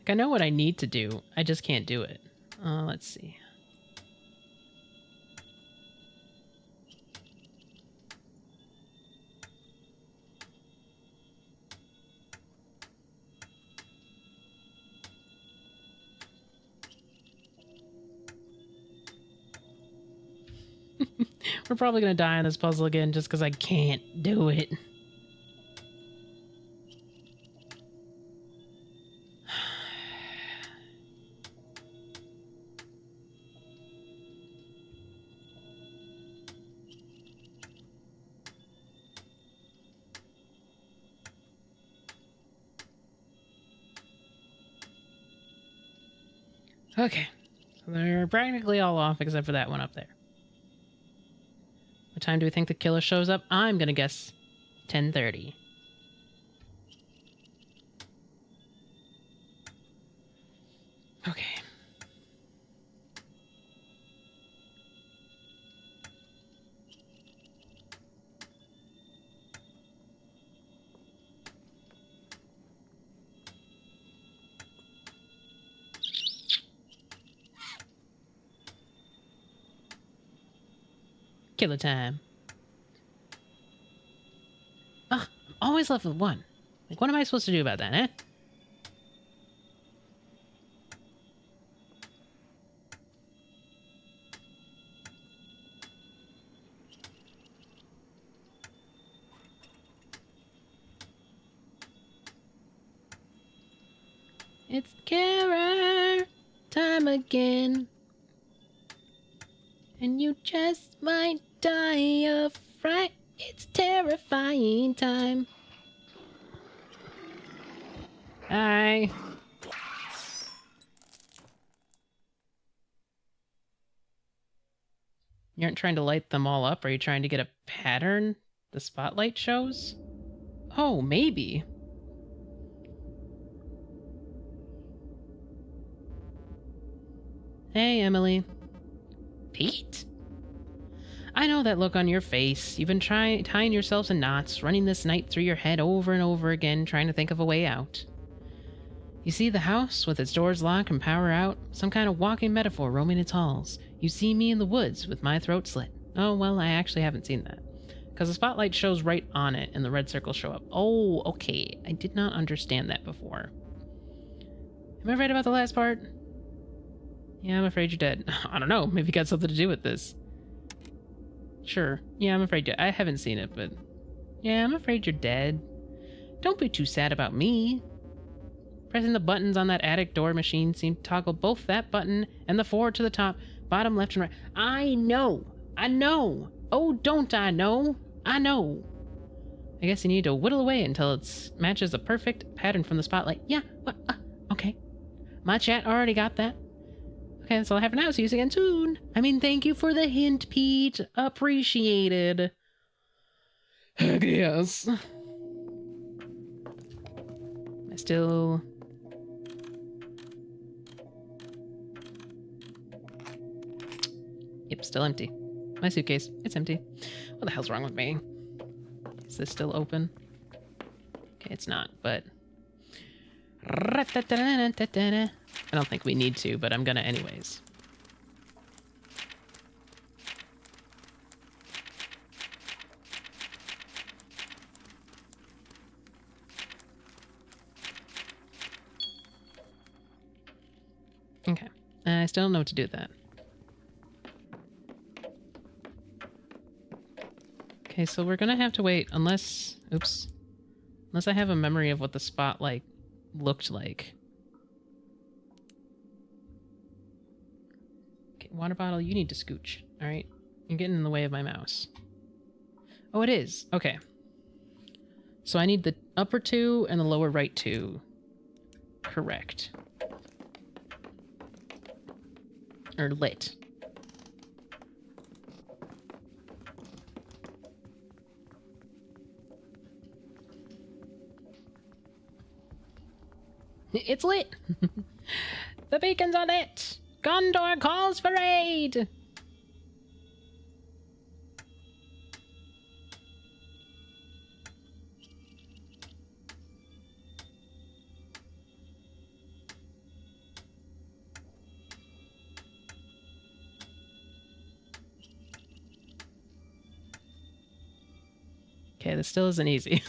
I know what I need to do. I just can't do it. Let's see. We're probably going to die on this puzzle again just because I can't do it. Okay. So they're practically all off except for that one up there. What time do we think the killer shows up? I'm going to guess 10:30. Okay. Killer time. Ugh, I'm always left with one. Like, what am I supposed to do about that, eh? It's Kara time again. And you just might die of fright. It's terrifying time. Hi. You aren't trying to light them all up? Are you trying to get a pattern the spotlight shows? Oh, maybe. Hey, Emily. Pete? I know that look on your face. You've been tying yourselves in knots, running this night through your head over and over again, trying to think of a way out. You see the house with its doors locked and power out, some kind of walking metaphor roaming its halls. You see me in the woods with my throat slit. Oh, well, I actually haven't seen that. Because the spotlight shows right on it and the red circles show up. Oh, okay. I did not understand that before. Am I right about the last part? Yeah, I'm afraid you're dead. I don't know. Maybe it got something to do with this. Sure. Yeah, I'm afraid I haven't seen it, but... Yeah, I'm afraid you're dead. Don't be too sad about me. Pressing the buttons on that attic door machine seemed to toggle both that button and the forward to the top, bottom, left, and right. I know! I know! Oh, don't I know? I know! I guess you need to whittle away until it matches the perfect pattern from the spotlight. Yeah, what? Okay. My chat already got that. Okay, that's all I have for now. See you again soon. I mean, thank you for the hint, Pete. Appreciated. Heck yes. I still... Yep, still empty. My suitcase, it's empty. What the hell's wrong with me? Is this still open? Okay, it's not, but... I don't think we need to, but I'm gonna anyways. Okay. I still don't know what to do with that. Okay, so we're gonna have to wait unless... Oops. Unless I have a memory of what the spotlight looked like. Okay, water bottle, you need to scooch. Alright? You're getting in the way of my mouse. Oh, it is. Okay. So I need the upper two and the lower right two. Correct. Or lit. It's lit! The beacons are lit! Gondor calls for aid! Okay, this still isn't easy.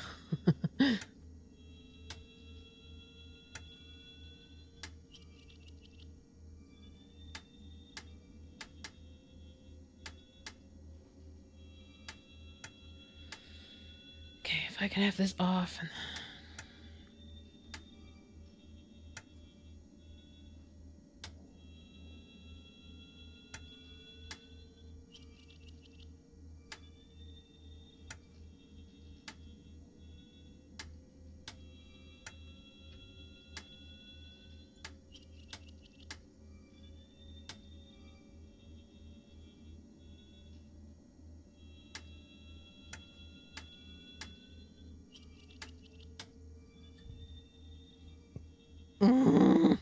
Okay, if I can have this off. Mm.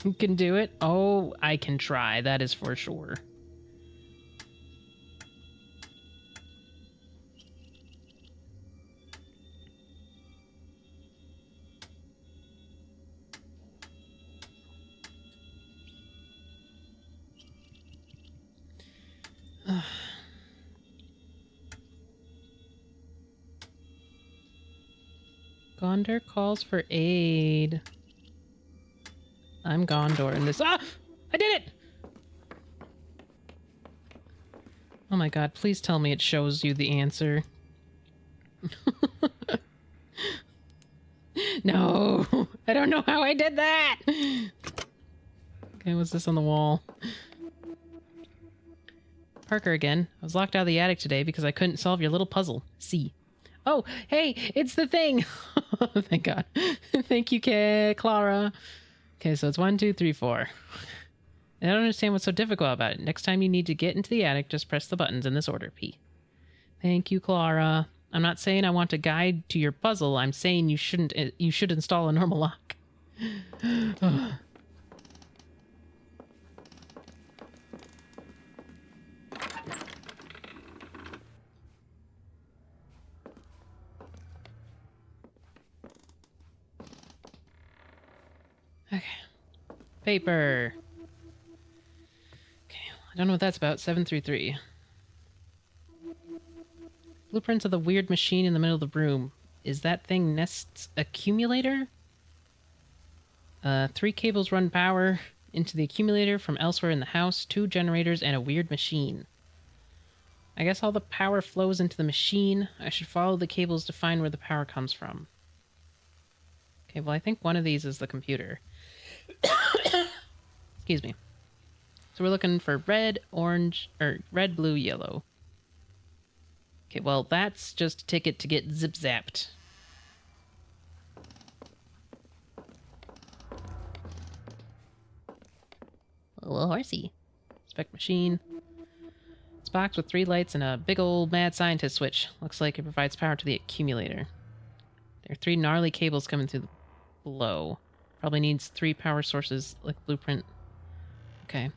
You can do it? Oh, I can try. That is for sure. Gondor calls for aid. I'm Gondor in this. Ah! I did it! Oh my god, please tell me it shows you the answer. No! I don't know how I did that! Okay, what's this on the wall? Parker again. I was locked out of the attic today because I couldn't solve your little puzzle. C. Oh, hey, it's the thing! Thank God. Thank you, Clara. Okay, so it's 1, 2, 3, 4. I don't understand what's so difficult about it. Next time you need to get into the attic, just press the buttons in this order, P. Thank you, Clara. I'm not saying I want a guide to your puzzle. I'm saying you should install a normal lock. Okay. Paper. Okay, I don't know what that's about. 733. Blueprints of the weird machine in the middle of the room. Is that thing Nest's accumulator? 3 cables run power into the accumulator from elsewhere in the house, 2 generators, and a weird machine. I guess all the power flows into the machine. I should follow the cables to find where the power comes from. Okay, well, I think one of these is the computer. Excuse me. So we're looking for red, orange, or red, blue, yellow. Okay, well, that's just a ticket to get zip-zapped. A little horsey. Spec machine. It's a box with 3 lights and a big old mad scientist switch. Looks like it provides power to the accumulator. There are 3 gnarly cables coming through below. Probably needs 3 power sources like blueprint. Okay.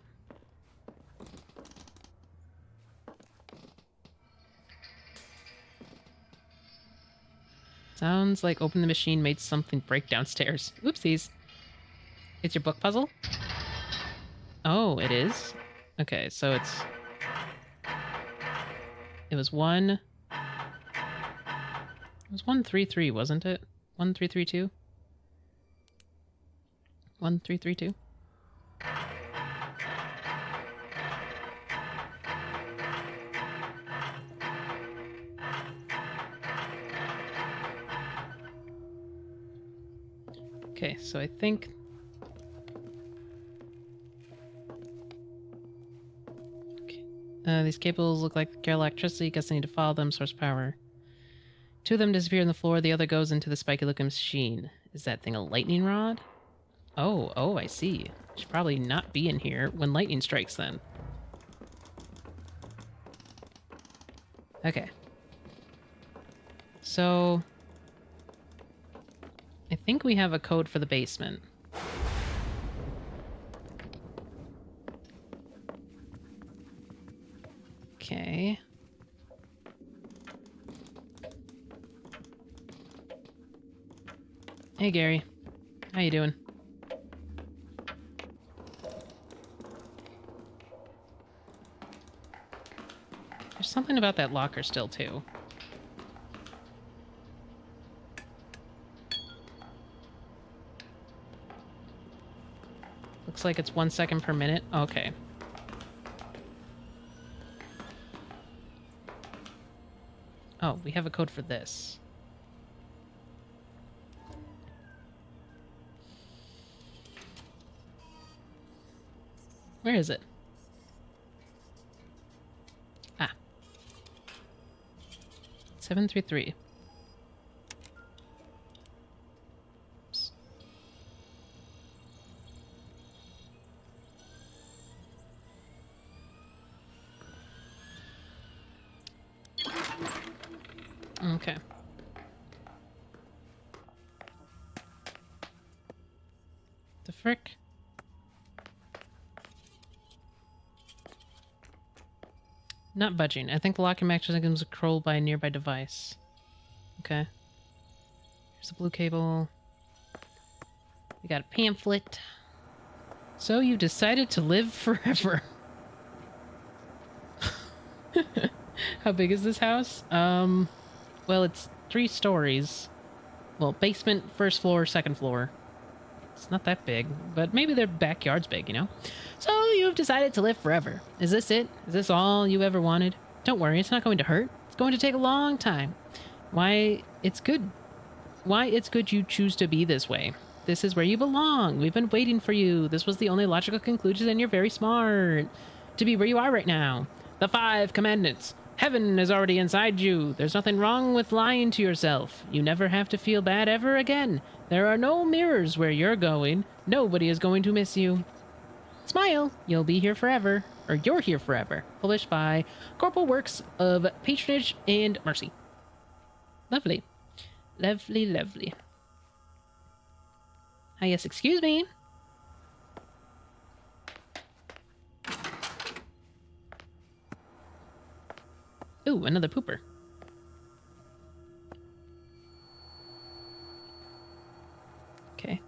Sounds like open the machine made something break downstairs. Oopsies. It's your book puzzle? Oh, it is? Okay, so it was 133, wasn't it? 1332? 1332? Okay, so I think... Okay. These cables look like carry electricity. Guess I need to follow them. Source power. 2 of them disappear on the floor. The other goes into the spiky-looking machine. Is that thing a lightning rod? Oh, I see. Should probably not be in here when lightning strikes then. Okay. So... I think we have a code for the basement. Okay. Hey, Gary. How you doing? There's something about that locker still, too. Looks like it's 1 second per minute. Okay. Oh, we have a code for this. Where is it? Ah. 733. Oops. Okay. The frick? Not budging. I think the locking mechanism is controlled by a nearby device. Okay. Here's the blue cable. We got a pamphlet. So you decided to live forever. How big is this house? Well, it's 3 stories. Well, basement, first floor, second floor. It's not that big, but maybe their backyard's big, you know? So you've decided to live forever. Is this it? Is this all you ever wanted? Don't worry, it's not going to hurt. It's going to take a long time. Why it's good you choose to be this way. This is where you belong. We've been waiting for you. This was the only logical conclusion, and you're very smart to be where you are right now. The 5 commandments. Heaven is already inside you. There's nothing wrong with lying to yourself. You never have to feel bad ever again. There are no mirrors where you're going. Nobody is going to miss you. Smile. You'll be here forever. Or you're here forever. Published by Corporal Works of Patronage and Mercy. Lovely. Lovely, lovely. Ah, yes, excuse me. Ooh, another pooper. Okay.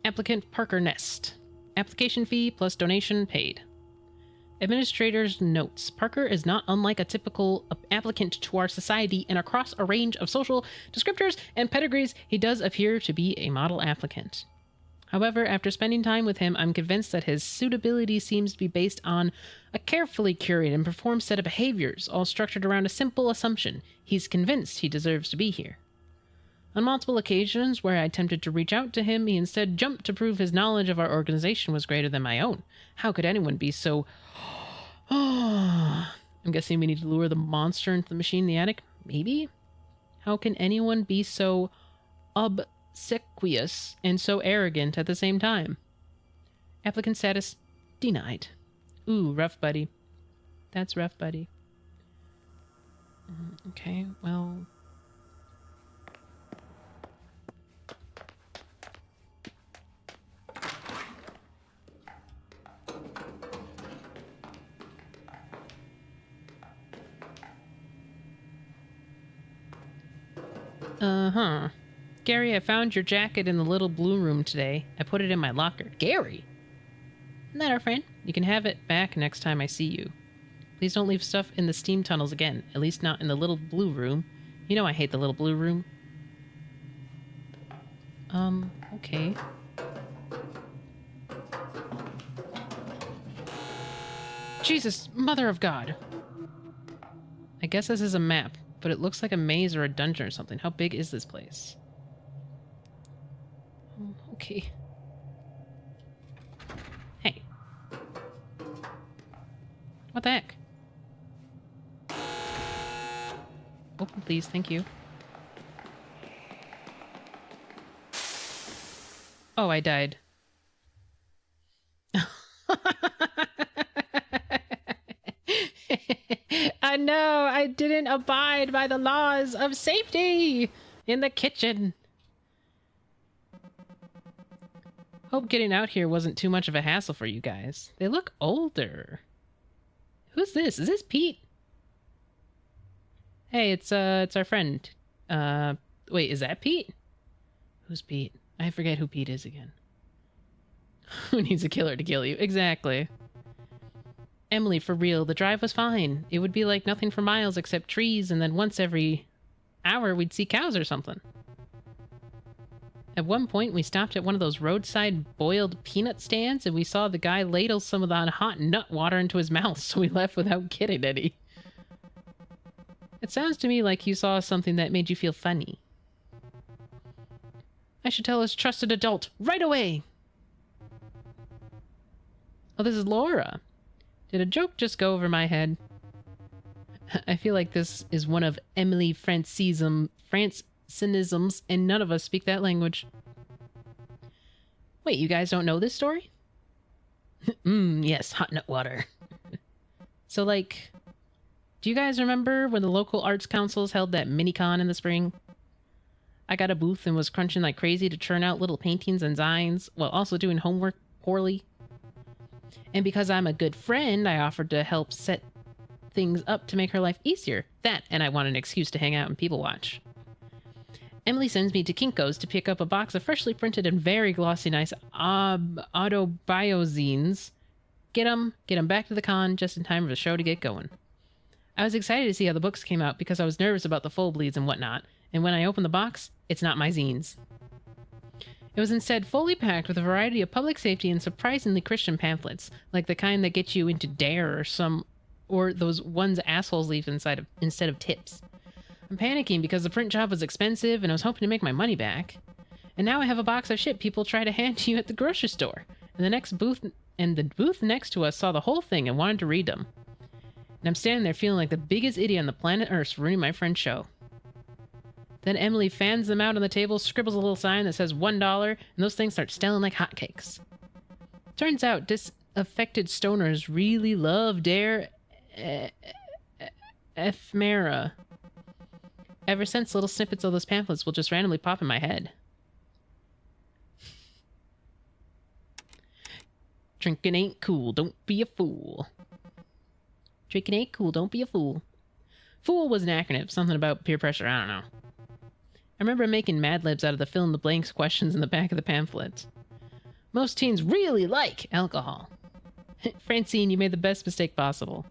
Applicant Parker Nest. Application fee plus donation paid. Administrator's notes. Parker is not unlike a typical applicant to our society, and across a range of social descriptors and pedigrees, he does appear to be a model applicant. However, after spending time with him, I'm convinced that his suitability seems to be based on a carefully curated and performed set of behaviors, all structured around a simple assumption. He's convinced he deserves to be here. On multiple occasions where I attempted to reach out to him, he instead jumped to prove his knowledge of our organization was greater than my own. How could anyone be so... I'm guessing we need to lure the monster into the machine in the attic? Maybe? How can anyone be so obsequious and so arrogant at the same time? Applicant status denied. Ooh, rough buddy. That's rough buddy. Okay, well... Uh-huh. Gary, I found your jacket in the little blue room today. I put it in my locker. Gary? Isn't that our friend? You can have it back next time I see you. Please don't leave stuff in the steam tunnels again. At least not in the little blue room. You know I hate the little blue room. Okay. Jesus, Mother of God. I guess this is a map, but it looks like a maze or a dungeon or something. How big is this place? Okay. Hey. What the heck? Open, please. Thank you. Oh, I died. No, I didn't abide by the laws of safety in the kitchen. Hope getting out here wasn't too much of a hassle for you guys. They look older. Who's this? Is this Pete? Hey, it's our friend. Wait, is that Pete? Who's Pete? I forget who Pete is again. Who needs a killer to kill you? Exactly. Emily, for real, the drive was fine. It would be like nothing for miles except trees, and then once every hour we'd see cows or something. At one point, we stopped at one of those roadside boiled peanut stands, and we saw the guy ladle some of the hot nut water into his mouth, so we left without getting any. It sounds to me like you saw something that made you feel funny. I should tell his trusted adult right away! Oh, this is Laura. Did a joke just go over my head? I feel like this is one of Emily Francinisms, and none of us speak that language. Wait, you guys don't know this story? Yes, hot nut water. So, like, do you guys remember when the local arts councils held that mini-con in the spring? I got a booth and was crunching like crazy to churn out little paintings and designs while also doing homework poorly. And because I'm a good friend, I offered to help set things up to make her life easier. That, and I want an excuse to hang out and people watch. Emily sends me to Kinko's to pick up a box of freshly printed and very glossy nice autobiozines. Get 'em back to the con just in time for the show to get going. I was excited to see how the books came out because I was nervous about the full bleeds and whatnot, and when I opened the box, it's not my zines. It was instead fully packed with a variety of public safety and surprisingly Christian pamphlets, like the kind that get you into DARE or those ones assholes leave instead of tips. I'm panicking because the print job was expensive and I was hoping to make my money back. And now I have a box of shit people try to hand to you at the grocery store. And the booth next to us saw the whole thing and wanted to read them. And I'm standing there feeling like the biggest idiot on the planet Earth ruining my friend's show. Then Emily fans them out on the table, scribbles a little sign that says $1, and those things start selling like hotcakes. Turns out disaffected stoners really love DARE ephemera. Ever since, little snippets of those pamphlets will just randomly pop in my head. Drinking ain't cool, don't be a fool. Drinking ain't cool, don't be a fool. Fool was an acronym, something about peer pressure, I don't know. I remember making Mad Libs out of the fill-in-the-blanks questions in the back of the pamphlet. Most teens really like alcohol. Francine, you made the best mistake possible.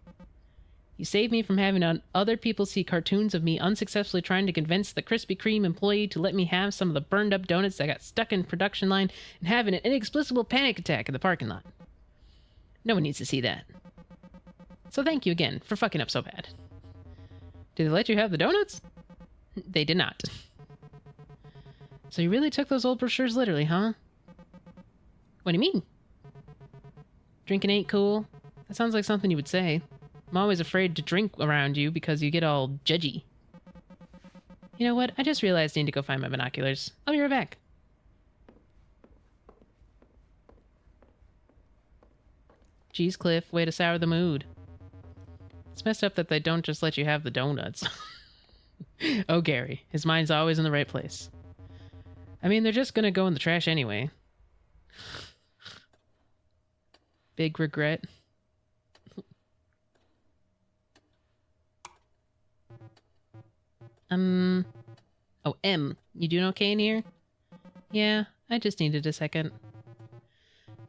You saved me from having other people see cartoons of me unsuccessfully trying to convince the Krispy Kreme employee to let me have some of the burned-up donuts that got stuck in production line and having an inexplicable panic attack in the parking lot. No one needs to see that. So thank you again for fucking up so bad. Did they let you have the donuts? They did not. So you really took those old brochures literally, huh? What do you mean? Drinking ain't cool? That sounds like something you would say. I'm always afraid to drink around you because you get all judgy. You know what? I just realized I need to go find my binoculars. I'll be right back. Geez, Cliff, way to sour the mood. It's messed up that they don't just let you have the donuts. Oh, Gary. His mind's always in the right place. I mean, they're just gonna go in the trash anyway. Big regret. Oh, M. You doing okay in here? Yeah, I just needed a second.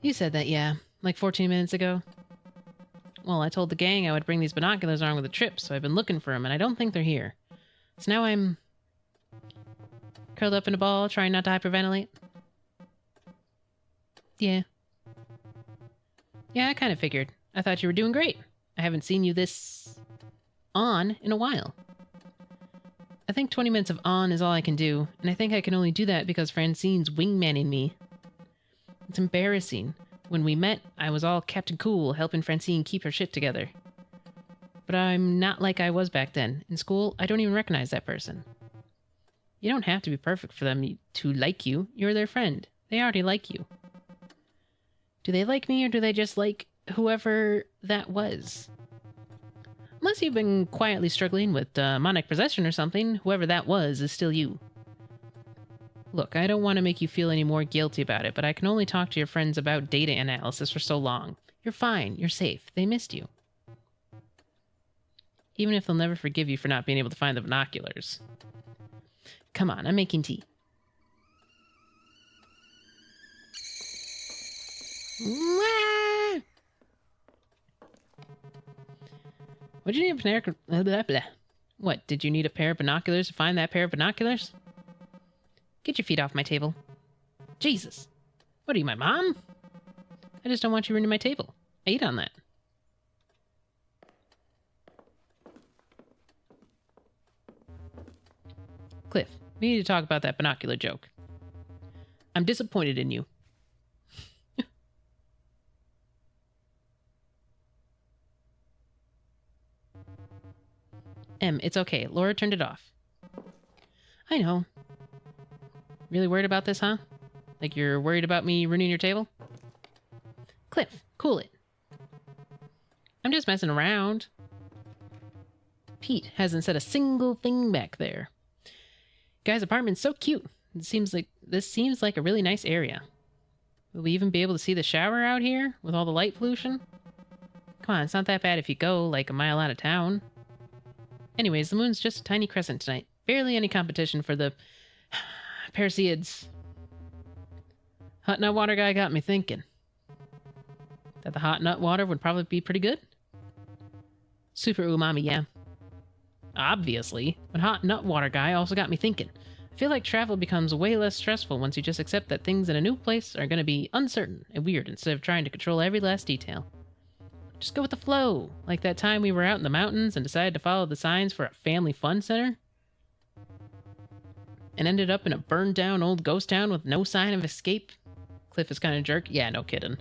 You said that, yeah, like 14 minutes ago. Well, I told the gang I would bring these binoculars along with the trip, so I've been looking for them, and I don't think they're here. So now I'm curled up in a ball, trying not to hyperventilate. Yeah. Yeah, I kind of figured. I thought you were doing great. I haven't seen you this on in a while. I think 20 minutes of on is all I can do, and I think I can only do that because Francine's wingmanning me. It's embarrassing. When we met, I was all Captain Cool, helping Francine keep her shit together. But I'm not like I was back then. In school, I don't even recognize that person. You don't have to be perfect for them to like you. You're their friend. They already like you. Do they like me, or do they just like whoever that was? Unless you've been quietly struggling with demonic possession or something, whoever that was is still you. Look, I don't want to make you feel any more guilty about it, but I can only talk to your friends about data analysis for so long. You're fine. You're safe. They missed you. Even if they'll never forgive you for not being able to find the binoculars. Come on, I'm making tea. What did you need a pair? Blah, blah, blah. What, did you need a pair of binoculars to find that pair of binoculars? Get your feet off my table. Jesus. What are you, my mom? I just don't want you ruining my table. I ate on that. Cliff, we need to talk about that binocular joke. I'm disappointed in you. It's okay. Laura turned it off. I know. Really worried about this, huh? Like you're worried about me ruining your table? Cliff, cool it. I'm just messing around. Pete hasn't said a single thing back there. Guy's apartment's so cute. This seems like a really nice area. Will we even be able to see the shower out here with all the light pollution? Come on, it's not that bad if you go like a mile out of town. Anyways, the moon's just a tiny crescent tonight. Barely any competition for the Perseids. Hot nut water guy got me thinking. That the hot nut water would probably be pretty good? Super umami, yeah. Obviously, but hot nut water guy also got me thinking. I feel like travel becomes way less stressful once you just accept that things in a new place are going to be uncertain and weird instead of trying to control every last detail. Just go with the flow, like that time we were out in the mountains and decided to follow the signs for a family fun center and ended up in a burned down old ghost town with no sign of escape. Cliff is kind of a jerk. Yeah, no kidding.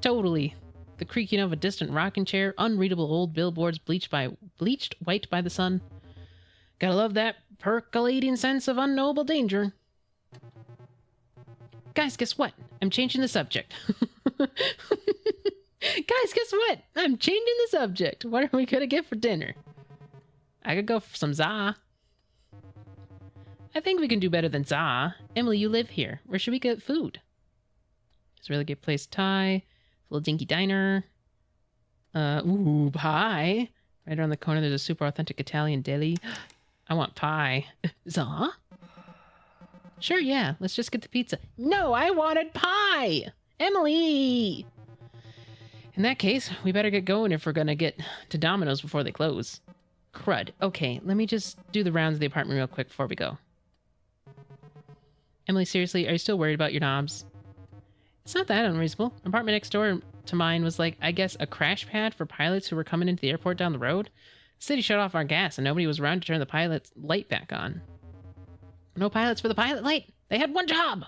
Totally. The creaking of a distant rocking chair, unreadable old billboards bleached white by the sun. Gotta love that percolating sense of unknowable danger. Guys, guess what? I'm changing the subject. Guys, guess what? I'm changing the subject. What are we gonna get for dinner? I could go for some za. I think we can do better than za. Emily, you live here. Where should we get food? It's a really good place. Thai. Little dinky diner. Ooh, pie. Right around the corner, there's a super authentic Italian deli. I want pie. Za? Sure, yeah. Let's just get the pizza. No, I wanted pie! Emily! In that case, we better get going if we're gonna get to Domino's before they close. Crud. Okay, let me just do the rounds of the apartment real quick before we go. Emily, seriously, are you still worried about your knobs? It's not that unreasonable. Apartment next door to mine was like, I guess, a crash pad for pilots who were coming into the airport down the road. The city shut off our gas and nobody was around to turn the pilot's light back on. No pilots for the pilot light. They had one job.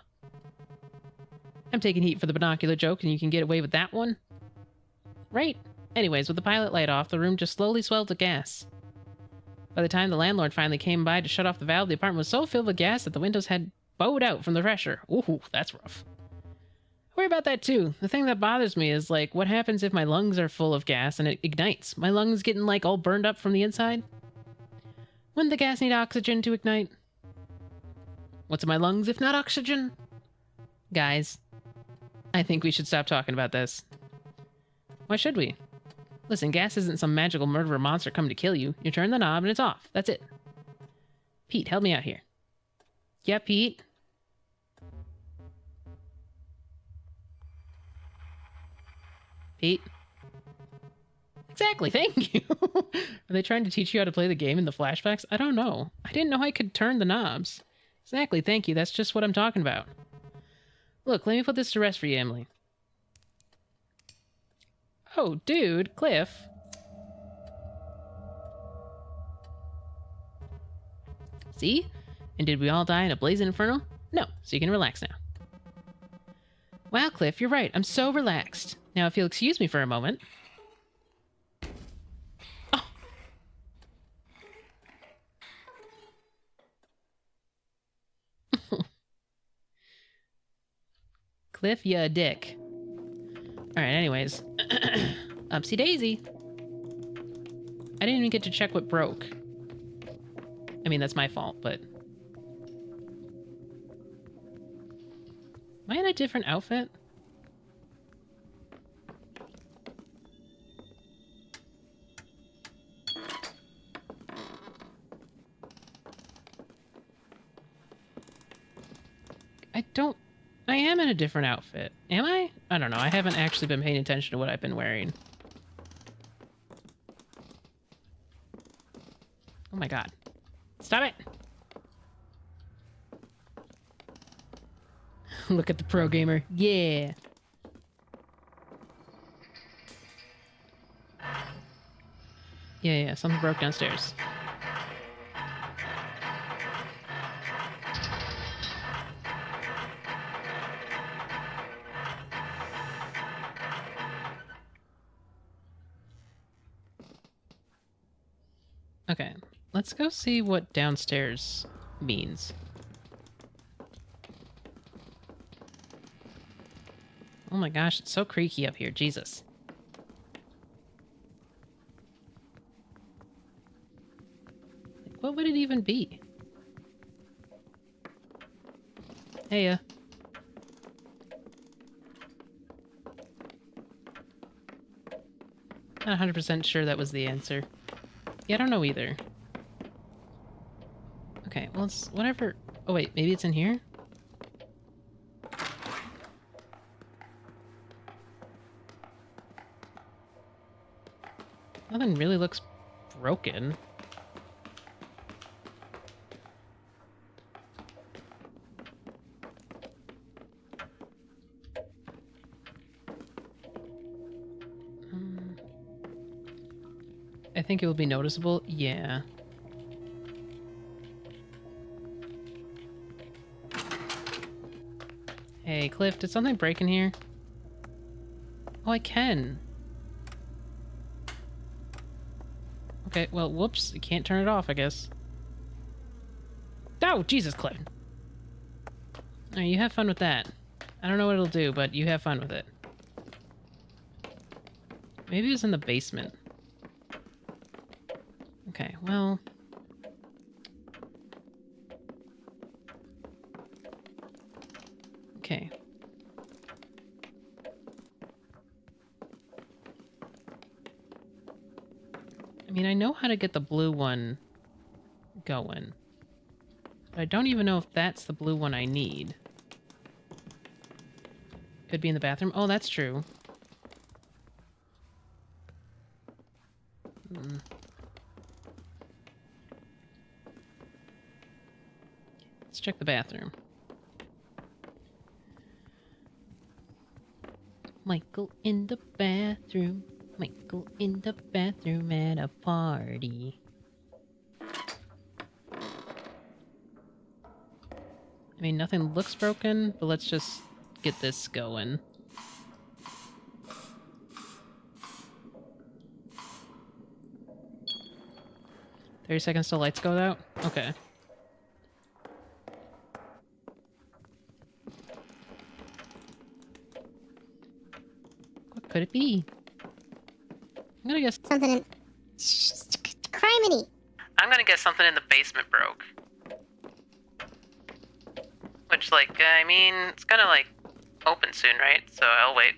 I'm taking heat for the binocular joke and you can get away with that one. Right. Anyways, with the pilot light off, the room just slowly swelled with gas. By the time the landlord finally came by to shut off the valve, the apartment was so filled with gas that the windows had bowed out from the pressure. Ooh, that's rough. I worry about that too. The thing that bothers me is, like, what happens if my lungs are full of gas and it ignites? My lungs getting, like, all burned up from the inside? Wouldn't the gas need oxygen to ignite? What's in my lungs if not oxygen? Guys, I think we should stop talking about this. Why should we? Listen, gas isn't some magical murderer monster coming to kill you. You turn the knob and it's off. That's it. Pete, help me out here. Yeah, Pete? Pete? Exactly, thank you. Are they trying to teach you how to play the game in the flashbacks? I don't know. I didn't know I could turn the knobs. Exactly, thank you. That's just what I'm talking about. Look, let me put this to rest for you, Emily. Oh, dude, Cliff. See? And did we all die in a blazing inferno? No, so you can relax now. Wow, Cliff, you're right. I'm so relaxed. Now, if you'll excuse me for a moment. Oh. Cliff, you a dick. Alright, anyways. Upsy daisy. I didn't even get to check what broke. I mean, that's my fault, but... Am I in a different outfit? I am in a different outfit. Am I? I don't know. I haven't actually been paying attention to what I've been wearing. Oh my god. Stop it! Look at the pro gamer. Yeah! Yeah, something broke downstairs. Okay, let's go see what downstairs means. Oh my gosh, it's so creaky up here, Jesus. What would it even be? Heya. Not 100% sure that was the answer. Yeah, I don't know either. Okay, well, it's whatever. Oh, wait, maybe it's in here? Nothing really looks broken. I think it will be noticeable. Yeah. Hey, Cliff, did something break in here? Oh, I can. Okay, well, whoops. You can't turn it off, I guess. Oh, Jesus, Cliff. Alright, you have fun with that. I don't know what it'll do, but you have fun with it. Maybe it was in the basement. Okay, well... Okay. I mean, I know how to get the blue one going. But I don't even know if that's the blue one I need. Could be in the bathroom. Oh, that's true. Let's check the bathroom. Michael in the bathroom. Michael in the bathroom at a party. I mean, nothing looks broken, but let's just get this going. 30 seconds till lights go out? Okay. What could it be? I'm gonna guess... Something in... Criminy! I'm gonna guess something in the basement broke. Which, like, I mean, it's gonna, like, open soon, right? So I'll wait.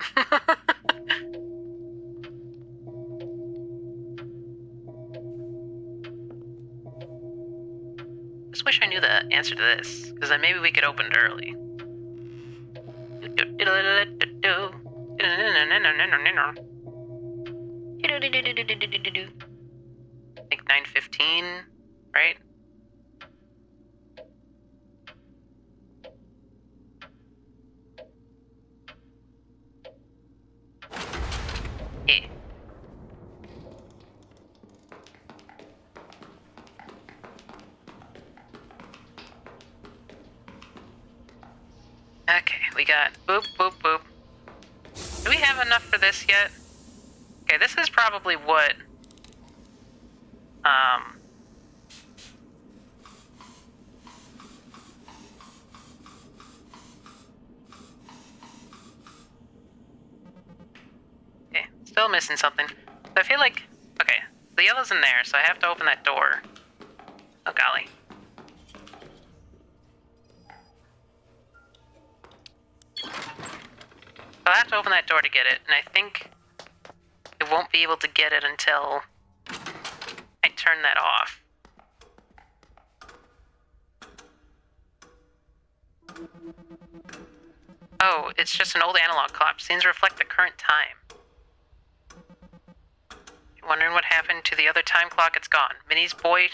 Just wish I knew the answer to this, because then maybe we could open it early. Like 9:15, right? Yeah. Okay, we got boop, boop, boop. Do we have enough for this yet? Okay, this is probably what... Okay, still missing something. So I feel like... Okay, the yellow's in there, so I have to open that door. Oh, golly. I'll have to open that door to get it, and I think I won't be able to get it until I turn that off. Oh, it's just an old analog clock. Seems to reflect the current time. You're wondering what happened to the other time clock? It's gone. Minnie's boy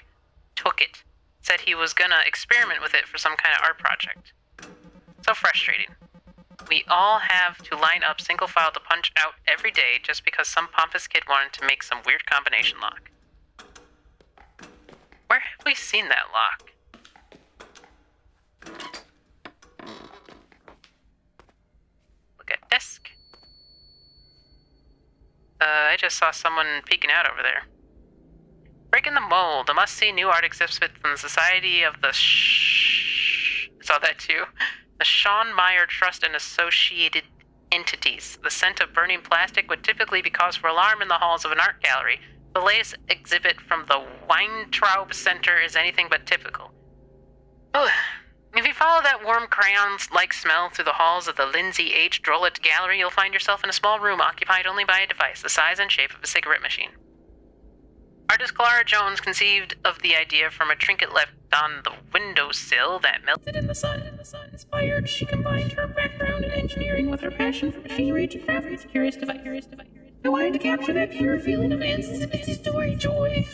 took it. Said he was gonna experiment with it for some kind of art project. So frustrating. We all have to line up single file to punch out every day just because some pompous kid wanted to make some weird combination lock. Where have we seen that lock? Look at desk. I just saw someone peeking out over there. Breaking the mold. A must-see new art exhibit from the Society of the saw that too. The Sean Meyer Trust and Associated Entities. The scent of burning plastic would typically be cause for alarm in the halls of an art gallery. The latest exhibit from the Weintraub Center is anything but typical. Ugh. If you follow that warm crayon-like smell through the halls of the Lindsay H. Drollett Gallery, you'll find yourself in a small room occupied only by a device the size and shape of a cigarette machine. Artist Clara Jones conceived of the idea from a trinket left on the windowsill that melted in the sun. Inspired, she combined her background in engineering with her passion for machinery to craft this curious device. I wanted to capture that pure feeling of anticipatory joy.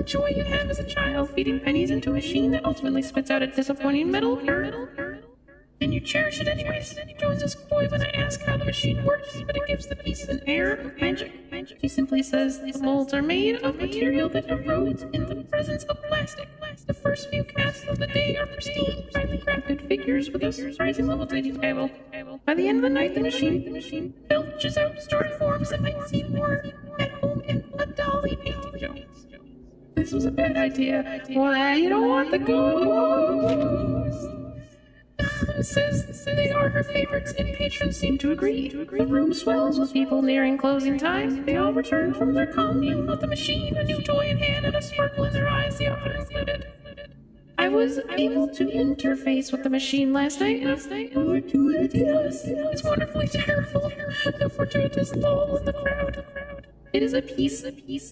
Joy you have as a child, feeding pennies into a machine that ultimately spits out a disappointing metal kernel. And you cherish it anyways. Jones is coy when I ask how the machine works, but it gives the piece an air of magic. She simply says the molds are made of material that erodes in the presence of plastic. The first few casts of the day are pristine, finely crafted figures with a surprising level of detail. By the end of the night, the machine belches out distorted forms that might seem more at home in a dolly painting. Jones. This was a bad idea. Why, you don't want the ghosts. Says they are her favorites, and patrons seem to agree. The room swells with people nearing closing time. They all return from their commune with the machine, a new toy in hand, and a sparkle in their eyes, the author included. I was able to interface with the machine last night. It's wonderfully terrible. The fortuitous lull in the crowd. It is a piece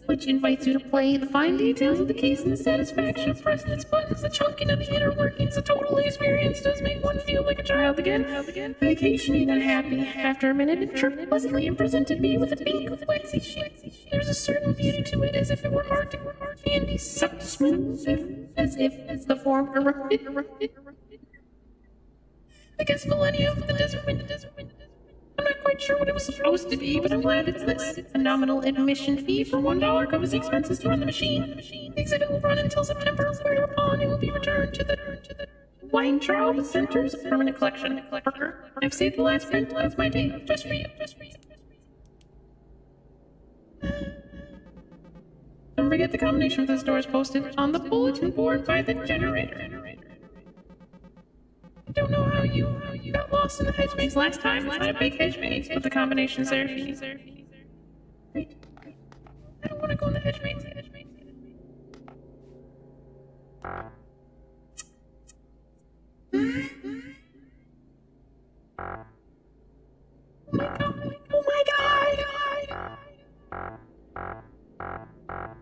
which invites you to play the fine details of the case and the satisfaction of pressing its buttons, the chunking of the inner workings. The total experience does make one feel like a child again. Vacationing and happy. After a minute, it chirped pleasantly and presented me with a beak with waxy sheets. There's a certain beauty to it, as if it were hard to candy, sucked smooth, as if the form erupted. I guess millennia of the desert wind. I'm not quite sure what it was supposed to be, but I'm glad it's this. A nominal admission fee for $1 covers the expenses to run the machine. The exhibit will run until September, whereupon it will be returned to the Weintraub Center's permanent collection. Parker, I've saved the last print of my day just for you. Don't forget the combination for the store is posted on the bulletin board by the generator. I don't know how you got lost in the hedge maze last time. It's not a big hedge maze, but the combination's there. Wait. I don't want to go in the hedge maze. Oh my god!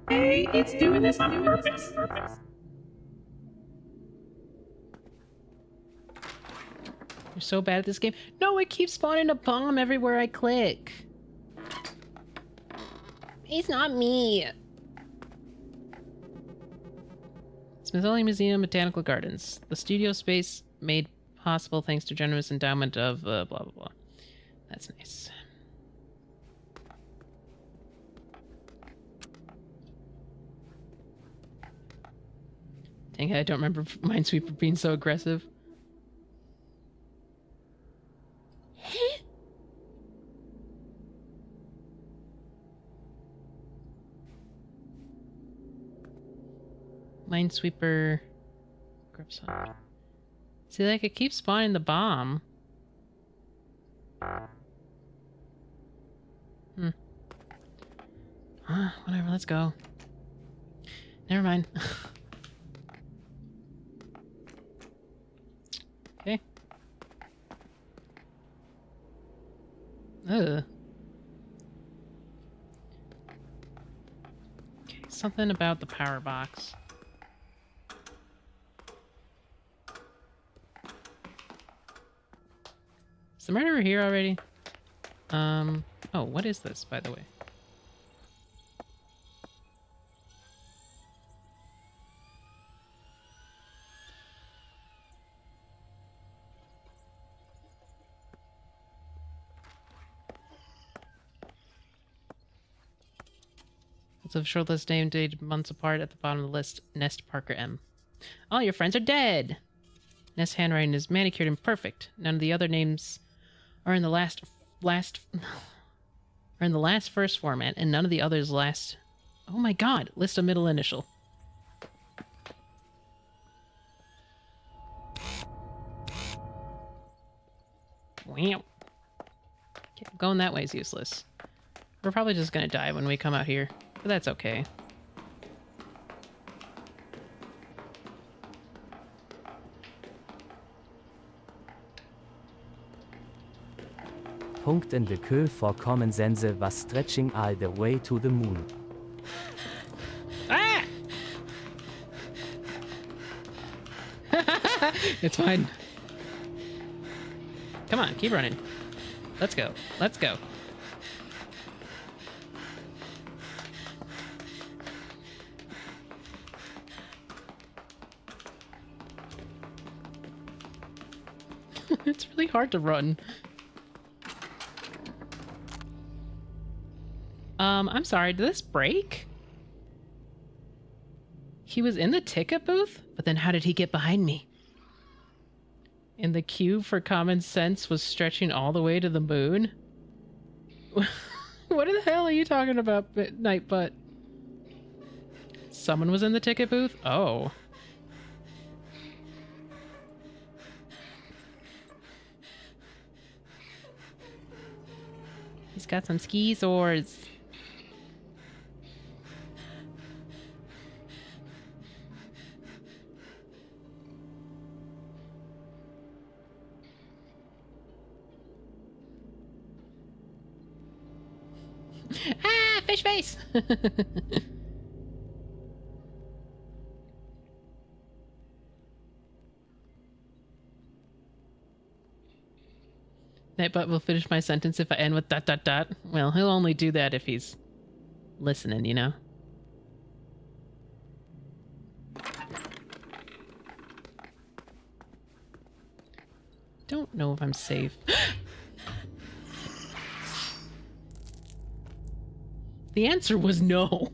Hey, it's doing this on purpose. You're so bad at this game. No, it keeps spawning a bomb everywhere I click. It's not me. Smithsonian Museum Botanical Gardens. The studio space made possible thanks to generous endowment of blah, blah, blah. That's nice. Dang it, I don't remember Minesweeper being so aggressive. Minesweeper grips on. See, like, it keeps spawning the bomb. Whatever, let's go. Never mind. Okay. Ugh. Okay, something about the power box. the murderer here already? Oh, what is this, by the way? It's a short list name dated months apart at the bottom of the list. Nest Parker M. All your friends are dead! Nest's handwriting is manicured and perfect. None of the other names are in the last first format, and none of the others last. Oh my god! List a middle initial. Wow. Going that way is useless. We're probably just gonna die when we come out here, but that's okay. Punkt in the queue for common sense was stretching all the way to the moon. Ah! It's fine. Come on, keep running. Let's go. Let's go. It's really hard to run. I'm sorry, did this break? He was in the ticket booth? But then how did he get behind me? And the queue for common sense was stretching all the way to the moon? What the hell are you talking about, Nightbutt? Someone was in the ticket booth? Oh. He's got some ski swords. Ah, fish face! Nightbot will finish my sentence if I end with ... Well, he'll only do that if he's listening, you know? Don't know if I'm safe. The answer was no.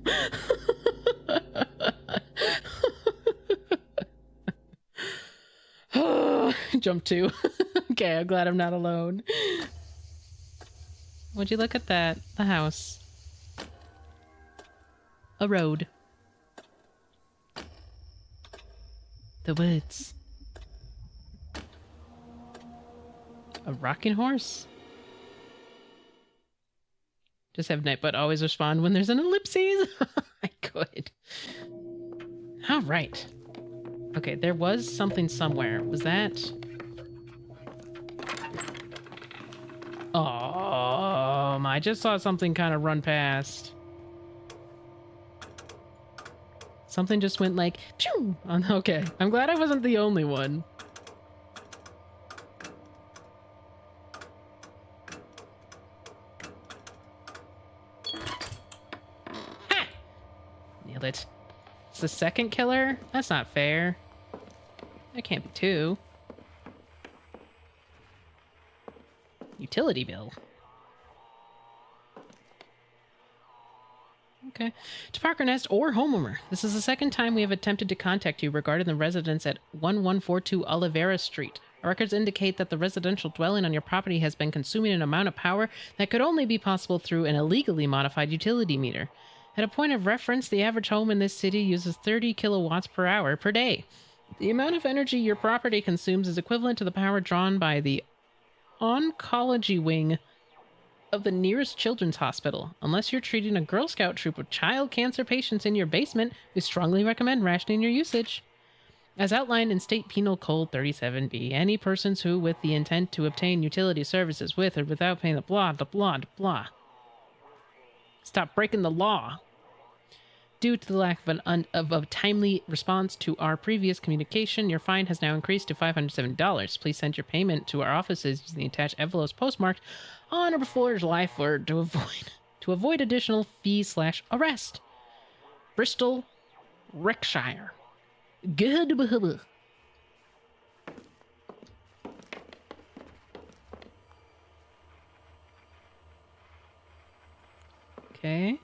Jump 2. Okay, I'm glad I'm not alone. Would you look at that? The house. A road. The woods. A rocking horse. Just have Nightbutt always respond when there's an ellipses. I could. All right. Okay, there was something somewhere. Was that... I just saw something kind of run past. Something just went like... Pew! Okay, I'm glad I wasn't the only one. Ha! Nailed it. It's the second killer? That's not fair. There can't be two. Utility bill. Okay. To Parker Nest or Homeowner, this is the second time we have attempted to contact you regarding the residence at 1142 Olivera Street. Our records indicate that the residential dwelling on your property has been consuming an amount of power that could only be possible through an illegally modified utility meter. At a point of reference, the average home in this city uses 30 kilowatts per hour per day. The amount of energy your property consumes is equivalent to the power drawn by the oncology wing of the nearest children's hospital. Unless you're treating a Girl Scout troop of child cancer patients in your basement, we strongly recommend rationing your usage. As outlined in State Penal Code 37B, any persons who, with the intent to obtain utility services with or without paying the blah. Stop breaking the law. Due to the lack of a timely response to our previous communication, your fine has now increased to $570. Please send your payment to our offices using the attached envelopes postmarked on or before July 3rd to avoid additional fees/arrest. Bristol, Wreckshire. Good. Okay.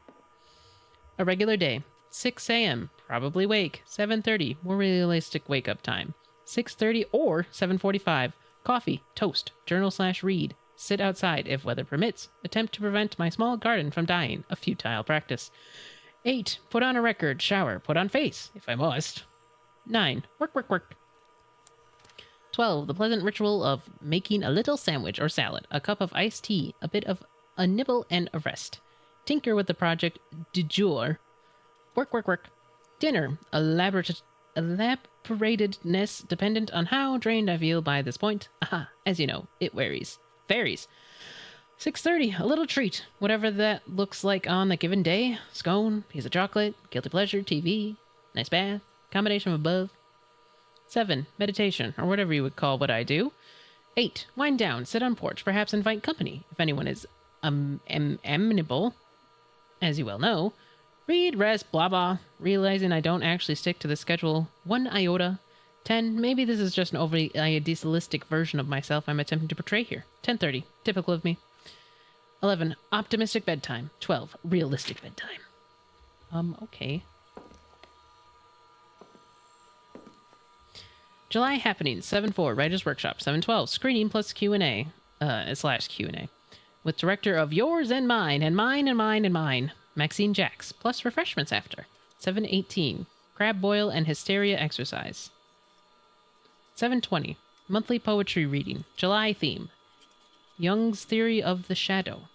A regular day. 6 a.m. Probably wake. 7:30. More realistic wake-up time. 6:30 or 7:45. Coffee, toast, journal/read. Sit outside if weather permits. Attempt to prevent my small garden from dying. A futile practice. 8. Put on a record. Shower. Put on face, if I must. 9. Work. 12. The pleasant ritual of making a little sandwich or salad. A cup of iced tea. A bit of a nibble and a rest. Tinker with the project du jour. Work. Dinner. Elaboratedness dependent on how drained I feel by this point. Aha, as you know, it varies. 6:30, a little treat. Whatever that looks like on the given day. Scone, piece of chocolate, guilty pleasure, TV, nice bath, combination of above. 7, meditation, or whatever you would call what I do. 8, wind down, sit on porch, perhaps invite company, if anyone is amenable. As you well know, read, rest, blah blah, realizing I don't actually stick to the schedule 1 iota. 10, maybe this is just an overly idealistic version of myself I'm attempting to portray here. 10:30, typical of me. 11, optimistic bedtime. 12, realistic bedtime. Okay. July happenings, 7/4, Writer's Workshop. 7/12, screening plus Q&A, /Q&A. With director of Yours and Mine, and Mine, and Mine, and Mine, Maxine Jacks, plus refreshments after. 7/18, crab boil and hysteria exercise. 7/20, monthly poetry reading, July theme, Jung's Theory of the Shadow.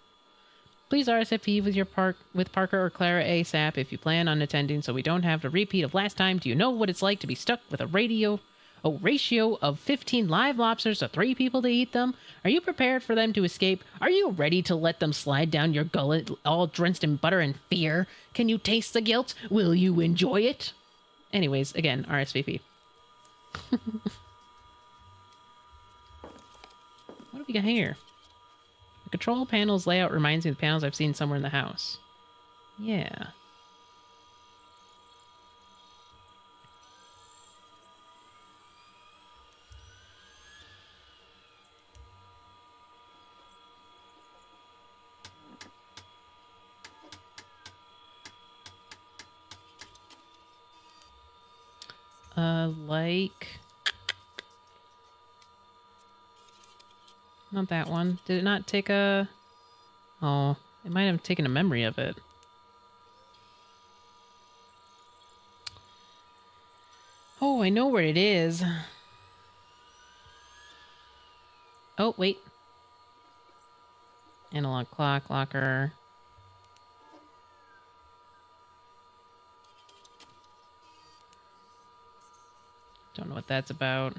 Please RSVP with Parker or Clara ASAP if you plan on attending so we don't have a repeat of last time. Do you know what it's like to be stuck with a ratio of 15 live lobsters to 3 people to eat them? Are you prepared for them to escape? Are you ready to let them slide down your gullet all drenched in butter and fear? Can you taste the guilt? Will you enjoy it? Anyways, again, RSVP. What have we got here? The control panel's layout reminds me of the panels I've seen somewhere in the house. Yeah. Not that one. Did it not take a... Oh, it might have taken a memory of it. Oh, I know where it is. Oh, wait. Analog clock, locker. Don't know what that's about.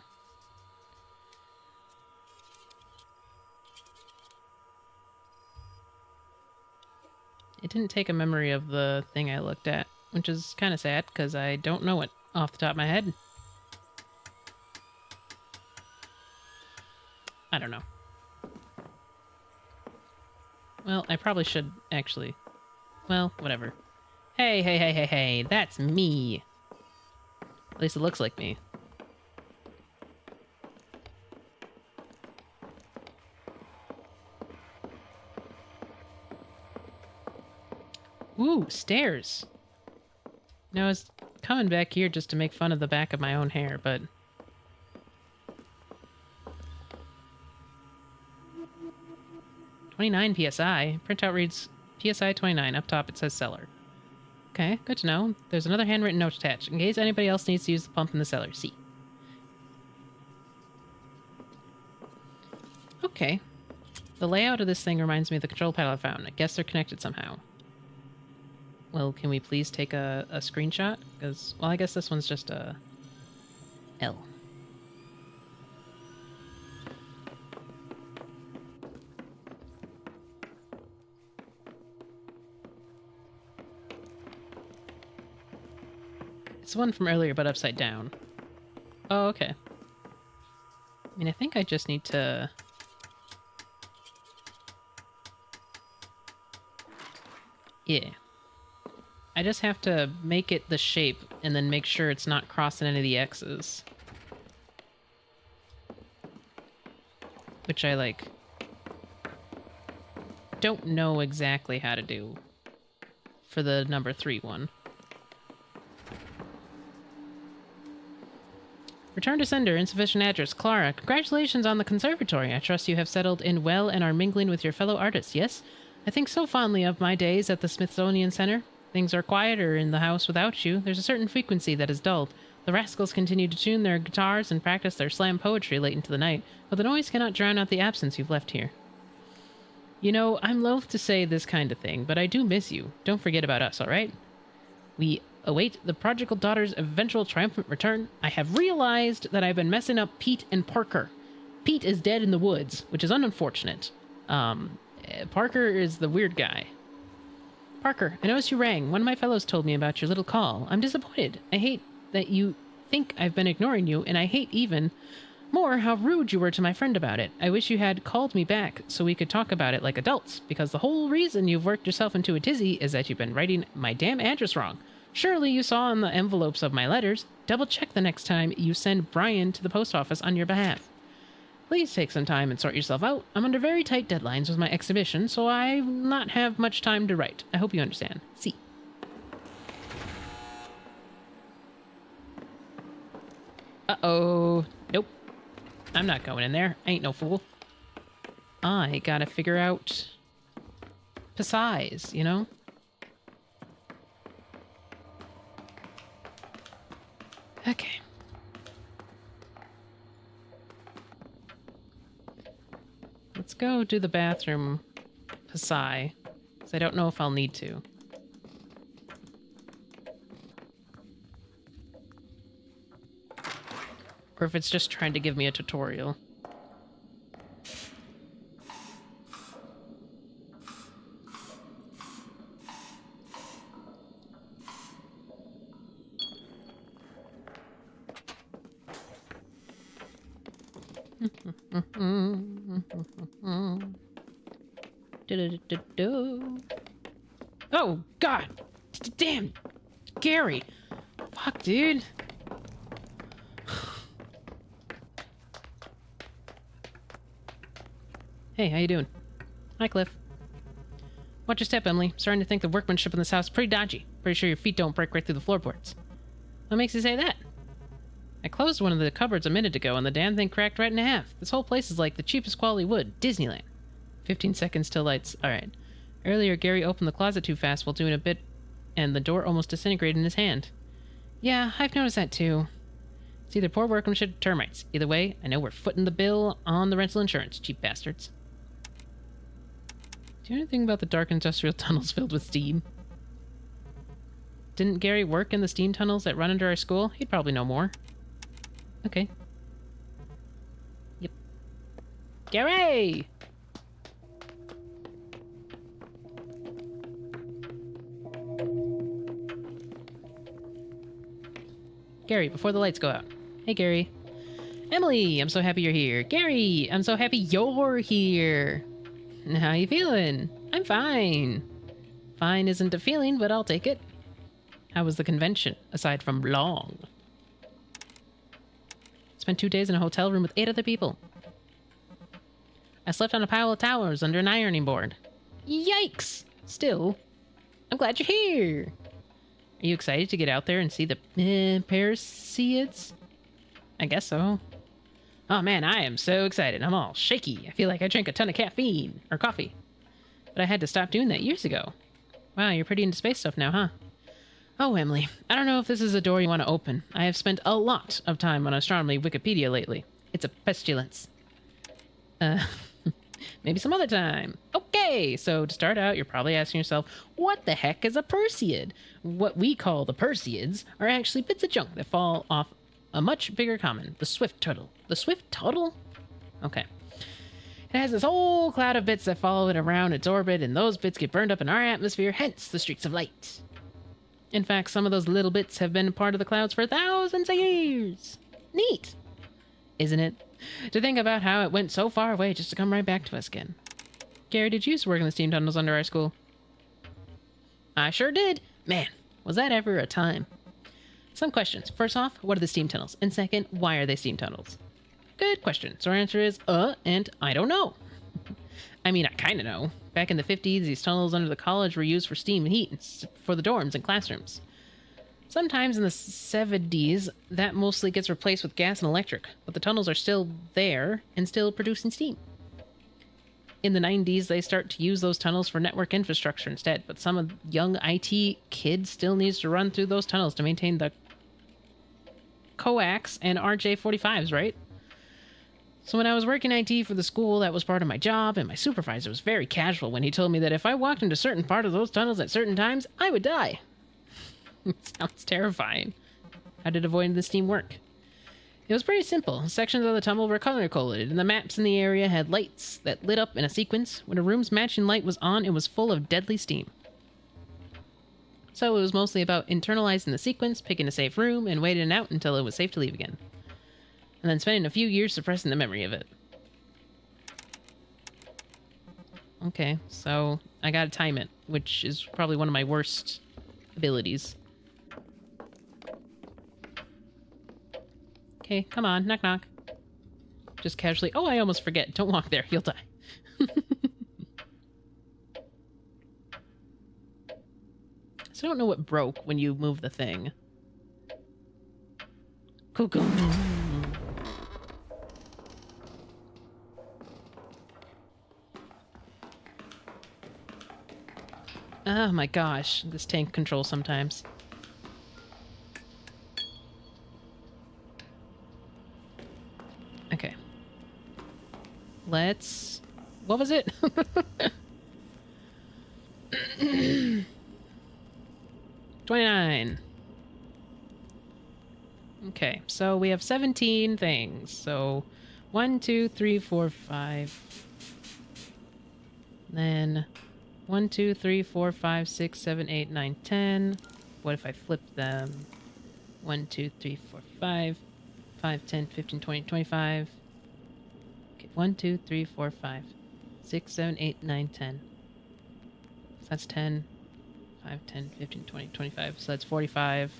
It didn't take a memory of the thing I looked at, which is kind of sad because I don't know it off the top of my head. I don't know. Well, I probably should actually. Well, whatever. Hey, that's me. At least it looks like me. Ooh, stairs. Now I was coming back here just to make fun of the back of my own hair, but... $29 PSI. Printout reads PSI 29. Up top it says cellar. Okay, good to know. There's another handwritten note attached. In case anybody else needs to use the pump in the cellar. See. Okay. The layout of this thing reminds me of the control panel I found. I guess they're connected somehow. Well, can we please take a screenshot? Because, well, I guess this one's just a L. the one from earlier, but upside down. Oh, okay. I mean, I think I just need to... Yeah. I just have to make it the shape and then make sure it's not crossing any of the X's. Which I, like, don't know exactly how to do for the number 3 one. Return to sender, insufficient address. Clara, congratulations on the conservatory. I trust you have settled in well and are mingling with your fellow artists, yes? I think so fondly of my days at the Smithsonian Center. Things are quieter in the house without you. There's a certain frequency that is dulled. The rascals continue to tune their guitars and practice their slam poetry late into the night, but the noise cannot drown out the absence you've left here. You know, I'm loath to say this kind of thing, but I do miss you. Don't forget about us, all right? We await the prodigal daughter's eventual triumphant return. I have realized that I've been messing up Pete and Parker. Pete is dead in the woods, which is unfortunate. Parker is the weird guy. Parker, I noticed you rang. One of my fellows told me about your little call. I'm disappointed. I hate that you think I've been ignoring you, and I hate even more how rude you were to my friend about it. I wish you had called me back so we could talk about it like adults, because the whole reason you've worked yourself into a tizzy is that you've been writing my damn address wrong. Surely you saw in the envelopes of my letters. Double check the next time you send Brian to the post office on your behalf. Please take some time and sort yourself out. I'm under very tight deadlines with my exhibition, so I not have much time to write. I hope you understand. See. Uh-oh. Nope. I'm not going in there. I ain't no fool. I gotta figure out the size, you know? Okay. Let's go do the bathroom Pasai, because I don't know if I'll need to. Or if it's just trying to give me a tutorial. Oh, God! Damn! Gary! Fuck, dude! Hey, how you doing? Hi, Cliff. Watch your step, Emily. Starting to think the workmanship in this house is pretty dodgy. Pretty sure your feet don't break right through the floorboards. What makes you say that? I closed one of the cupboards a minute ago and the damn thing cracked right in half. This whole place is like the cheapest quality wood. Disneyland. 15 seconds till lights. Alright. Earlier, Gary opened the closet too fast while doing a bit, and the door almost disintegrated in his hand. Yeah, I've noticed that too. It's either poor workmanship or termites. Either way, I know we're footing the bill on the rental insurance, cheap bastards. Do you know anything about the dark industrial tunnels filled with steam? Didn't Gary work in the steam tunnels that run under our school? He'd probably know more. Okay. Yep. Gary! Gary, before the lights go out. Hey, Gary. Emily, I'm so happy you're here. Gary, I'm so happy you're here. How you feeling? I'm fine. Fine isn't a feeling, but I'll take it. How was the convention, aside from long? Spent 2 days in a hotel room with 8 other people. I slept on a pile of towels under an ironing board. Yikes! Still, I'm glad you're here. Are you excited to get out there and see the Perseids? I guess so. Oh man, I am so excited. I'm all shaky. I feel like I drank a ton of caffeine, or coffee. But I had to stop doing that years ago. Wow, you're pretty into space stuff now, huh? Oh, Emily, I don't know if this is a door you want to open. I have spent a lot of time on astronomy Wikipedia lately. It's a pestilence. Maybe some other time. Okay, so to start out, you're probably asking yourself, what the heck is a Perseid? What we call the Perseids are actually bits of junk that fall off a much bigger common, the swift turtle. The swift turtle? Okay. It has this whole cloud of bits that follow it around its orbit, and those bits get burned up in our atmosphere, hence the streaks of light. In fact, some of those little bits have been part of the clouds for thousands of years. Neat, isn't it? To think about how it went so far away just to come right back to us again. Gary, did you used to work in the steam tunnels under our school? I sure did. Man, was that ever a time. Some questions. First off, what are the steam tunnels? And second, why are they steam tunnels? Good question. So our answer is, and I don't know. I mean, I kind of know. Back in the 50s, these tunnels under the college were used for steam and heat for the dorms and classrooms. Sometimes in the 70s, that mostly gets replaced with gas and electric, but the tunnels are still there and still producing steam. In the 90s, they start to use those tunnels for network infrastructure instead, but some of young IT kids still needs to run through those tunnels to maintain the coax and RJ45s, right? So when I was working IT for the school, that was part of my job, and my supervisor was very casual when he told me that if I walked into a certain part of those tunnels at certain times, I would die. Sounds terrifying. How did avoiding the steam work? It was pretty simple. Sections of the tunnel were color-coded, and the maps in the area had lights that lit up in a sequence. When a room's matching light was on, it was full of deadly steam. So it was mostly about internalizing the sequence, picking a safe room, and waiting out until it was safe to leave again. And then spending a few years suppressing the memory of it. Okay, so I gotta time it, which is probably one of my worst abilities. Okay, come on, knock knock. Just casually. Oh, I almost forget. Don't walk there, you'll die. So I don't know what broke when you move the thing. Cuckoo. Oh my gosh, this tank controls sometimes. Okay. Let's... What was it? 29. Okay, so we have 17 things. So 1, 2, 3, 4, 5. Then 1, 2, 3, 4, 5, 6, 7, 8, 9, 10. What if I flip them? 1, 2, 3, 4, 5. 5, 10, 15, 20, 25. Okay, 1, 2, 3, 4, 5. 6, 7, 8, 9, 10. So that's 10. 5, 10, 15, 20, 25. So that's 45.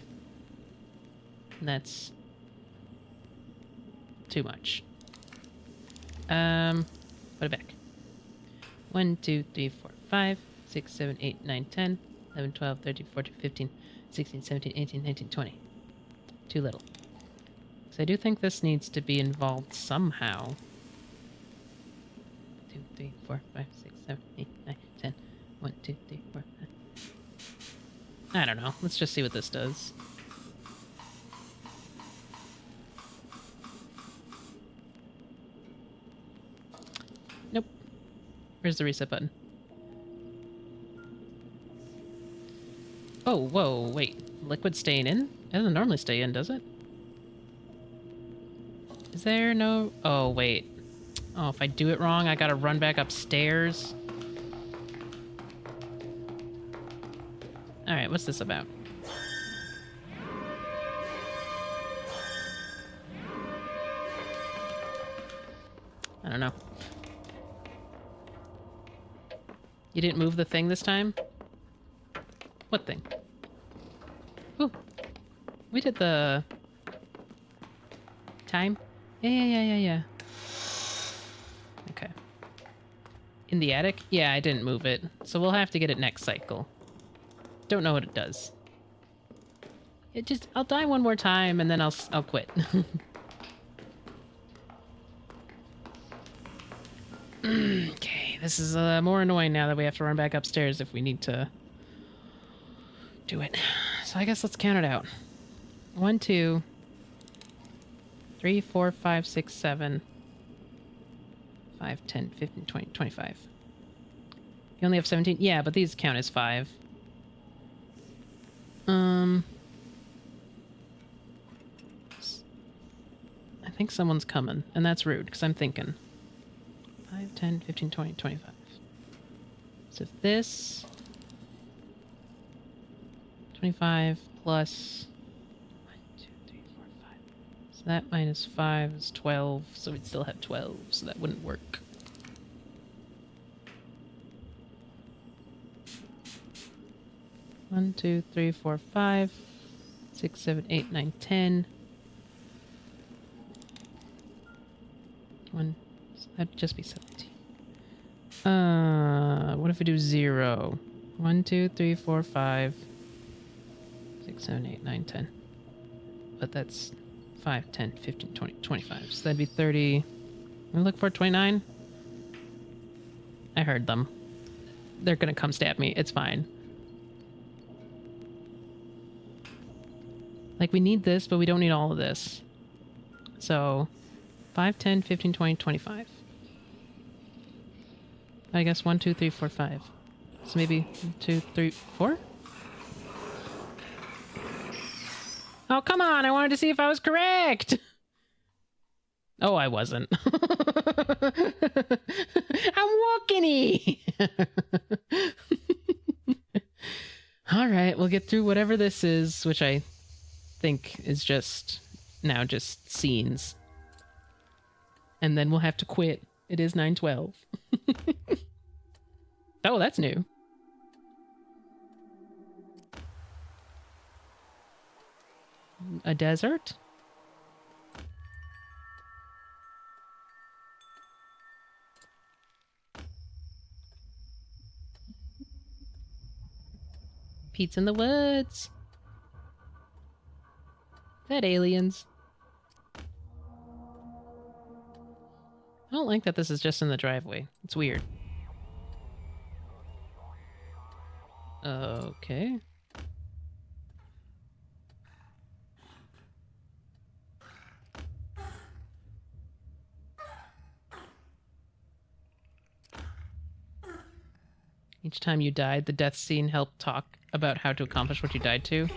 And that's too much. Put it back. 1, 2, 3, 4, 5, 6, 7, 8, 9, 10, 11, 12, 13, 14, 15, 16, 17, 18, 19, 20. Too little. So I do think this needs to be involved somehow. 2, 3, 4, 5, 6, 7, 8, 9, 10. 1, 2, 3, 4, 5. I don't know. Let's just see what this does. Nope. Where's the reset button? Oh, whoa, wait. Liquid staying in? It doesn't normally stay in, does it? Is there no... Oh, wait. Oh, if I do it wrong, I gotta run back upstairs. Alright, what's this about? I don't know. You didn't move the thing this time? What thing? Ooh. We did the... time? Yeah. Okay. In the attic? Yeah, I didn't move it. So we'll have to get it next cycle. Don't know what it does. It just... I'll die one more time and then I'll quit. Okay, this is more annoying now that we have to run back upstairs if we need to do it. So I guess let's count it out. 1, 2, 3, 4, 5, 6, 7, 5, 10, 15, 20, 25. You only have 17? Yeah, but these count as 5. I think someone's coming, and that's rude, because I'm thinking. 5, 10, 15, 20, 25. So if this... 25 plus 1, 2, 3, 4, 5. So that minus 5 is 12. So we'd still have 12. So that wouldn't work. One, 2, 3, 4, 5, 6, 7, 8, 9, 10. One. That'd just be 17. What if we do 0? 1, 2, 3, 4, 5, 6, 7, 8, 9, 10. But that's 5, 10, 15, 20, 25. So that'd be 30. We look for 29. I heard them. They're gonna come stab me. It's fine. Like, we need this, but we don't need all of this. So 5, 10, 15, 20, 25. I guess 1, 2, 3, 4, 5. So maybe 1, 2, 3, 4? Oh, come on! I wanted to see if I was correct! Oh, I wasn't. I'm walking-y! Alright, we'll get through whatever this is, which I think is just scenes. And then we'll have to quit. It is 9:12. Oh, that's new. A desert? Pete's in the woods. Is that aliens? I don't like that this is just in the driveway. It's weird. Okay. Each time you died, the death scene helped talk about how to accomplish what you died to.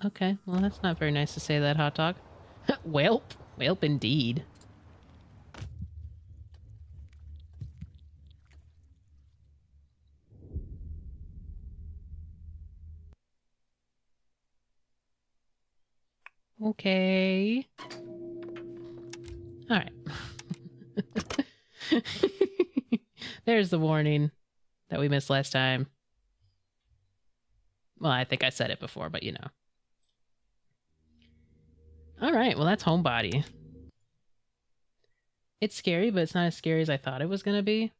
Okay, well, that's not very nice to say that, hot dog. Welp. Welp indeed. Okay. Alright. There's the warning that we missed last time. Well, I think I said it before, but you know. Alright, well, that's Homebody. It's scary, but it's not as scary as I thought it was going to be.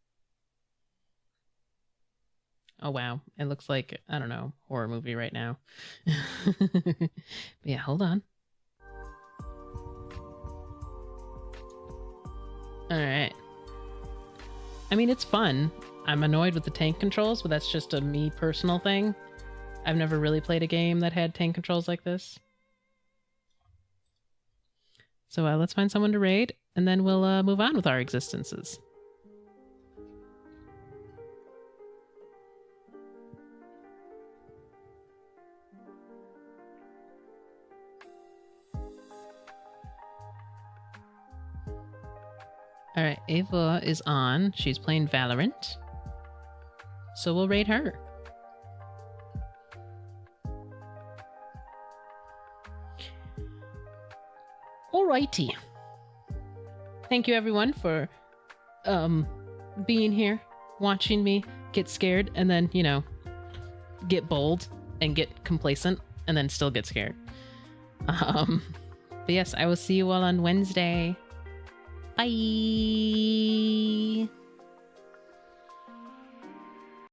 Oh, wow. It looks like, I don't know, horror movie right now. But yeah, hold on. Alright. I mean, it's fun. I'm annoyed with the tank controls, but that's just a me personal thing. I've never really played a game that had tank controls like this. So let's find someone to raid, and then we'll move on with our existences. Alright, Ava is on. She's playing Valorant. So we'll raid her. Alrighty. Thank you everyone for being here, watching me get scared, and then, you know, get bold and get complacent, and then still get scared. But yes, I will see you all on Wednesday. Bye!